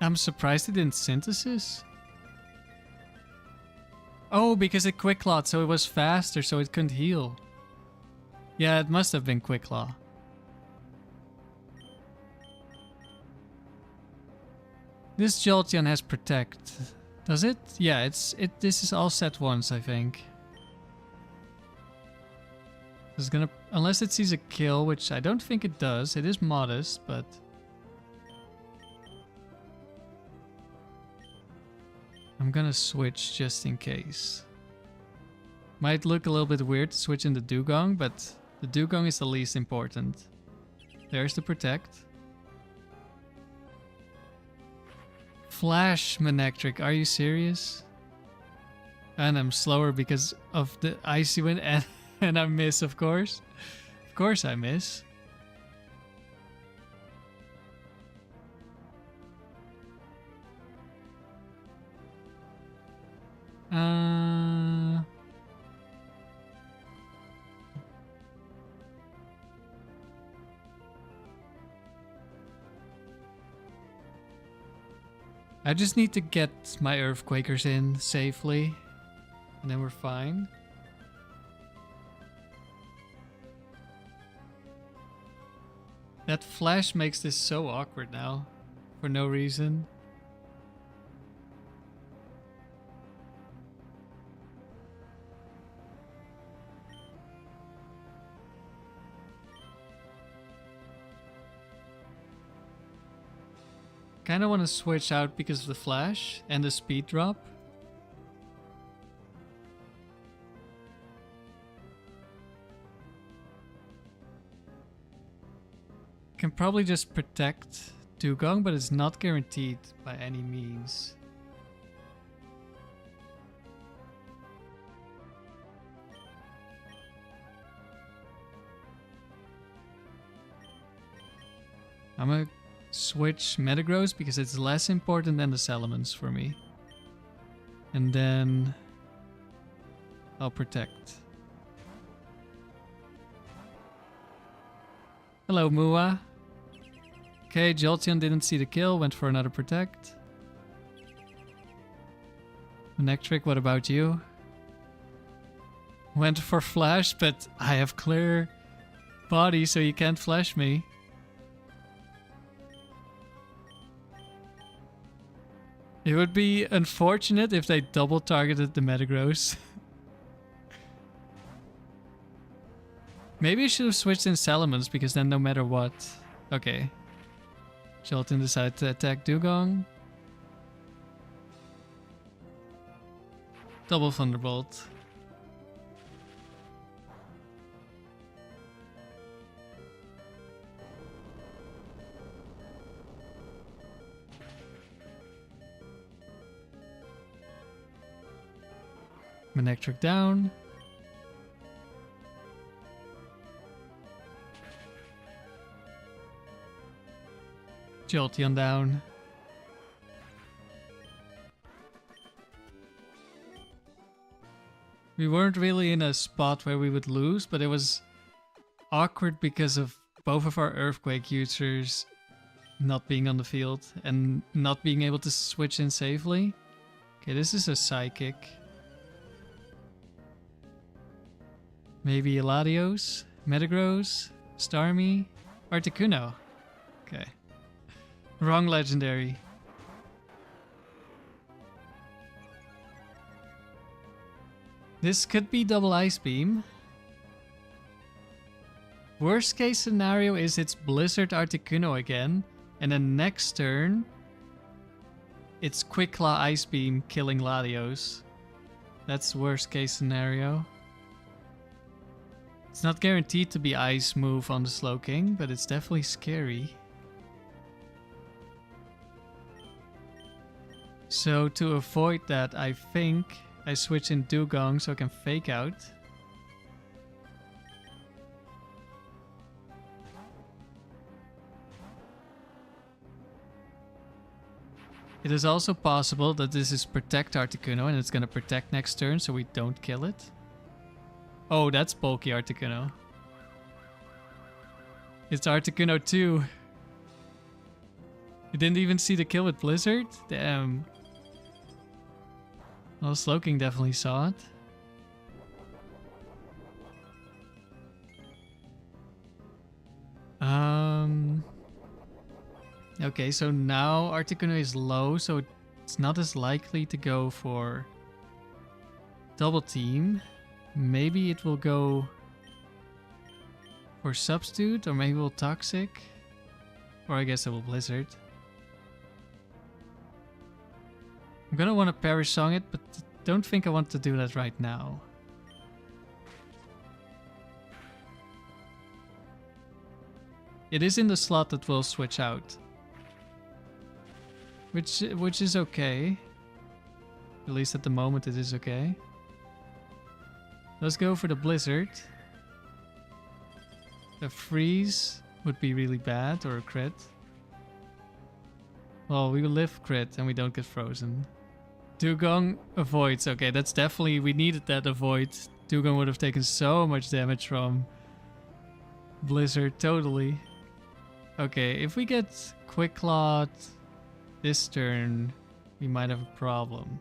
I'm surprised it didn't synthesis. Oh, because it Quick Clawed, so it was faster, so it couldn't heal. Yeah, it must have been Quick Claw. This Jolteon has Protect. Does it? Yeah, this is all set once, I think. It's gonna, unless it sees a kill, which I don't think it does. It is modest, but I'm gonna switch just in case. Might look a little bit weird to switch in the Dewgong, but the Dewgong is the least important. There's the Protect. Flash Manectric, are you serious? And I'm slower because of the Icy Wind and I miss, of course. Of course I miss. I just need to get my Earthquakers in safely, and then we're fine. That flash makes this so awkward now, for no reason. Kinda want to switch out because of the flash and the speed drop. Can probably just protect Dewgong, but it's not guaranteed by any means. I'm gonna switch Metagross because it's less important than the Salamence for me. And then I'll protect. Hello, Mua. Okay, Jolteon didn't see the kill, went for another protect. Manectric, what about you? Went for flash, but I have clear body, so you can't flash me. It would be unfortunate if they double targeted the Metagross. Maybe I should have switched in Salamence, because then no matter what... Okay. Jolteon decided to attack Dewgong. Double Thunderbolt. Manectric down. Jolteon down. We weren't really in a spot where we would lose, but it was awkward because of both of our Earthquake users not being on the field and not being able to switch in safely. Okay, this is a Psychic. Maybe a Latios, Metagross, Starmie, Articuno. Okay. Wrong legendary. This could be double Ice Beam. Worst case scenario is it's Blizzard Articuno again, And then next turn, it's Quick Claw Ice Beam killing Latios. That's the worst case scenario. It's not guaranteed to be Ice move on the Slowking, but it's definitely scary. So to avoid that, I think I switch in Dewgong so I can fake out. It is also possible that this is Protect Articuno and it's going to protect next turn so we don't kill it. Oh, that's bulky Articuno. It's Articuno 2. You didn't even see the kill with Blizzard? Damn. Well, Slowking definitely saw it. Okay, so now Articuno is low, so it's not as likely to go for double team. Maybe it will go for Substitute, or maybe it will Toxic. Or I guess it will Blizzard. I'm gonna want to Perish Song it, but don't think I want to do that right now. It is in the slot that will switch out. Which is okay. At least at the moment it is okay. Let's go for the Blizzard. A Freeze would be really bad, or a crit. Well, we will live crit and we don't get frozen. Dewgong avoids. Okay, that's definitely... We needed that avoid. Dewgong would have taken so much damage from Blizzard, totally. Okay, if we get Quick Clawed this turn, we might have a problem.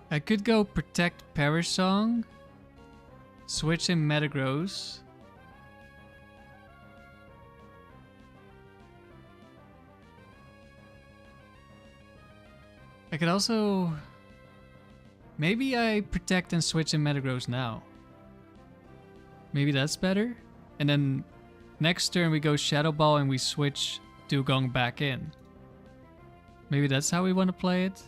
I could go Protect Perish Song, switch in Metagross. I could also... Maybe I Protect and switch in Metagross now. Maybe that's better. And then next turn we go Shadow Ball and we switch Dewgong back in. Maybe that's how we want to play it.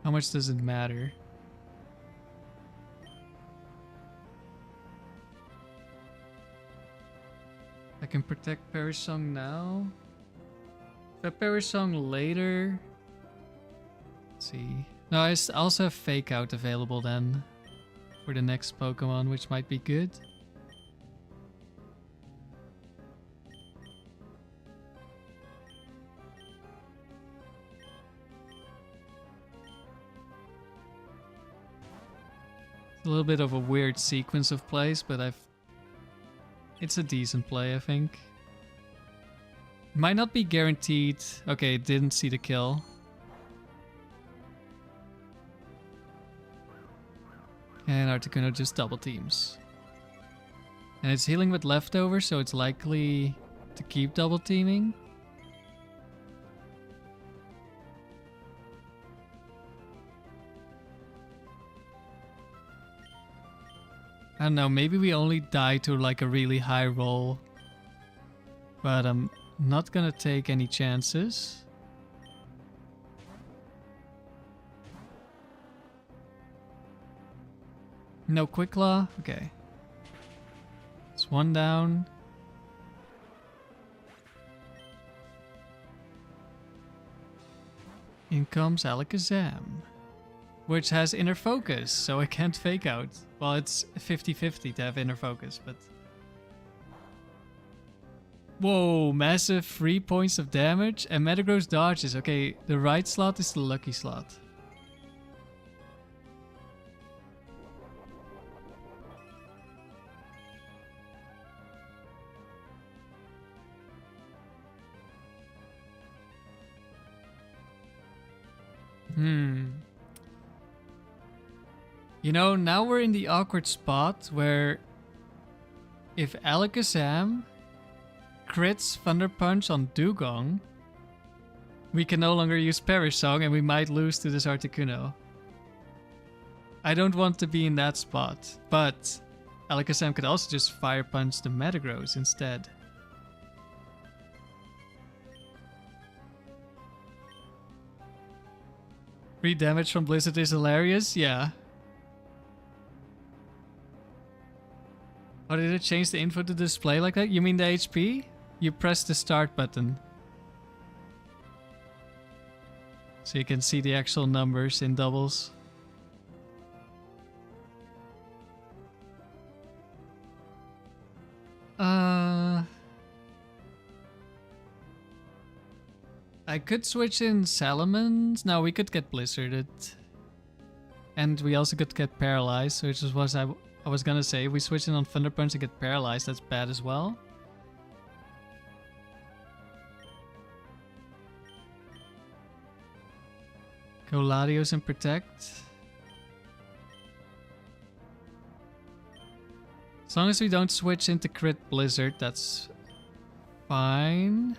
How much does it matter? I can Protect Perish Song now. If I Perish Song later... Let's see. No, I also have Fake Out available then. For the next Pokemon, which might be good. A little bit of a weird sequence of plays, but it's a decent play, I think. Might not be guaranteed. Okay, didn't see the kill. And Articuno just double teams. And it's healing with leftover, so it's likely to keep double teaming. I don't know, maybe we only die to like a really high roll. But I'm not gonna take any chances. No Quick Claw? Okay. It's one down. In comes Alakazam. Which has Inner Focus, so I can't Fake Out. Well, it's 50-50 to have Inner Focus, but... Whoa, massive 3 points of damage and Metagross dodges. Okay, the right slot is the lucky slot. You know, now we're in the awkward spot where if Alakazam crits Thunder Punch on Dewgong, we can no longer use Perish Song and we might lose to this Articuno. I don't want to be in that spot, but Alakazam could also just Fire Punch the Metagross instead. Free damage from Blizzard is hilarious, yeah. Oh, did it change the info to display like that? You mean the HP? You press the start button. So you can see the actual numbers in doubles. I could switch in Salamence. No, we could get Blizzarded. And we also could get Paralyzed, which is what I was gonna say. If we switch in on Thunder Punch and get Paralyzed, that's bad as well. Go Latios and Protect. As long as we don't switch into Crit Blizzard, that's fine.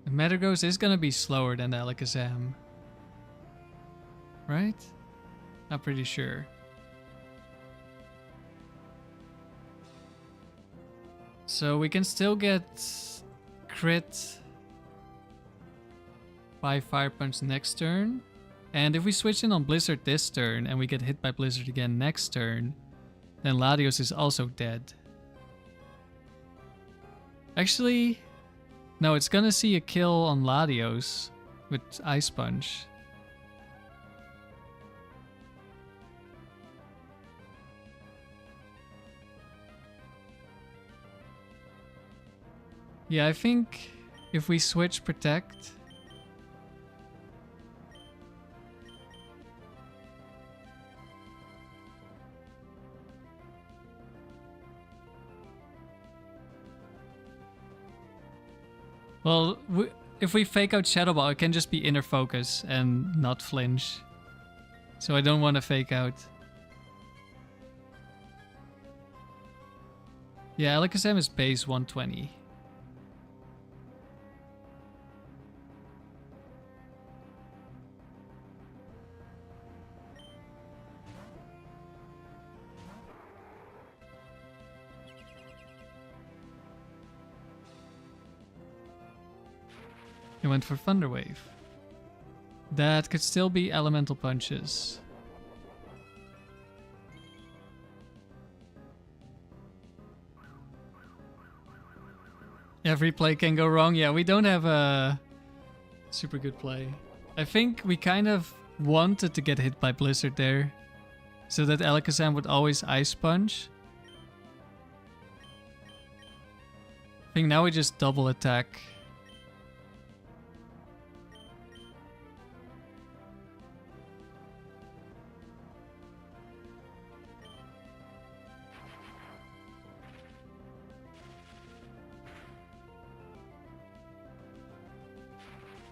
The Metagross is gonna be slower than the Alakazam. Right? Not pretty sure. So we can still get crit by Fire Punch next turn. And if we switch in on Blizzard this turn and we get hit by Blizzard again next turn, then Latios is also dead. Actually, no, it's gonna see a kill on Latios with Ice Punch. Yeah, I think if we switch Protect... Well, if we fake out Shadow Ball, it can just be Inner Focus and not flinch. So I don't want to fake out. Yeah, Alakazam is base 120. He went for Thunder Wave. That could still be Elemental Punches. Every play can go wrong. Yeah, we don't have a super good play. I think we kind of wanted to get hit by Blizzard there, so that Alakazam would always Ice Punch. I think now we just double attack.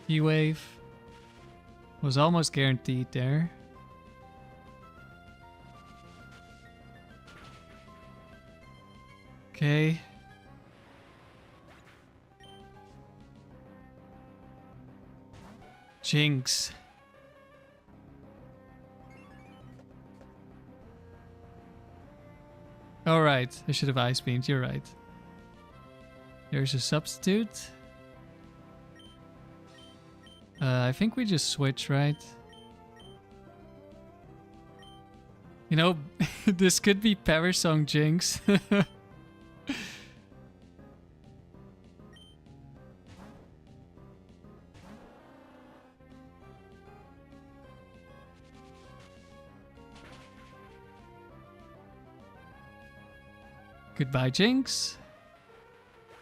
E-Wave was almost guaranteed there. Okay. Jinx. Alright, I should have Ice Beamed, you're right. There's a substitute. I think we just switch, right? You know, this could be Perish Song Jinx. Goodbye, Jinx.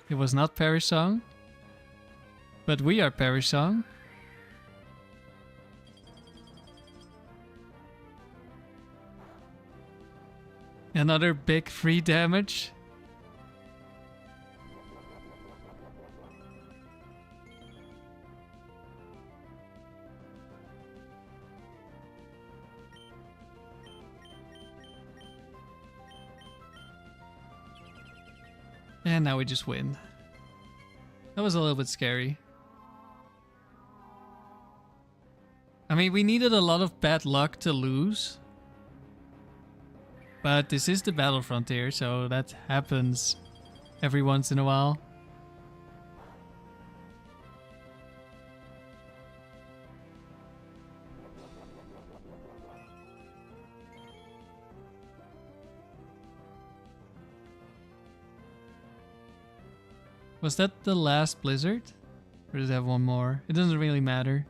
It was not Perish Song. But we are Perish Song. Another big free damage. And now we just win. That was a little bit scary. I mean, we needed a lot of bad luck to lose. But this is the battle frontier, so that happens every once in a while. Was that the last blizzard? Or does it have one more? It doesn't really matter.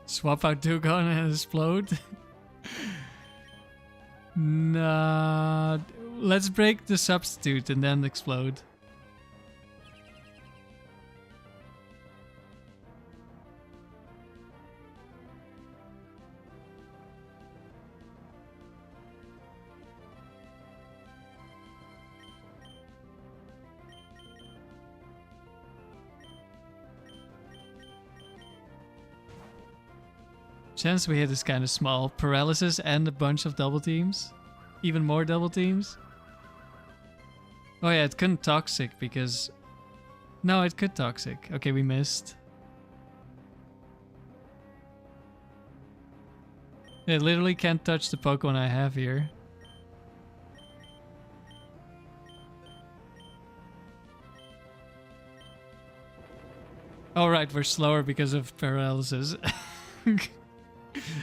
Swap out Dewgong and explode? Nah. Let's break the substitute and then explode. Chance we hit is kind of small. Paralysis and a bunch of double teams. Even more double teams. Oh yeah, it couldn't toxic because... No, it could toxic. Okay, we missed. It literally can't touch the Pokemon I have here. Oh right, we're slower because of paralysis.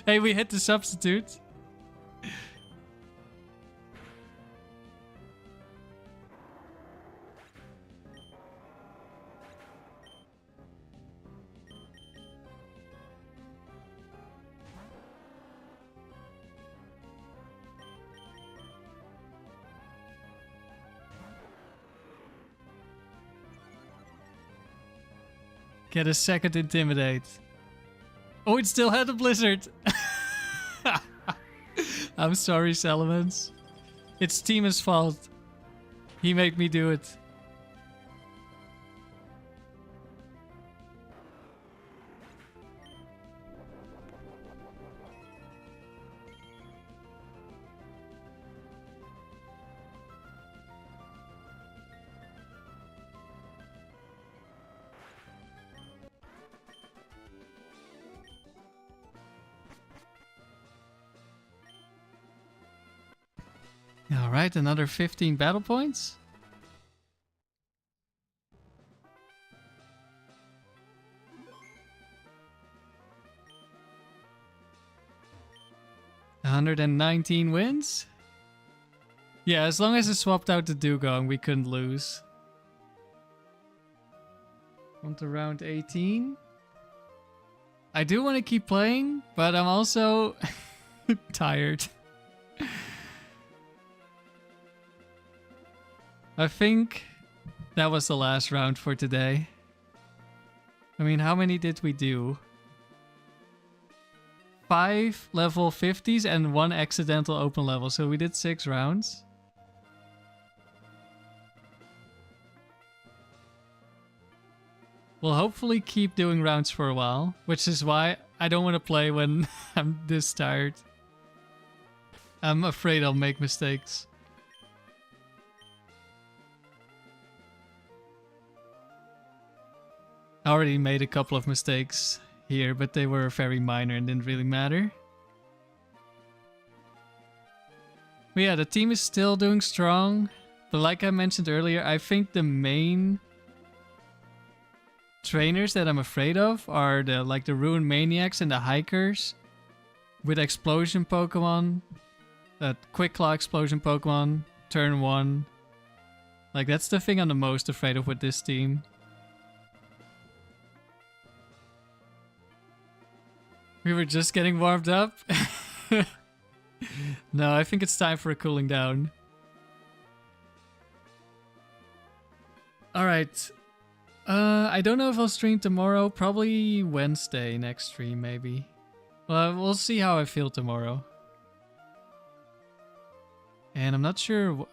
Hey, we hit the substitute. Get a second Intimidate. Oh, it still had a blizzard. I'm sorry, Salamence. It's Tima's fault. He made me do it. Alright, another 15 battle points. $119 wins. Yeah, as long as I swapped out the Dewgong, we couldn't lose. On to round 18. I do want to keep playing, but I'm also tired. I think that was the last round for today. I mean, how many did we do? 5 level 50s and 1 accidental open level. So we did 6 rounds. We'll hopefully keep doing rounds for a while, which is why I don't want to play when I'm this tired. I'm afraid I'll make mistakes. I already made a couple of mistakes here, but they were very minor and didn't really matter. But yeah, the team is still doing strong. But like I mentioned earlier, I think the main trainers that I'm afraid of are the Ruin Maniacs and the Hikers with explosion Pokemon, Quick Claw explosion Pokemon, turn 1. Like, that's the thing I'm the most afraid of with this team. We were just getting warmed up. No, I think it's time for a cooling down. Alright. I don't know if I'll stream tomorrow. Probably Wednesday next stream, maybe. Well, we'll see how I feel tomorrow. And I'm not sure.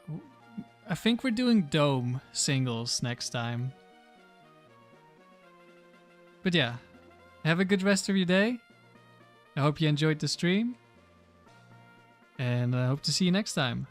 I think we're doing Dome singles next time. But yeah, have a good rest of your day. I hope you enjoyed the stream. And I hope to see you next time.